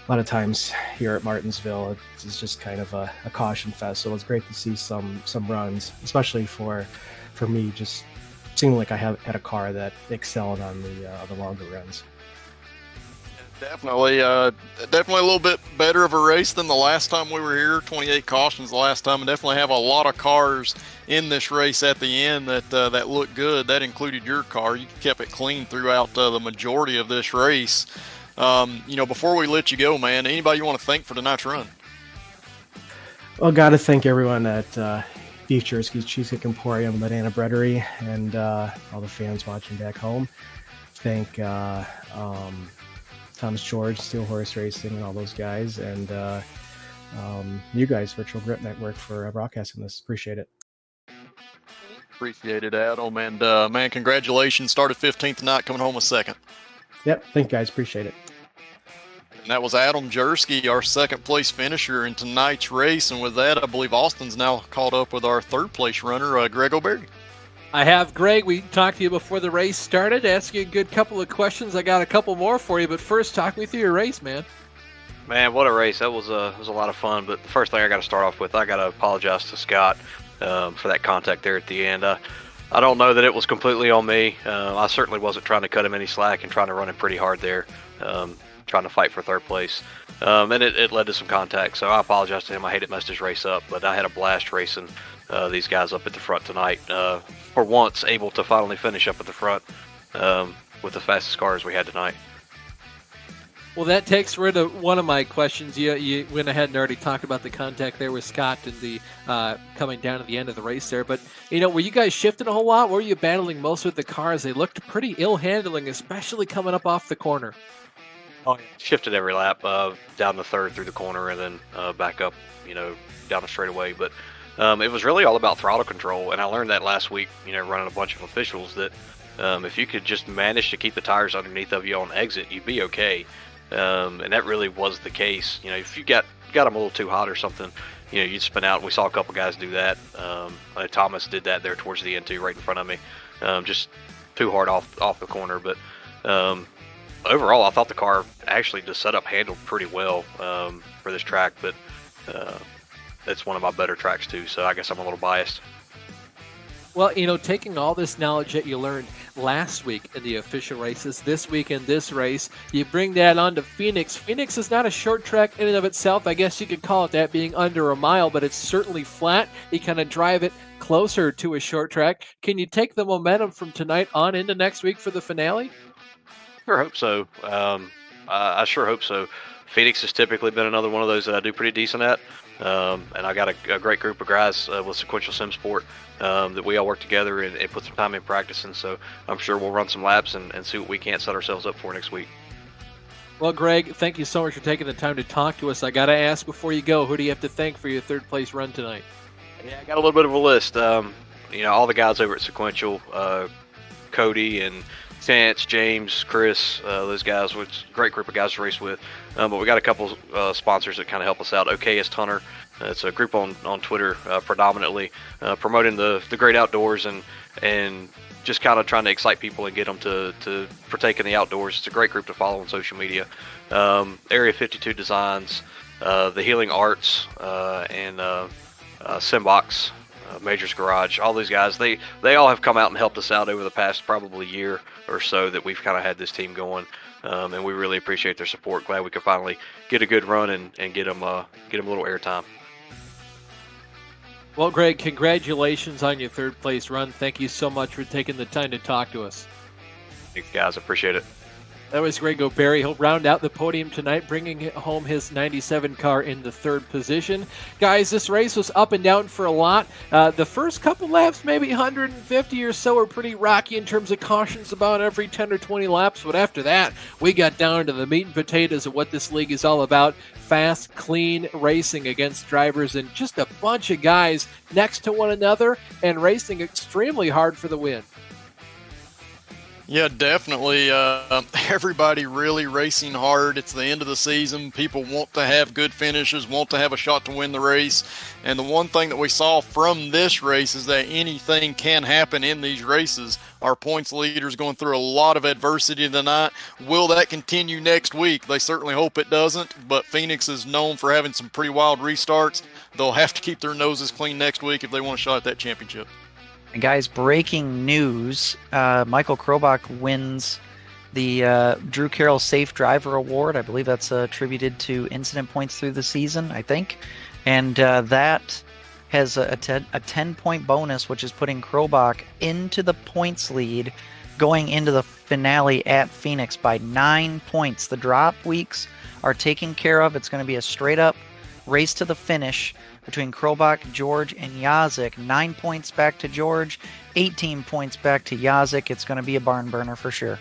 a lot of times here at Martinsville it's just kind of a caution fest. So it's great to see some runs, especially for me, just seeming like I had a car that excelled on the longer runs. Definitely a little bit better of a race than the last time we were here. 28 cautions the last time, and definitely have a lot of cars in this race at the end that looked good. That included your car. You kept it clean throughout the majority of this race. Before we let you go, man, anybody you want to thank for tonight's run? Well, got to thank everyone at Beef Jerky's Cheesecake Emporium, Banana Breadery, and all the fans watching back home. Thank Thomas George, Steel Horse Racing, and all those guys, and you guys, Virtual Grip Network, for broadcasting this. Appreciate it. Appreciate it, Adam. And, man, congratulations. Started 15th tonight, coming home with second. Yep, thank you guys. Appreciate it. And that was Adam Jersky, our second-place finisher in tonight's race. And with that, I believe Austin's now caught up with our third-place runner, Greg O'Berry. I have, Greg. We talked to you before the race started, asked you a good couple of questions. I got a couple more for you, but first, talk me through your race, man. Man, what a race. That was a lot of fun. But the first thing I got to start off with, I got to apologize to Scott for that contact there at the end. I don't know that it was completely on me. I certainly wasn't trying to cut him any slack and trying to run him pretty hard there, trying to fight for third place. And it led to some contact, so I apologize to him. I hate it messed his race up, but I had a blast racing these guys up at the front tonight. For once, able to finally finish up at the front with the fastest cars we had tonight. Well, that takes rid of one of my questions. You went ahead and already talked about the contact there with Scott and the coming down at the end of the race there. But, were you guys shifting a whole lot? Were you battling most with the cars? They looked pretty ill-handling, especially coming up off the corner. Oh, yeah. Shifted every lap down the third through the corner and then back up, down the straightaway. But it was really all about throttle control. And I learned that last week, running a bunch of officials, that if you could just manage to keep the tires underneath of you on exit, you'd be okay. And that really was the case. If you got them a little too hot or something, you'd spin out. We saw a couple guys do that. Thomas did that there towards the end too, right in front of me. Just too hard off the corner. But overall, I thought the car actually, the setup handled pretty well for this track. But it's one of my better tracks too, so I guess I'm a little biased. Well, taking all this knowledge that you learned last week in the official races, this week in this race, you bring that on to Phoenix. Phoenix is not a short track in and of itself. I guess you could call it that, being under a mile, but it's certainly flat. You kind of drive it closer to a short track. Can you take the momentum from tonight on into next week for the finale? Sure hope so. I sure hope so. Phoenix has typically been another one of those that I do pretty decent at. And I got a great group of guys with Sequential Sim Sport that we all work together and put some time in practicing. So I'm sure we'll run some laps and see what we can't set ourselves up for next week. Well, Greg, thank you so much for taking the time to talk to us. I got to ask before you go, who do you have to thank for your third place run tonight? Yeah, I got a little bit of a list. All the guys over at Sequential, Cody and Chance, James, Chris, those guys, which great group of guys to race with. But we got a couple sponsors that kind of help us out. OKS Hunter, it's a group on Twitter predominantly promoting the great outdoors and just kind of trying to excite people and get them to partake in the outdoors. It's a great group to follow on social media. Area 52 Designs, the Healing Arts, and Simbox, Major's Garage. All these guys, they all have come out and helped us out over the past probably year or so that we've kind of had this team going, and we really appreciate their support. Glad we could finally get a good run and get them a little airtime. Well, Greg, congratulations on your third place run. Thank you so much for taking the time to talk to us. Thanks, guys. I appreciate it. That was Greg O'Berry. He'll round out the podium tonight, bringing home his 97 car in the third position. Guys, this race was up and down for a lot. The first couple laps, maybe 150 or so, were pretty rocky in terms of cautions about every 10 or 20 laps. But after that, we got down to the meat and potatoes of what this league is all about. Fast, clean racing against drivers and just a bunch of guys next to one another and racing extremely hard for the win. Yeah, definitely. Everybody really racing hard. It's the end of the season. People want to have good finishes, want to have a shot to win the race. And the one thing that we saw from this race is that anything can happen in these races. Our points leader's going through a lot of adversity tonight. Will that continue next week? They certainly hope it doesn't, but Phoenix is known for having some pretty wild restarts. They'll have to keep their noses clean next week if they want a shot at that championship. And guys, breaking news, Michael Krobach wins the Drew Carroll Safe Driver Award. I believe that's attributed to incident points through the season, I think. And that has a 10-point bonus, which is putting Krobach into the points lead going into the finale at Phoenix by 9 points. The drop weeks are taken care of. It's going to be a straight-up race to the finish between Krobach, George, and Yazik. 9 points back to George, 18 points back to Yazik. It's going to be a barn burner for sure.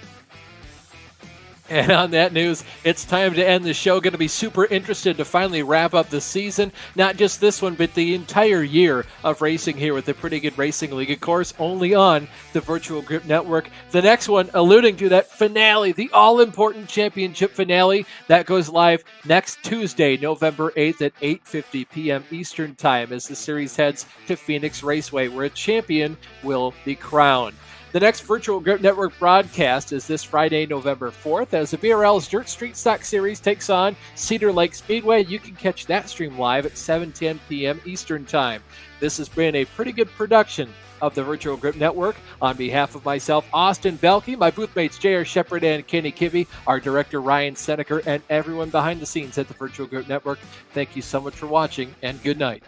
And on that news, it's time to end the show. Going to be super interested to finally wrap up the season. Not just this one, but the entire year of racing here with the Pretty Good Racing League. Of course, only on the Virtual Grip Network. The next one, alluding to that finale, the all-important championship finale, that goes live next Tuesday, November 8th at 8:50 p.m. Eastern Time as the series heads to Phoenix Raceway, where a champion will be crowned. The next Virtual Grip Network broadcast is this Friday, November 4th, as the BRL's Dirt Street Stock Series takes on Cedar Lake Speedway. You can catch that stream live at 7:10 p.m. Eastern Time. This has been a pretty good production of the Virtual Grip Network. On behalf of myself, Austin Belke, my booth mates J.R. Shepard and Kenny Kibbe, our director Ryan Seneker, and everyone behind the scenes at the Virtual Grip Network, thank you so much for watching, and good night.